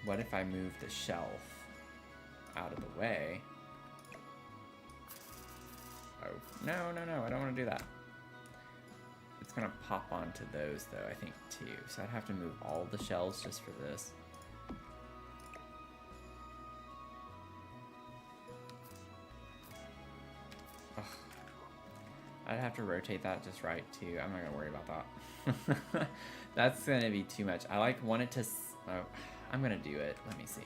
What if I move the shelf out of the way? Oh, no, I don't want to do that. It's gonna pop onto those though, I think too. So I'd have to move all the shelves just for this. I'd have to rotate that just right too. I'm not gonna worry about that. That's gonna be too much. I like want it to, oh, I'm gonna do it. Let me see.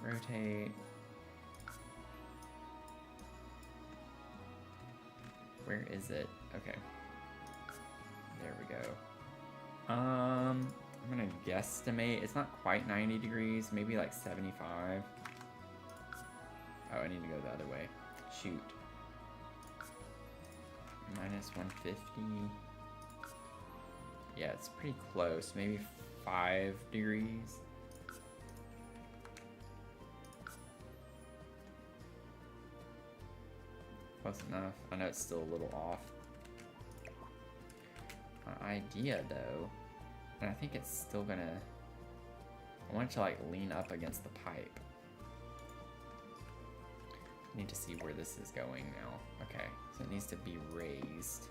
Rotate. Where is it? Okay. There we go. I'm gonna guesstimate. It's not quite 90 degrees, maybe like 75. Oh, I need to go the other way. Shoot. Minus 150. Yeah, it's pretty close. Maybe 5 degrees. Close enough. I know it's still a little off. My idea, though, and I think it's still gonna I want it to like lean up against the pipe. I need to see where this is going now. Okay, so it needs to be raised.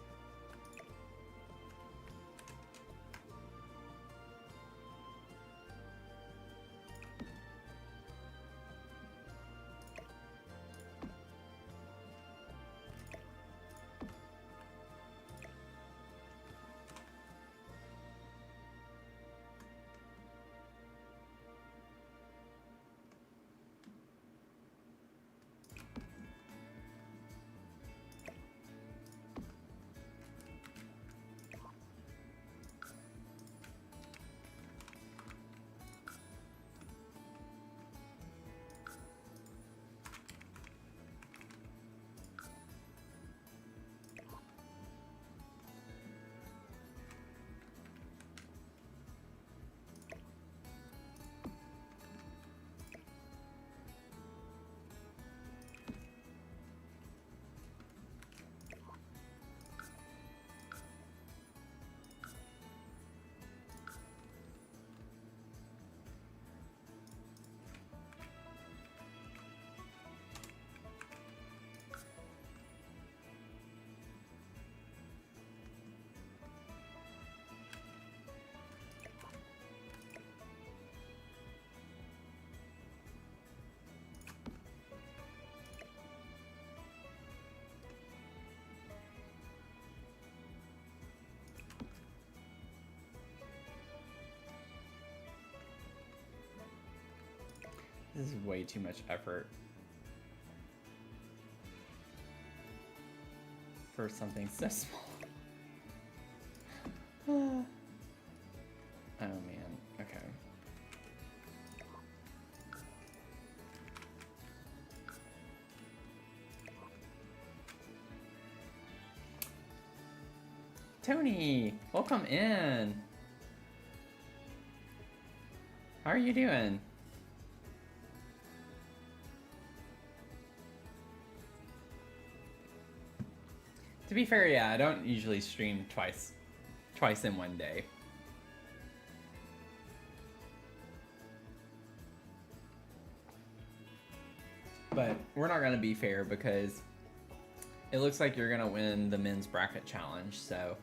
This is way too much effort for something so small. Oh man, okay. Tony, welcome in. How are you doing? To be fair, yeah, I don't usually stream twice in one day. But we're not gonna be fair because it looks like you're gonna win the men's bracket challenge, so.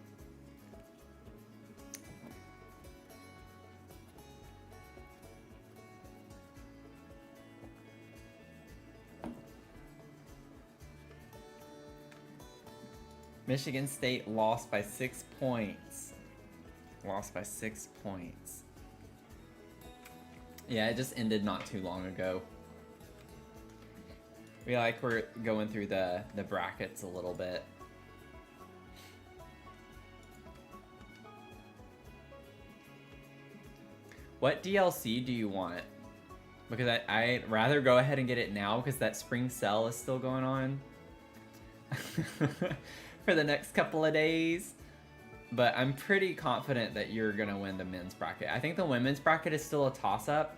Michigan State lost by 6 points. Lost by 6 points. Yeah, it just ended not too long ago. We're going through the brackets a little bit. What DLC do you want? Because I'd rather go ahead and get it now because that spring sale is still going on. For the next couple of days, but I'm pretty confident that you're gonna win the men's bracket. I think the women's bracket is still a toss-up.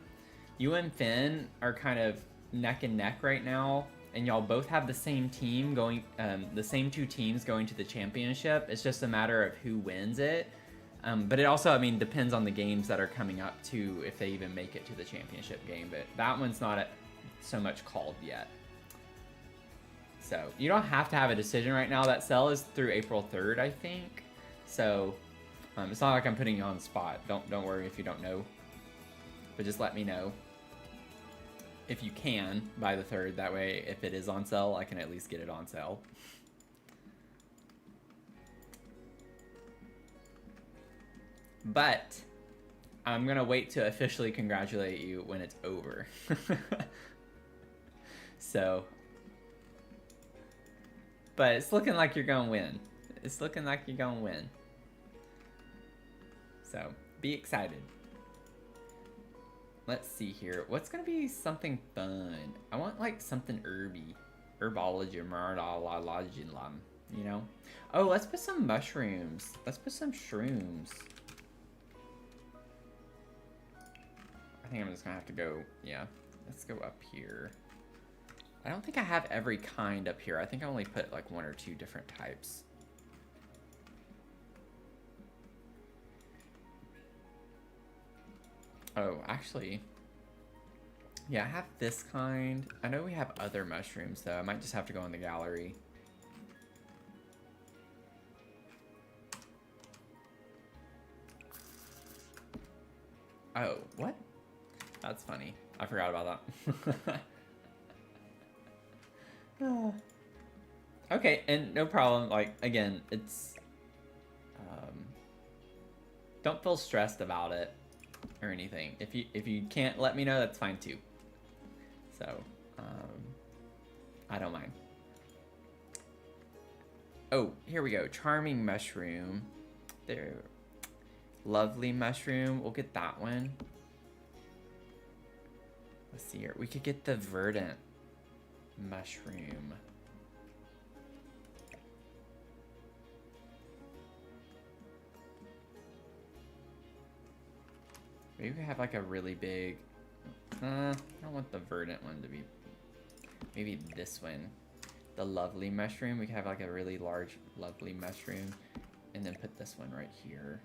You and Finn are kind of neck and neck right now, and y'all both have the same team going, the same two teams going to the championship. It's just a matter of who wins it. But it also, I mean, depends on the games that are coming up too, if they even make it to the championship game. But that one's not so much called yet. So you don't have to have a decision right now. That sale is through April 3rd, I think. So it's not like I'm putting you on the spot. Don't worry if you don't know. But just let me know if you can by the 3rd. That way, if it is on sale, I can at least get it on sale. But I'm gonna wait to officially congratulate you when it's over. So. But it's looking like you're gonna win. It's looking like you're gonna win. So, be excited. Let's see here. What's gonna be something fun? I want like something herby. Herbology, you know? Oh, let's put some mushrooms. Let's put some shrooms. I think I'm just gonna have to go, yeah. Let's go up here. I don't think I have every kind up here. I think I only put like 1 or 2 different types. Oh, actually, yeah, I have this kind. I know we have other mushrooms, though. I might just have to go in the gallery. Oh, what? That's funny. I forgot about that. Okay, and no problem. Like, again, it's... don't feel stressed about it or anything. If you can't let me know, that's fine too. So, I don't mind. Oh, here we go. Charming mushroom. There. Lovely mushroom. We'll get that one. Let's see here. We could get the verdant mushroom. Maybe we have like a really big... I don't want the verdant one to be... Maybe this one. The lovely mushroom. We can have like a really large lovely mushroom. And then put this one right here.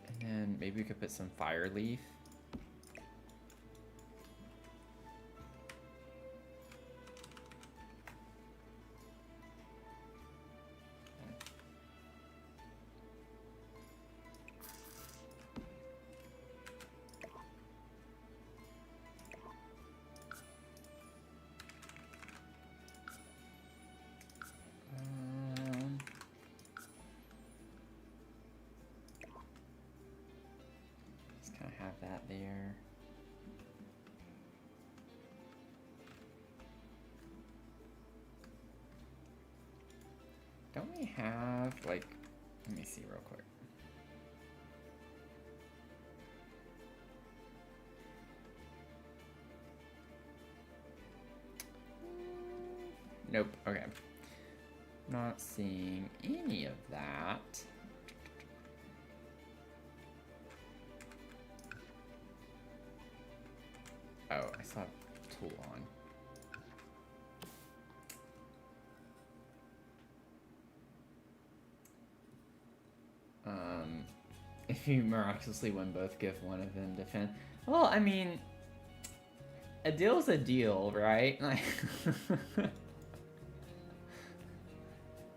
And then maybe we could put some fire leaf. Have that there. Don't we have, like, let me see real quick. Nope, okay. Not seeing any of that. Oh, I saw tool on. If you miraculously win both, give one of them defend. Well, I mean, a deal's a deal, right? Like,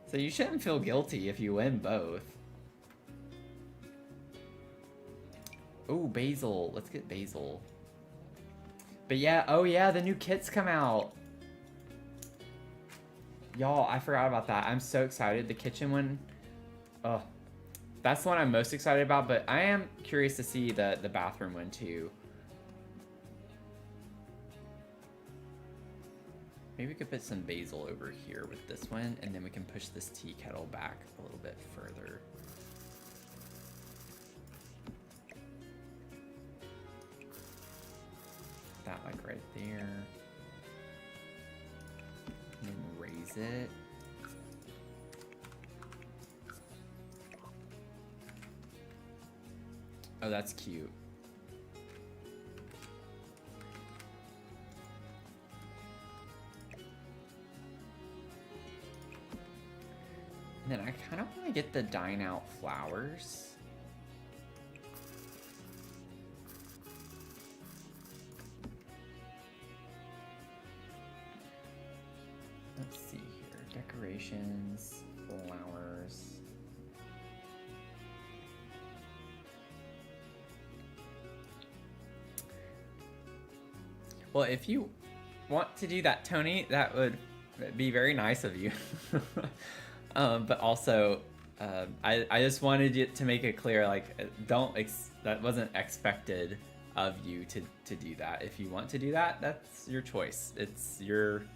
so you shouldn't feel guilty if you win both. Oh, basil. Let's get basil. But yeah, oh yeah, the new kits come out. Y'all, I forgot about that. I'm so excited. The kitchen one, oh, that's the one I'm most excited about, but I am curious to see the bathroom one too. Maybe we could put some basil over here with this one, and then we can push this tea kettle back a little bit further. That like right there. And then raise it. Oh, that's cute. And then I kind of want to get the dine out flowers. Let's see here. Decorations, flowers. Well, if you want to do that, Tony, that would be very nice of you. But also, I just wanted you to make it clear, like, that wasn't expected of you to do that. If you want to do that, that's your choice. It's your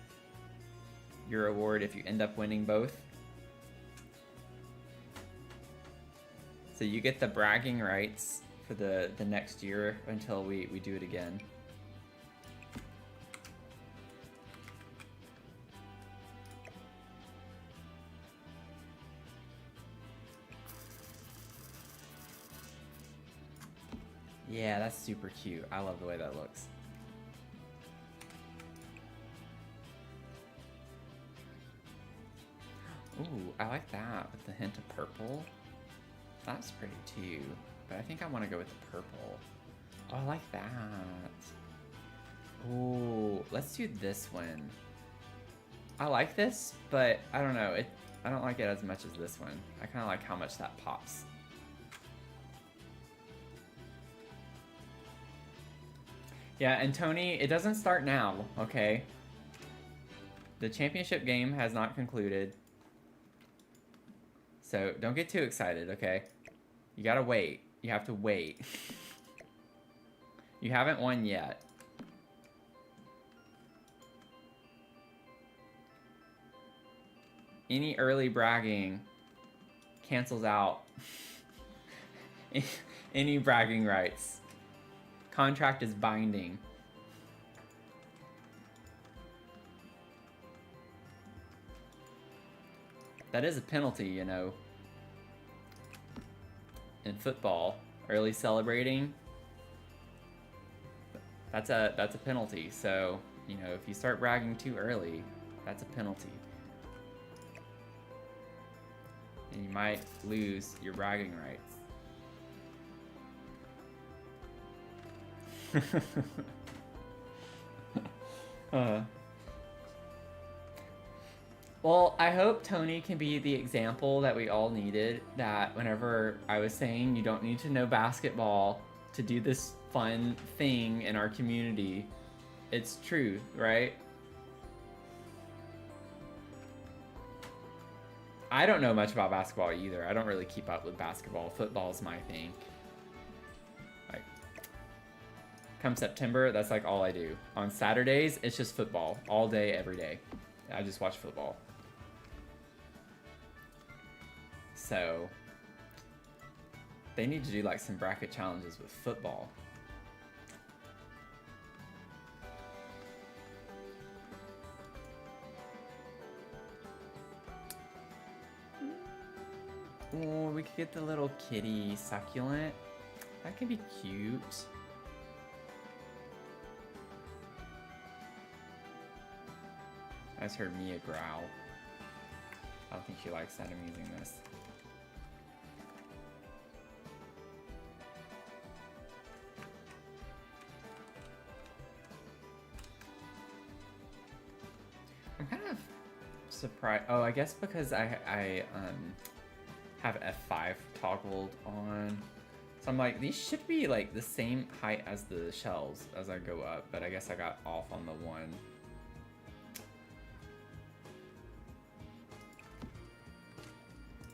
award if you end up winning both. So you get the bragging rights for the next year until we do it again. Yeah, that's super cute. I love the way that looks. Ooh, I like that with the hint of purple. That's pretty too, but I think I want to go with the purple. Oh, I like that. Ooh, let's do this one. I like this, but I don't know. I don't like it as much as this one. I kind of like how much that pops. Yeah, and Tony, it doesn't start now, okay? The championship game has not concluded. So don't get too excited, okay? You gotta wait. You have to wait. You haven't won yet. Any early bragging cancels out any bragging rights. Contract is binding. That is a penalty, you know. In football, early celebrating, that's a penalty. So, you know, if you start bragging too early, that's a penalty. And you might lose your bragging rights. Well, I hope Tony can be the example that we all needed, that whenever I was saying you don't need to know basketball to do this fun thing in our community, it's true, right? I don't know much about basketball either. I don't really keep up with basketball. Football's my thing. Like, come September, that's like all I do. On Saturdays, it's just football. All day, every day. I just watch football. So, they need to do like some bracket challenges with football. Oh, we could get the little kitty succulent. That could be cute. I just heard Mia growl. I don't think she likes that I'm using this. I'm kind of surprised. Oh, I guess because I have F5 toggled on. So I'm like, these should be like the same height as the shells as I go up, but I guess I got off on the one.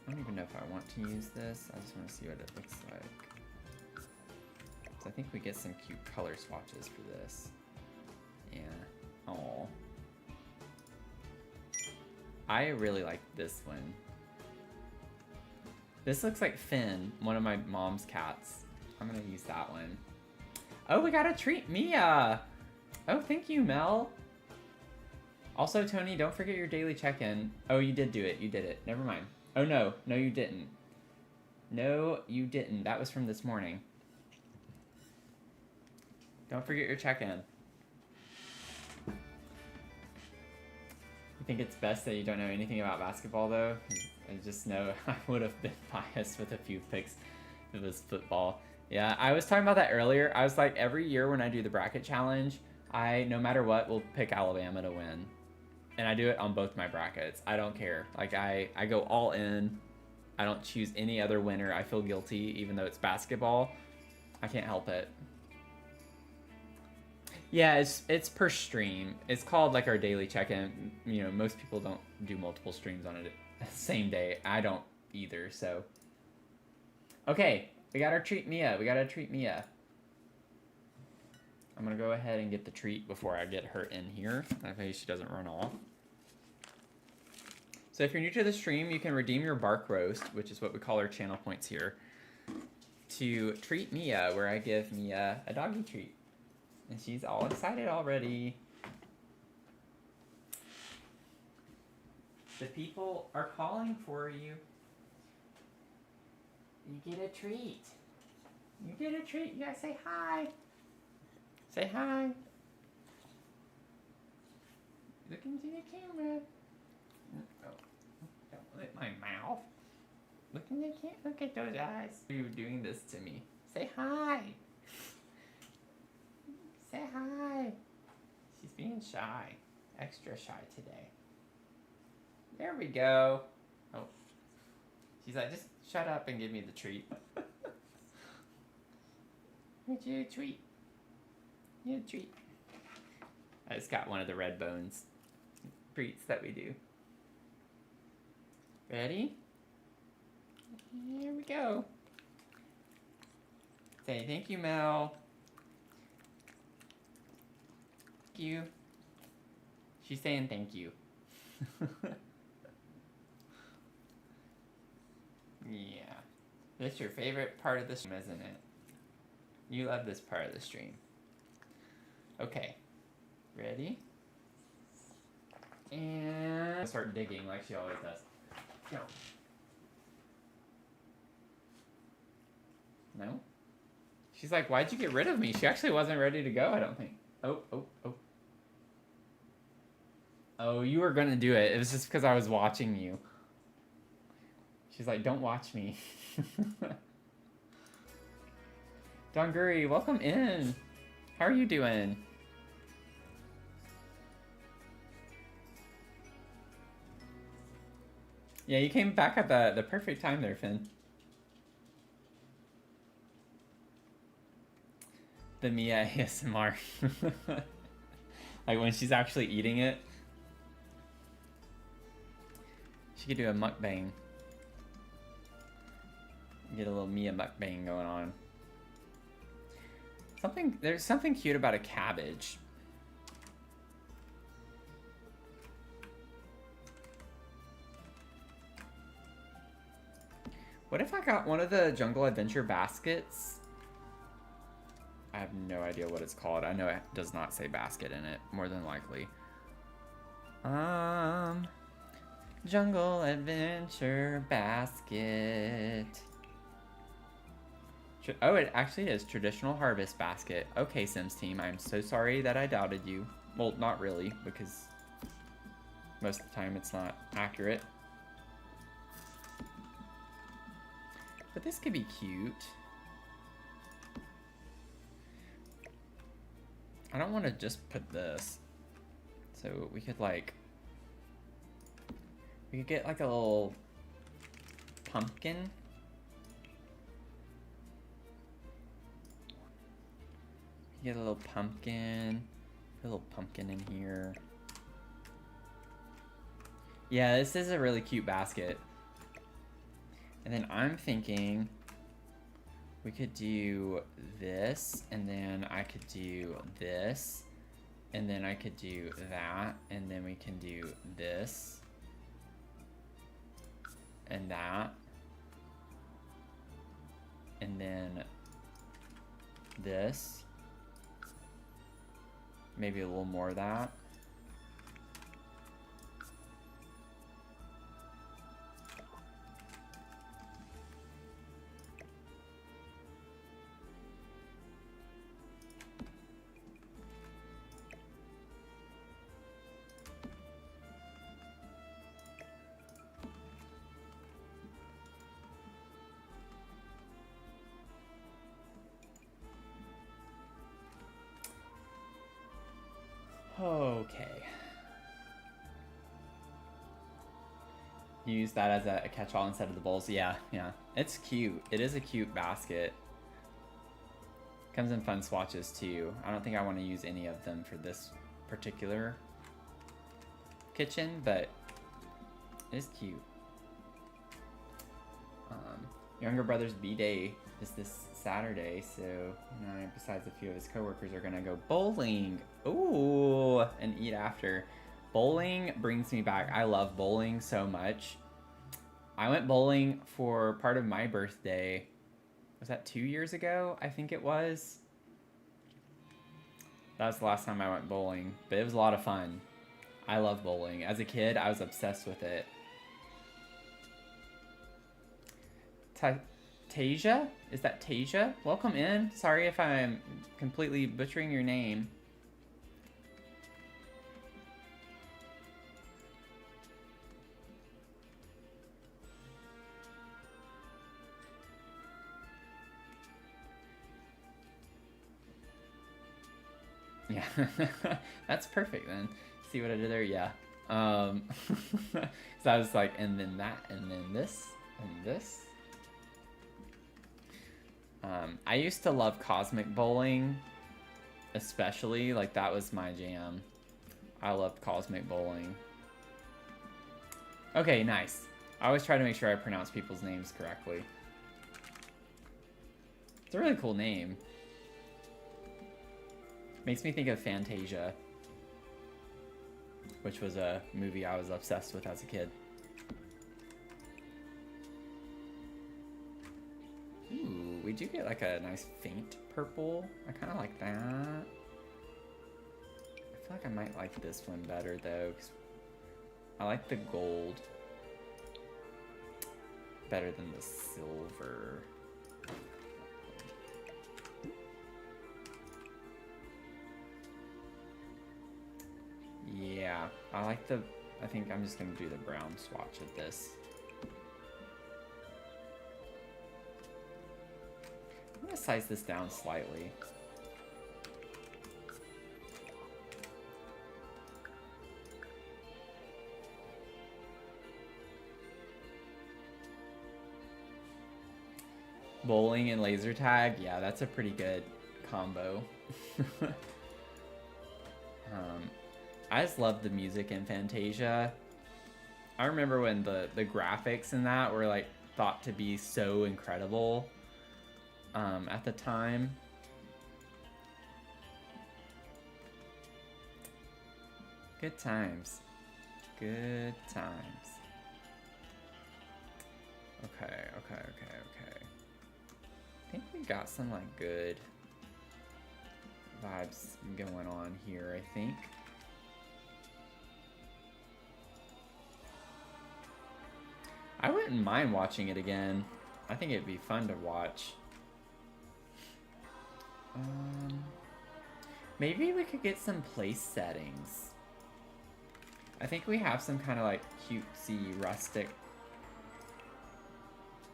I don't even know if I want to use this. I just want to see what it looks like. So I think we get some cute color swatches for this. Yeah. Oh. I really like this one. This looks like Finn, one of my mom's cats. I'm gonna use that one. Oh, we got a treat, Mia! Oh, thank you, Mel. Also, Tony, don't forget your daily check-in. Oh, you did do it. You did it. Never mind. Oh, no. No, you didn't. No, you didn't. That was from this morning. Don't forget your check-in. You think it's best that you don't know anything about basketball, though? I just know I would have been biased with a few picks if it was football. Yeah, I was talking about that earlier. I was like, every year when I do the bracket challenge, I, no matter what, will pick Alabama to win. And I do it on both my brackets. I don't care. Like, I go all in. I don't choose any other winner. I feel guilty, even though it's basketball. I can't help it. Yeah, it's per stream. It's called like our daily check-in. You know, most people don't do multiple streams on it same day. I don't either, so. Okay, we got our treat Mia. We gotta treat Mia. I'm gonna go ahead and get the treat before I get her in here. That way she doesn't run off. So if you're new to the stream, you can redeem your bark roast, which is what we call our channel points here, to treat Mia, where I give Mia a doggy treat. And she's all excited already. The people are calling for you. You get a treat. You get a treat. You gotta say hi. Say hi. Look into the camera. Oh, my mouth. Look, I can't look at those eyes. You're doing this to me. Say hi. Say hi. She's being shy. Extra shy today. There we go. Oh. She's like, just shut up and give me the treat. Would you a treat? You a treat. I just got one of the red bones treats that we do. Ready? Here we go. Say thank you, Mel. Thank you. She's saying thank you. Yeah. That's your favorite part of the stream, isn't it? You love this part of the stream. Okay. Ready? And I'll start digging like she always does. Go. No? She's like, why'd you get rid of me? She actually wasn't ready to go, I don't think. Oh, oh, oh. Oh, you were gonna do it. It was just because I was watching you. She's like, don't watch me. Donguri, welcome in. How are you doing? Yeah, you came back at the perfect time there, Finn. The Mia ASMR. Like when she's actually eating it. She could do a mukbang. Get a little Mia mukbang going on. There's something cute about a cabbage. What if I got one of the Jungle Adventure baskets? I have no idea what it's called. I know it does not say basket in it, more than likely. Jungle Adventure basket. Oh, it actually is traditional harvest basket. Okay, Sims team, I'm so sorry that I doubted you. Well, not really, because most of the time it's not accurate. But this could be cute. I don't want to just put this. So we could like... We could get like a little pumpkin. Get a little pumpkin. Put a little pumpkin in here. Yeah, this is a really cute basket. And then I'm thinking we could do this, and then I could do this, and then I could do that, and then we can do this, and that, and then this. Maybe a little more of that. Okay. Use that as a catch-all instead of the bowls. Yeah, yeah. It's cute. It is a cute basket. Comes in fun swatches too. I don't think I want to use any of them for this particular kitchen, but it's cute. Younger brother's B-Day is this Saturday, so besides a few of his coworkers are gonna go bowling. Ooh, and eat after. Bowling brings me back. I love bowling so much. I went bowling for part of my birthday. Was that 2 years ago? I think it was. That was the last time I went bowling, but it was a lot of fun. I love bowling. As a kid, I was obsessed with it. Tasia? Is that Tasia? Welcome in. Sorry if I'm completely butchering your name. Yeah, that's perfect then. See what I did there? Yeah. So I was like, and then that, and then this, and this. I used to love Cosmic Bowling, especially. Like, that was my jam. I loved Cosmic Bowling. Okay, nice. I always try to make sure I pronounce people's names correctly. It's a really cool name. Makes me think of Fantasia, which was a movie I was obsessed with as a kid. Ooh, we do get like a nice faint purple. I kind of like that. I feel like I might like this one better though, because I like the gold better than the silver. Yeah, I think I'm just gonna do the brown swatch of this. I'm gonna size this down slightly. Bowling and laser tag, yeah, that's a pretty good combo. I just love the music in Fantasia. I remember when the graphics in that were like thought to be so incredible at the time. Good times. Good times. Okay. I think we got some like good vibes going on here, I think. I wouldn't mind watching it again. I think it'd be fun to watch. Maybe we could get some place settings. I think we have some kind of like cutesy, rustic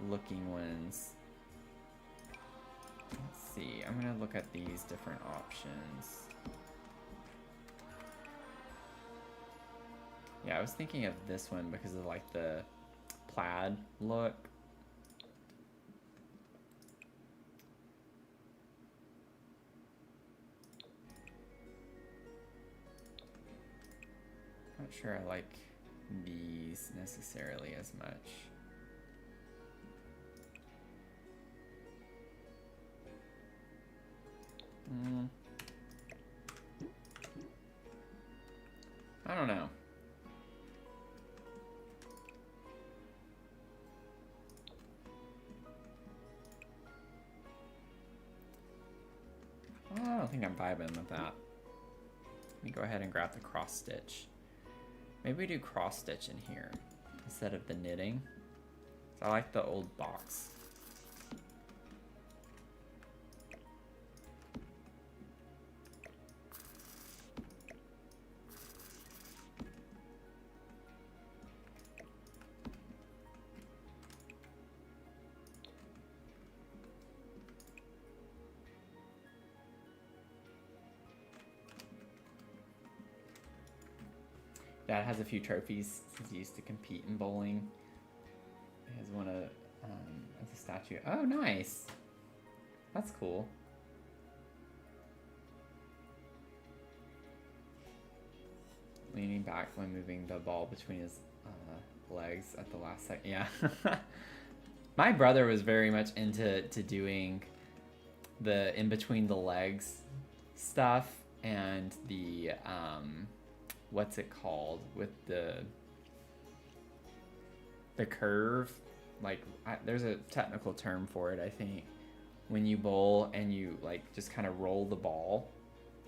looking ones. Let's see, I'm gonna look at these different options. Yeah, I was thinking of this one because of like the plaid look. Not sure I like these necessarily as much. I don't know. I don't think I'm vibing with that. Let me go ahead and grab the cross stitch. Maybe we do cross stitch in here instead of the knitting. So I like the old box. Dad has a few trophies since he used to compete in bowling. He has one as a statue. Oh, nice. That's cool. Leaning back when moving the ball between his legs at the last second. Yeah. My brother was very much into doing the in between the legs stuff and the what's it called with the curve, like there's a technical term for it, I think, when you bowl and you like just kind of roll the ball.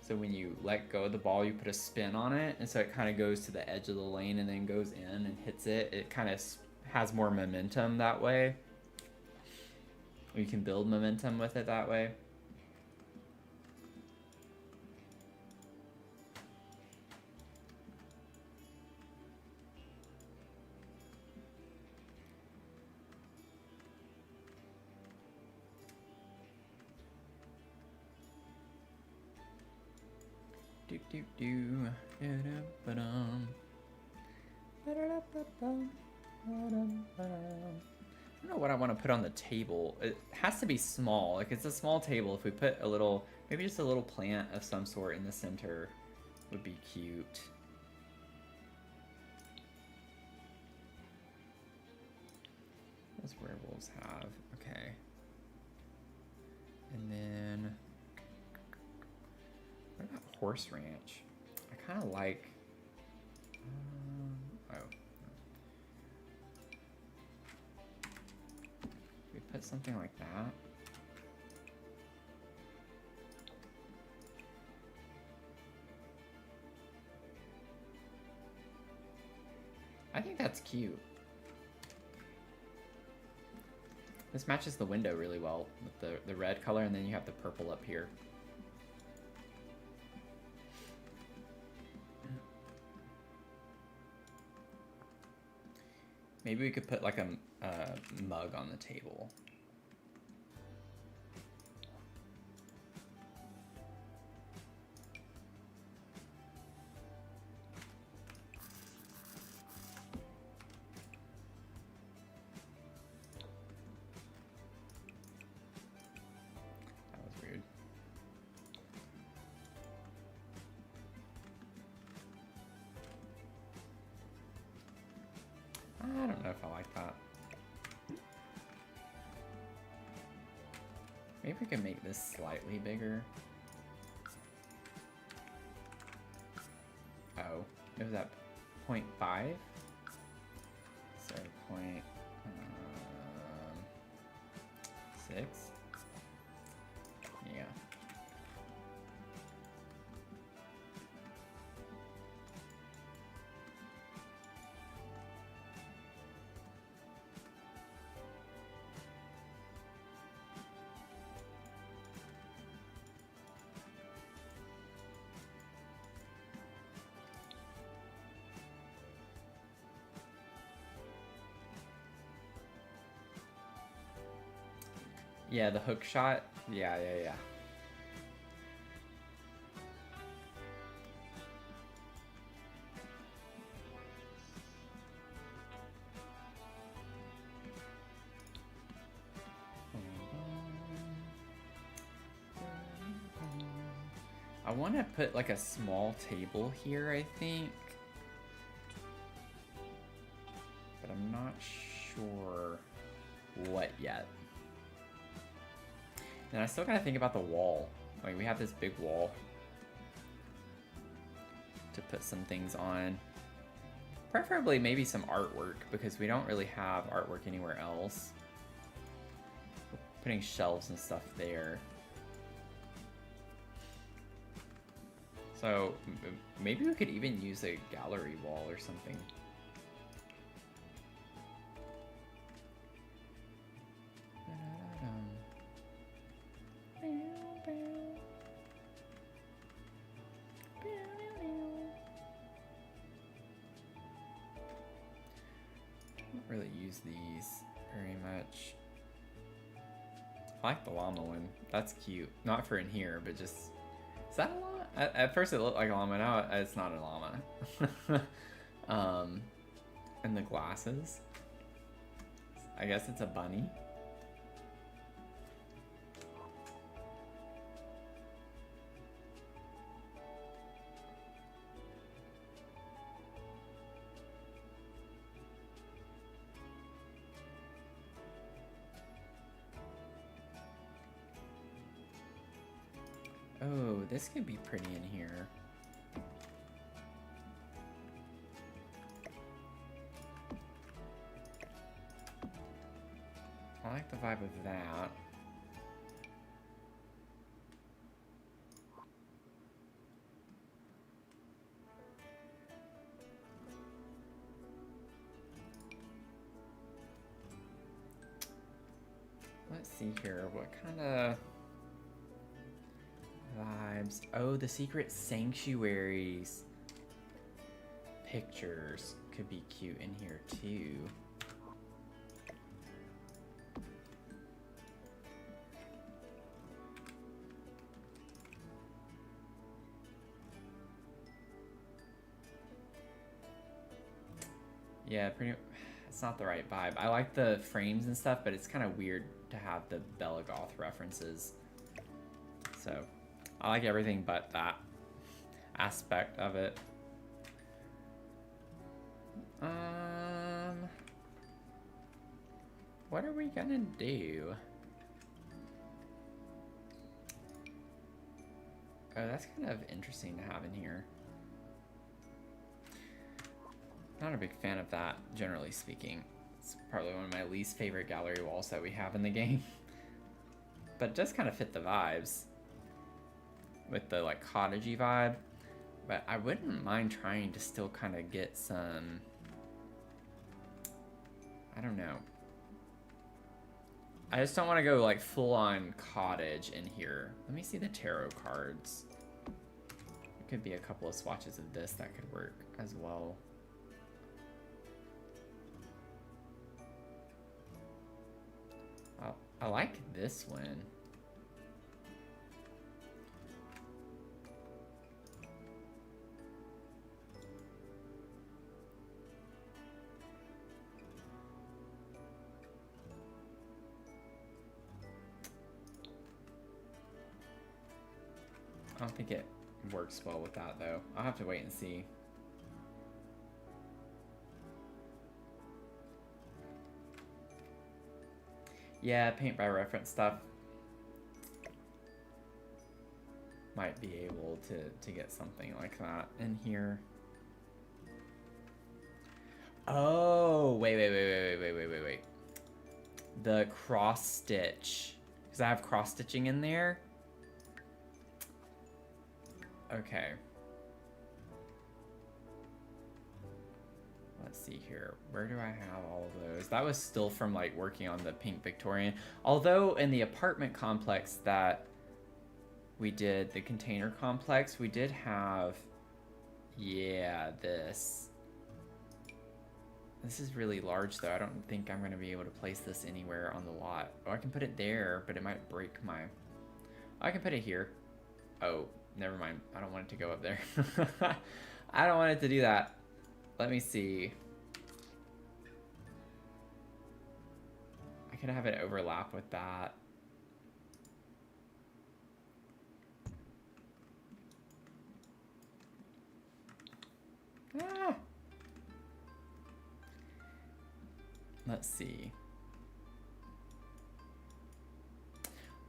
So when you let go of the ball, you put a spin on it, and so it kind of goes to the edge of the lane and then goes in and hits it. It kind of has more momentum that way. You can build momentum with it that way. I don't know what I want to put on the table. It has to be small. Like, it's a small table. If we put a little, maybe just a little plant of some sort in the center would be cute. What does werewolves have? Okay. And then, what about horse ranch? I kind of like, oh. We put something like that. I think that's cute. This matches the window really well with the red color, and then you have the purple up here. Maybe we could put like a mug on the table. That was weird. I don't know if I like that. Maybe we can make this slightly bigger. Oh, it was at 0.5? So 0.6? Yeah. Yeah, the hook shot. Yeah. I want to put like a small table here, I think. But I'm not sure what yet. And I still gotta think about the wall. Like, we have this big wall to put some things on. Preferably maybe some artwork, because we don't really have artwork anywhere else. Putting shelves and stuff there. So maybe we could even use a gallery wall or something. Don't really use these very much. I like the llama one. That's cute. Not for in here, but just... Is that a llama? At first it looked like a llama. Now it's not a llama. And the glasses. I guess it's a bunny. Oh, this could be pretty in here. I like the vibe of that. Let's see here, what kind of vibes? Oh, the secret sanctuaries pictures could be cute in here too. Yeah, pretty. It's not the right vibe. I like the frames and stuff, but it's kind of weird to have the Belagoth references. So, I like everything but that aspect of it. What are we gonna do? Oh, that's kind of interesting to have in here. Not a big fan of that, generally speaking. It's probably one of my least favorite gallery walls that we have in the game. But it does kind of fit the vibes with the like cottagey vibe. But I wouldn't mind trying to still kind of get some, I don't know. I just don't want to go like full on cottage in here. Let me see the tarot cards. There could be a couple of swatches of this that could work as well. I like this one. I don't think it works well with that though. I'll have to wait and see. Yeah, paint by reference stuff. Might be able to get something like that in here. Oh, wait. The cross stitch. Because I have cross stitching in there. Okay. Let's see here. Where do I have all of those? That was still from like working on the pink Victorian. Although in the apartment complex that we did, the container complex, we did have, yeah, this. This is really large though. I don't think I'm gonna be able to place this anywhere on the lot. Oh, I can put it there, but it might break my, I can put it here. Oh, never mind. I don't want it to go up there. I don't want it to do that. Let me see. I could have it overlap with that. Ah. Let's see.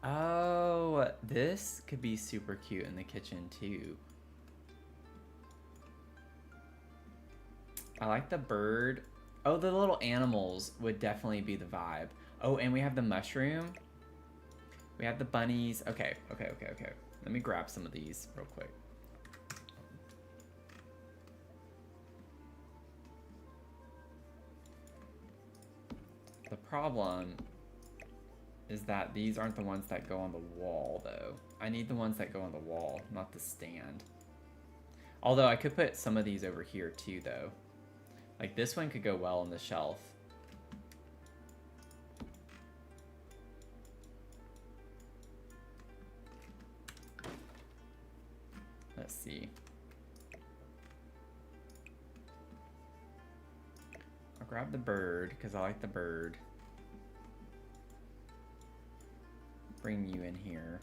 Oh, this could be super cute in the kitchen too. I like the bird. Oh, the little animals would definitely be the vibe. Oh, and we have the mushroom. We have the bunnies. Okay. Let me grab some of these real quick. The problem is that these aren't the ones that go on the wall, though. I need the ones that go on the wall, not the stand. Although I could put some of these over here too, though. Like this one could go well on the shelf. Let's see. I'll grab the bird because I like the bird. Bring you in here.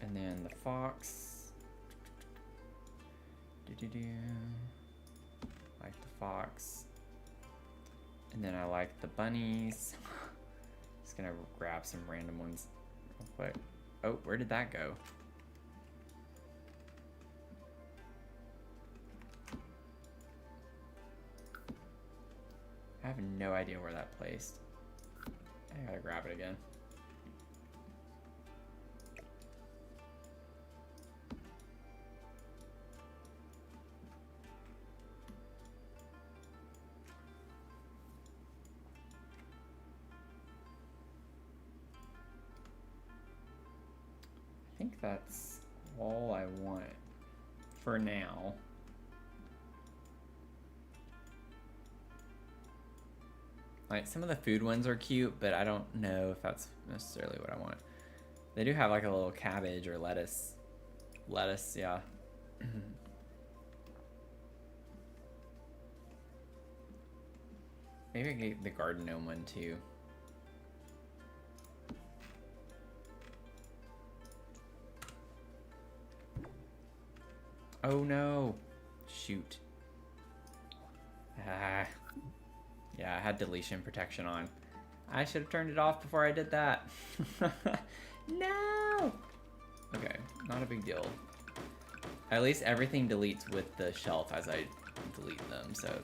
And then the fox. Like the fox. And then I like the bunnies. Just gonna grab some random ones real quick. Oh, where did that go? I have no idea where that placed. I gotta grab it again. I think that's all I want for now. Like some of the food ones are cute, but I don't know if that's necessarily what I want. They do have like a little cabbage or lettuce. Lettuce, yeah. Maybe I can get the garden gnome one too. Oh no! Shoot. Ah. Yeah, I had deletion protection on. I should have turned it off before I did that. No! Okay, not a big deal. At least everything deletes with the shelf as I delete them, so...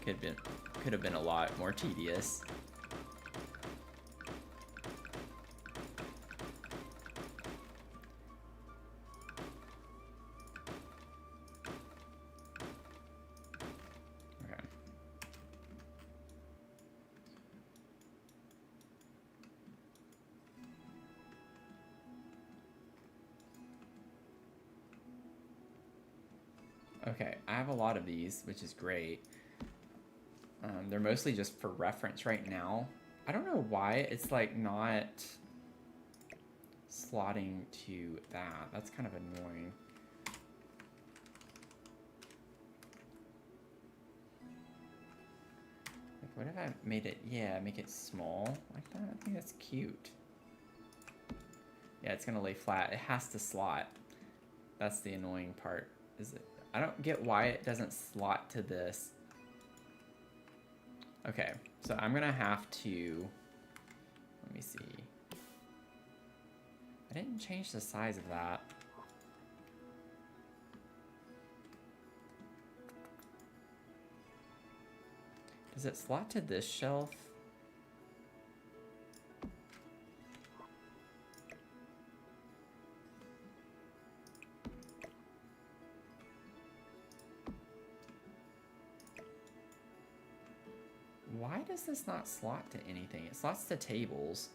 Could have been a lot more tedious. Okay, I have a lot of these, which is great. They're mostly just for reference right now. I don't know why it's like not slotting to that. That's kind of annoying. Like, what if I made it, yeah, make it small like that? I think that's cute. Yeah, it's gonna lay flat. It has to slot. That's the annoying part. Is it? I don't get why it doesn't slot to this. Okay, so I'm gonna have to, let me see. I didn't change the size of that. Does it slot to this shelf? Why does this not slot to anything? It slots to tables.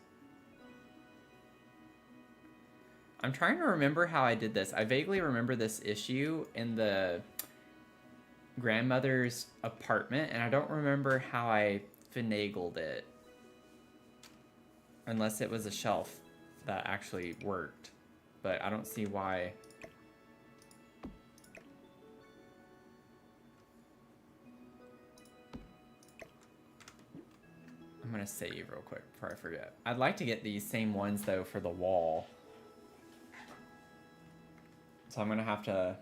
I'm trying to remember how I did this. I vaguely remember this issue in the grandmother's apartment, and I don't remember how I finagled it. Unless it was a shelf that actually worked. But I don't see why. I'm gonna save real quick before I forget. I'd like to get these same ones though for the wall. So I'm gonna have to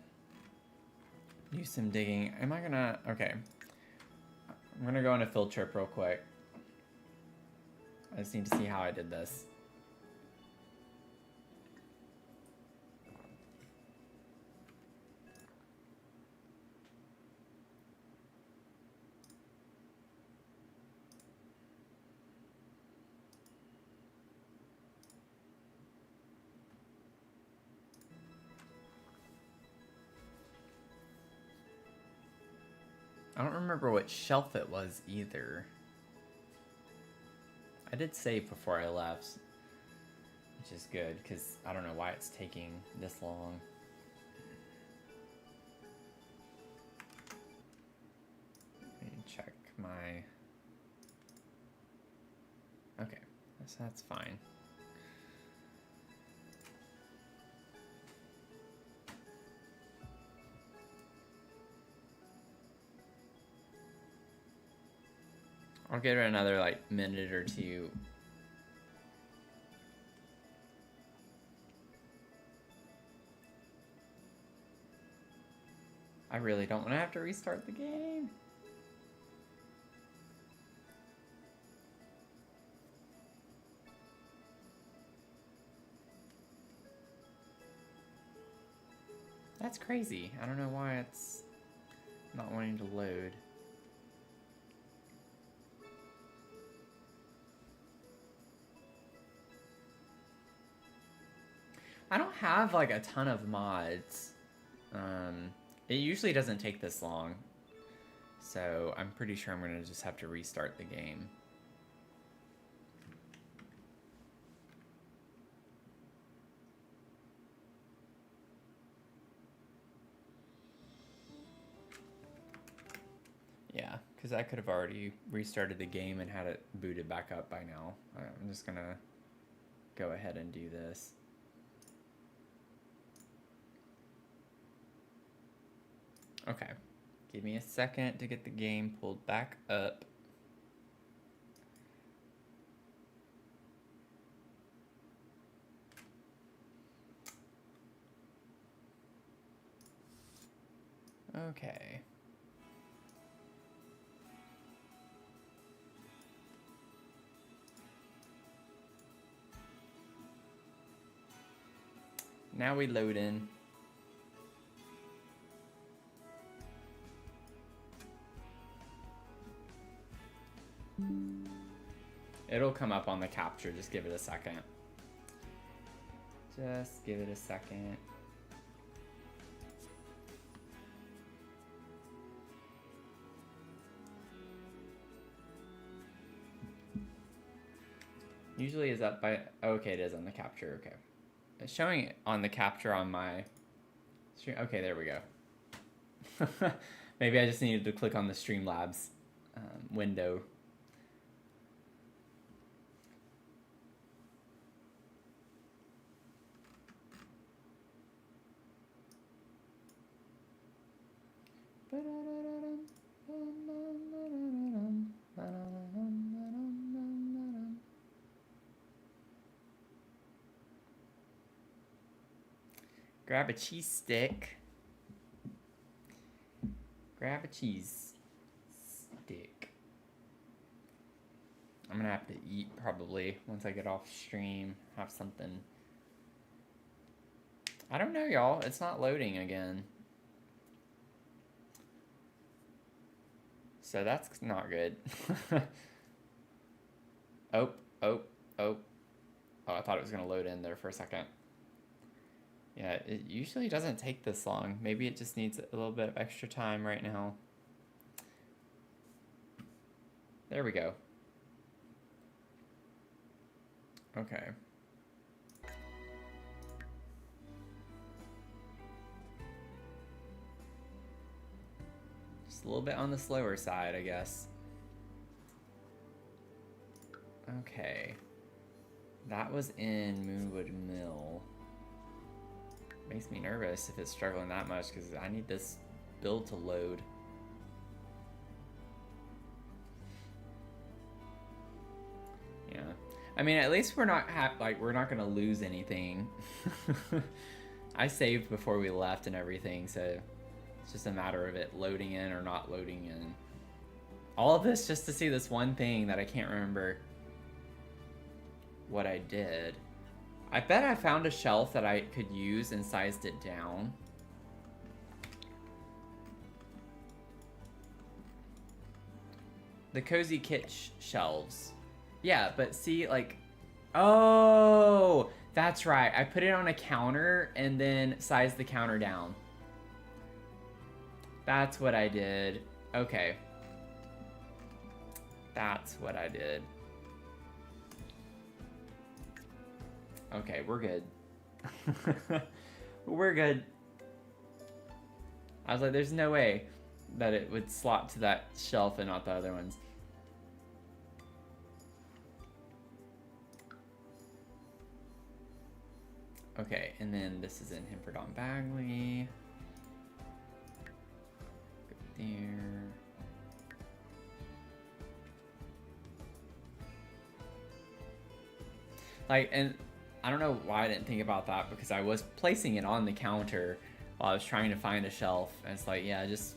do some digging. Am I gonna, okay. I'm gonna go on a field trip real quick. I just need to see how I did this. I don't remember what shelf it was either. I did save before I left, which is good, because I don't know why it's taking this long. Let me check my... Okay, so that's fine. I'll give it another like minute or two. I really don't want to have to restart the game. That's crazy. I don't know why it's not wanting to load. I don't have like a ton of mods. It usually doesn't take this long. So I'm pretty sure I'm gonna just have to restart the game. Yeah, because I could have already restarted the game and had it booted back up by now. I'm just gonna go ahead and do this. Okay, Give me a second to get the game pulled back up. Okay. Now we load in. It'll come up on the capture, just give it a second. Just give it a second. Usually is up by, okay, it is on the capture, okay. It's showing it on the capture on my stream. Okay, there we go. Maybe I just needed to click on the Streamlabs window. Grab a cheese stick. Grab a cheese stick. I'm gonna have to eat probably once I get off stream. Have something. I don't know, y'all. It's not loading again. So that's not good. Oh, I thought it was gonna load in there for a second. Yeah, it usually doesn't take this long. Maybe it just needs a little bit of extra time right now. There we go. Okay. Just a little bit on the slower side, I guess. Okay. That was in Moonwood Mill. Makes me nervous if it's struggling that much because I need this build to load. Yeah, I mean, at least we're not we're not gonna lose anything. I saved before we left and everything, so it's just a matter of it loading in or not loading in. All of this just to see this one thing that I can't remember what I did. I bet I found a shelf that I could use and sized it down. The Cozy Kit shelves. Yeah, but see, like, oh, that's right. I put it on a counter and then sized the counter down. That's what I did. Okay. That's what I did. Okay, we're good. We're good. I was like, there's no way that it would slot to that shelf and not the other ones. Okay, and then this is in Hempert on Bagley. Good there. Like, and I don't know why I didn't think about that because I was placing it on the counter while I was trying to find a shelf. And it's like, yeah, just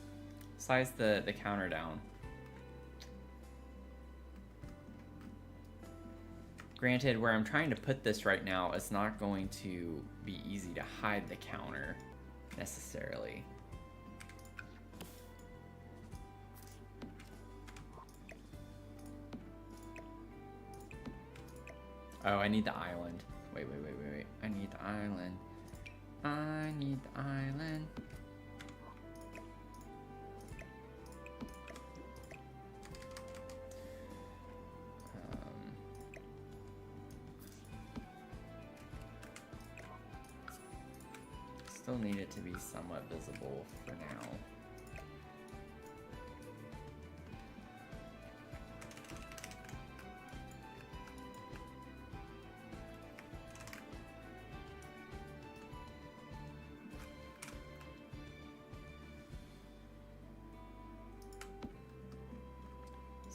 size the counter down. Granted, where I'm trying to put this right now, it's not going to be easy to hide the counter necessarily. Oh, I need the island. Wait. I need the island. I need the island. Still need it to be somewhat visible for now.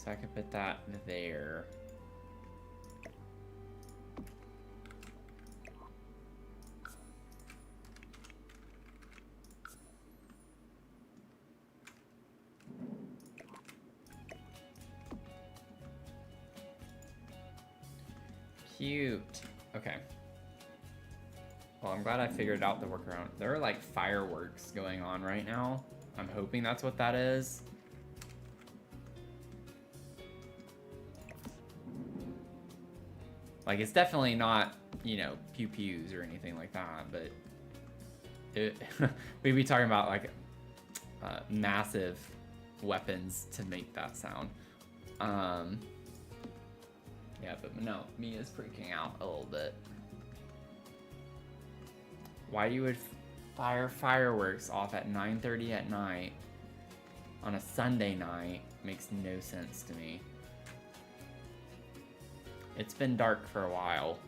So I could put that there. Cute. Okay. Well, I'm glad I figured out the workaround. There are like fireworks going on right now. I'm hoping that's what that is. Like, it's definitely not, you know, pew-pews or anything like that, but we'd be talking about like massive weapons to make that sound. Yeah, but no, Mia's freaking out a little bit. Why you would fire fireworks off at 9:30 at night on a Sunday night makes no sense to me. It's been dark for a while.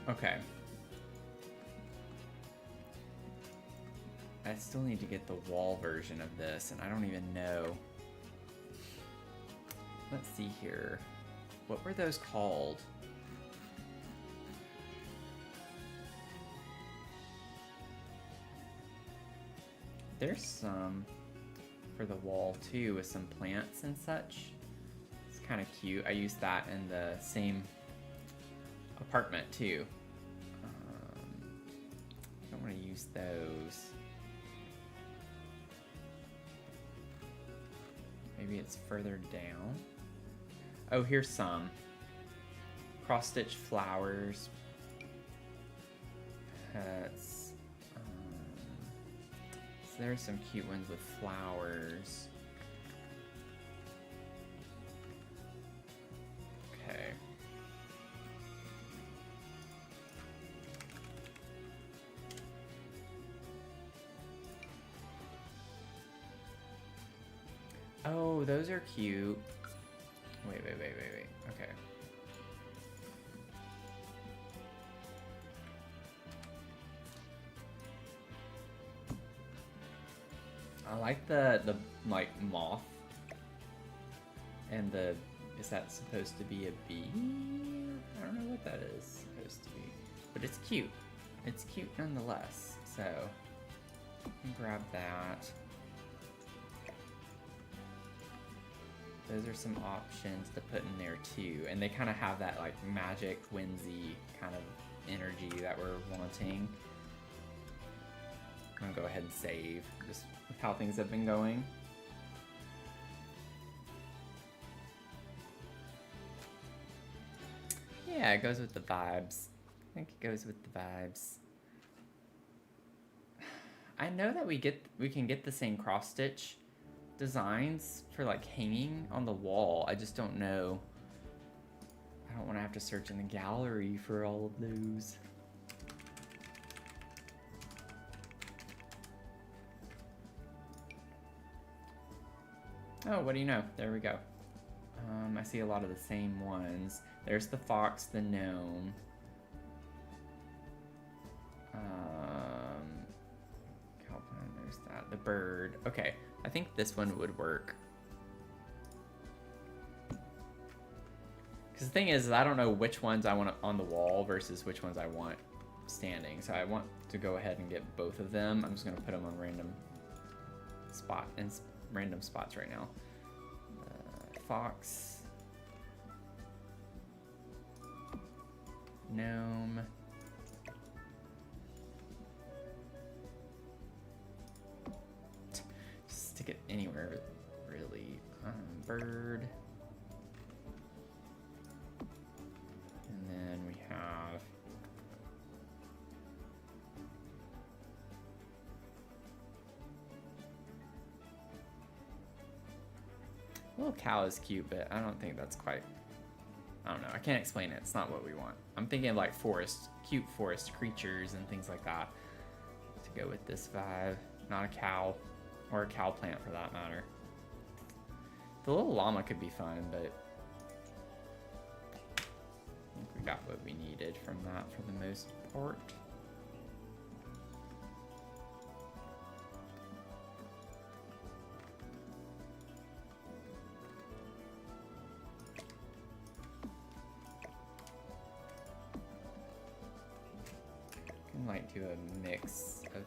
Okay. I still need to get the wall version of this, and I don't even know. Let's see here. What were those called? There's some for the wall too, with some plants and such. It's kind of cute. I used that in the same apartment too. I don't want to use those. Maybe it's further down. Oh, here's some. Cross-stitch flowers. Pets. So there's some cute ones with flowers. Okay. Oh, those are cute. Wait. Okay. I like the like moth and the, is that supposed to be a bee? I don't know what that is supposed to be, but it's cute. It's cute nonetheless. So grab that. Those are some options to put in there too, and they kind of have that like magic, whimsy kind of energy that we're wanting. I'm gonna go ahead and save, just with how things have been going. Yeah, it goes with the vibes. I think it goes with the vibes. I know that we can get the same cross stitch designs for like hanging on the wall. I just don't know. I don't want to have to search in the gallery for all of those. Oh, what do you know? There we go. I see a lot of the same ones. There's the fox, the gnome. There's that. The bird. Okay, I think this one would work. Because the thing is, I don't know which ones I want on the wall versus which ones I want standing. So I want to go ahead and get both of them. I'm just going to put them on random spots right now. Fox. Gnome. Just stick it anywhere, really. Bird. And then we have little cow is cute, but I don't think that's quite, I don't know, I can't explain it. It's not what we want. I'm thinking of like cute forest creatures and things like that to go with this vibe. Not a cow, or a cow plant for that matter. The little llama could be fun, but I think we got what we needed from that for the most part. might do a mix of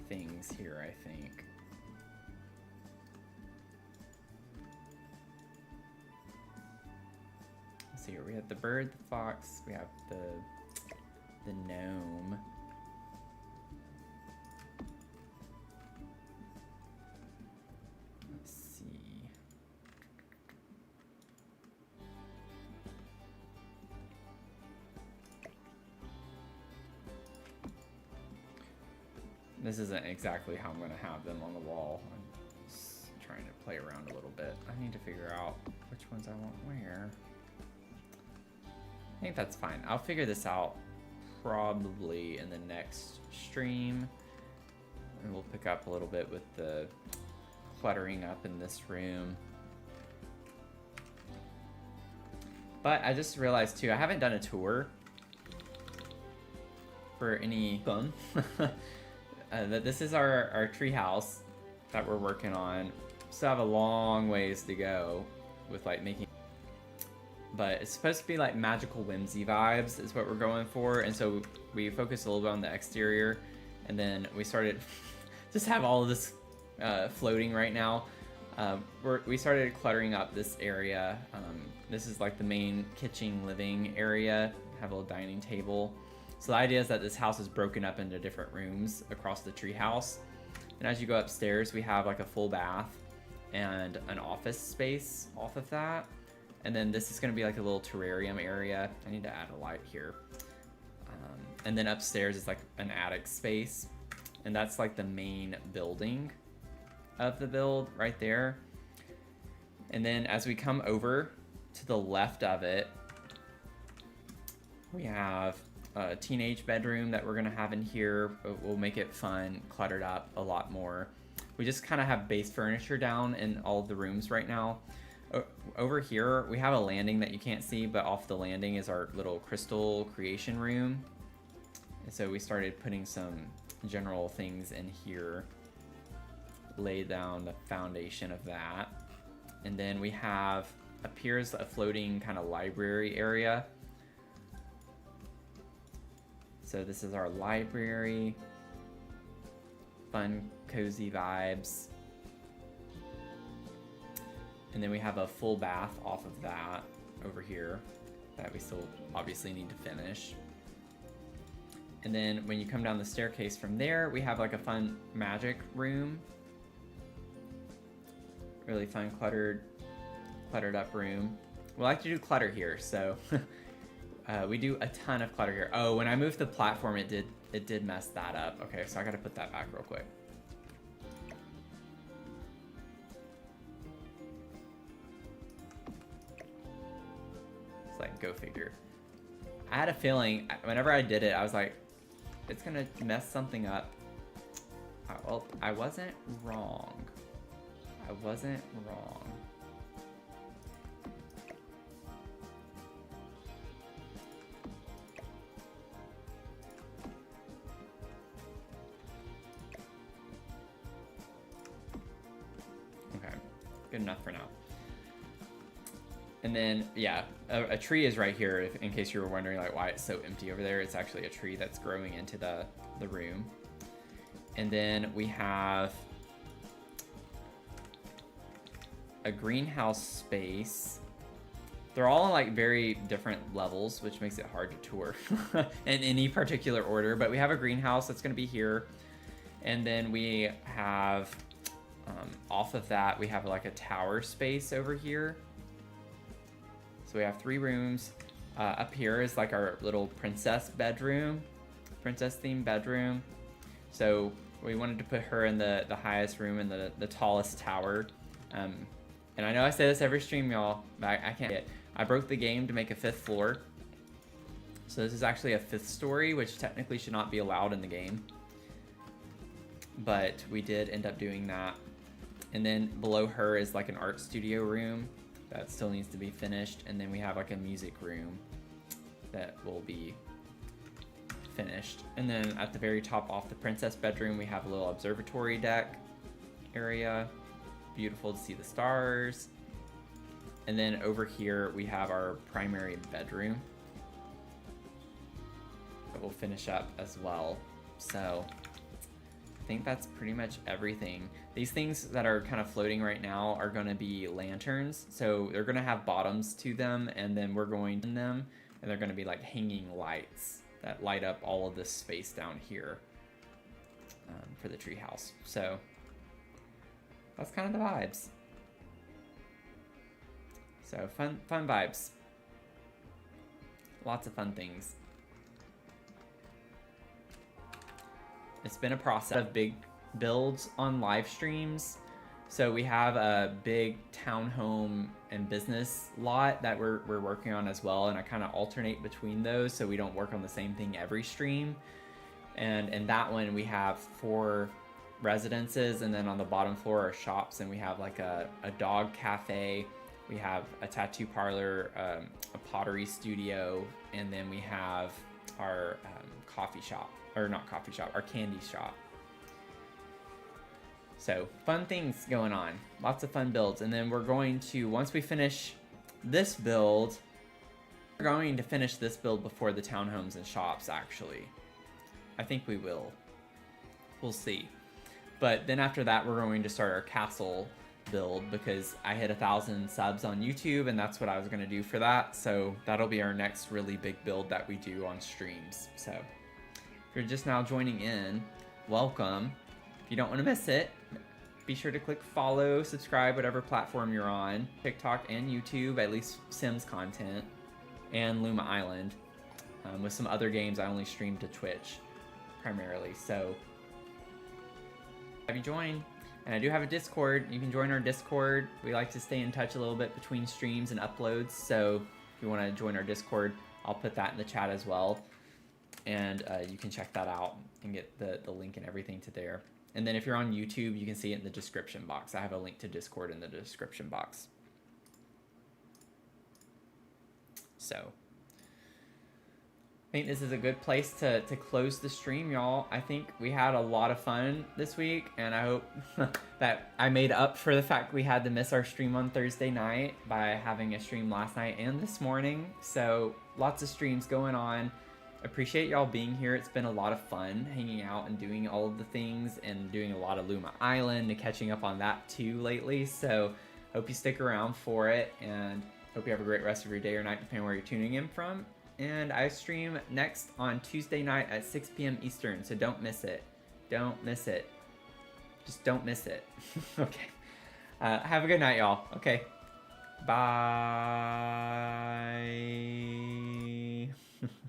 things here, I think. Let's see here. We have the bird, the fox, we have the gnome. Let's see. This isn't exactly how I'm going to have them on the wall. I'm just trying to play around a little bit. I need to figure out which ones I want where. I think that's fine. I'll figure this out probably in the next stream. And we'll pick up a little bit with the cluttering up in this room. But I just realized too, I haven't done a tour for any fun. That this is our treehouse that we're working on. Still have a long ways to go with like making, but it's supposed to be like magical whimsy vibes is what we're going for. And so we focused a little bit on the exterior, and then we started just have all of this floating right now. We started cluttering up this area. This is like the main kitchen living area. Have a little dining table. So the idea is that this house is broken up into different rooms across the treehouse. And as you go upstairs, we have like a full bath and an office space off of that. And then this is going to be like a little terrarium area. I need to add a light here. And then upstairs is like an attic space. And that's like the main building of the build right there. And then as we come over to the left of it, we have a teenage bedroom that we're gonna have in here. We'll make it fun, cluttered up a lot more. We just kind of have base furniture down in all of the rooms right now. Over here, we have a landing that you can't see, but off the landing is our little crystal creation room. And so we started putting some general things in here, lay down the foundation of that. And then we have, appears a floating kind of library area. So this is our library, fun, cozy vibes. And then we have a full bath off of that over here that we still obviously need to finish. And then when you come down the staircase from there, we have like a fun magic room. Really fun, cluttered up room. We like to do clutter here, so we do a ton of clutter here. Oh, when I moved the platform, it did mess that up. Okay, so I gotta put that back real quick. It's like, go figure. I had a feeling, whenever I did it, I was like, it's gonna mess something up. Well, I wasn't wrong. I wasn't wrong. Okay, good enough for now. And then, yeah, a tree is right here, in case you were wondering like why it's so empty over there. It's actually a tree that's growing into the room. And then we have a greenhouse space. They're all on like very different levels, which makes it hard to tour in any particular order. But we have a greenhouse that's going to be here. And then we have, off of that, we have like a tower space over here. So we have 3 rooms. Up here is like our little princess bedroom, princess themed bedroom. So we wanted to put her in the highest room in the tallest tower. And I know I say this every stream, y'all, but I can't get it. I broke the game to make a 5th floor. So this is actually a 5th story, which technically should not be allowed in the game. But we did end up doing that. And then below her is like an art studio room that still needs to be finished. And then we have like a music room that will be finished. And then at the very top off the princess bedroom, we have a little observatory deck area. Beautiful to see the stars. And then over here we have our primary bedroom. that we'll finish up as well. So I think that's pretty much everything. These things that are kind of floating right now are going to be lanterns. So they're going to have bottoms to them, and then we're going to them, and they're going to be like hanging lights that light up all of this space down here for the treehouse. So that's kind of the vibes. So fun vibes. Lots of fun things. It's been a process of big builds on live streams. So we have a big townhome and business lot that we're working on as well, and I kind of alternate between those so we don't work on the same thing every stream. And in that one we have 4 residences, and then on the bottom floor are shops, and we have like a dog cafe, we have a tattoo parlor, a pottery studio, and then we have our coffee shop, or not coffee shop, our candy shop. So fun things going on, lots of fun builds. And then we're going to, once we finish this build, we're going to finish this build before the townhomes and shops, actually. I think we will. We'll see. But then after that, we're going to start our castle build, because I hit 1,000 subs on YouTube, and that's what I was going to do for that. So that'll be our next really big build that we do on streams. So if you're just now joining in, welcome. If you don't want to miss it, be sure to click follow, subscribe, whatever platform you're on, TikTok and YouTube, at least Sims content, and Luma Island. With some other games, I only stream to Twitch primarily. So have you joined? And I do have a Discord. You can join our Discord. We like to stay in touch a little bit between streams and uploads. So if you want to join our Discord, I'll put that in the chat as well. And you can check that out and get the link and everything to there. And then if you're on YouTube, you can see it in the description box. I have a link to Discord in the description box. So I think this is a good place to close the stream, y'all. I think we had a lot of fun this week, and I hope that I made up for the fact we had to miss our stream on Thursday night by having a stream last night and this morning. So lots of streams going on. Appreciate y'all being here. It's been a lot of fun hanging out and doing all of the things, and doing a lot of Luma Island and catching up on that too lately. So hope you stick around for it, and hope you have a great rest of your day or night, depending on where you're tuning in from. And I stream next on Tuesday night at 6 p.m. Eastern, so don't miss it. Don't miss it. Just don't miss it. Okay. Have a good night, y'all. Okay. Bye.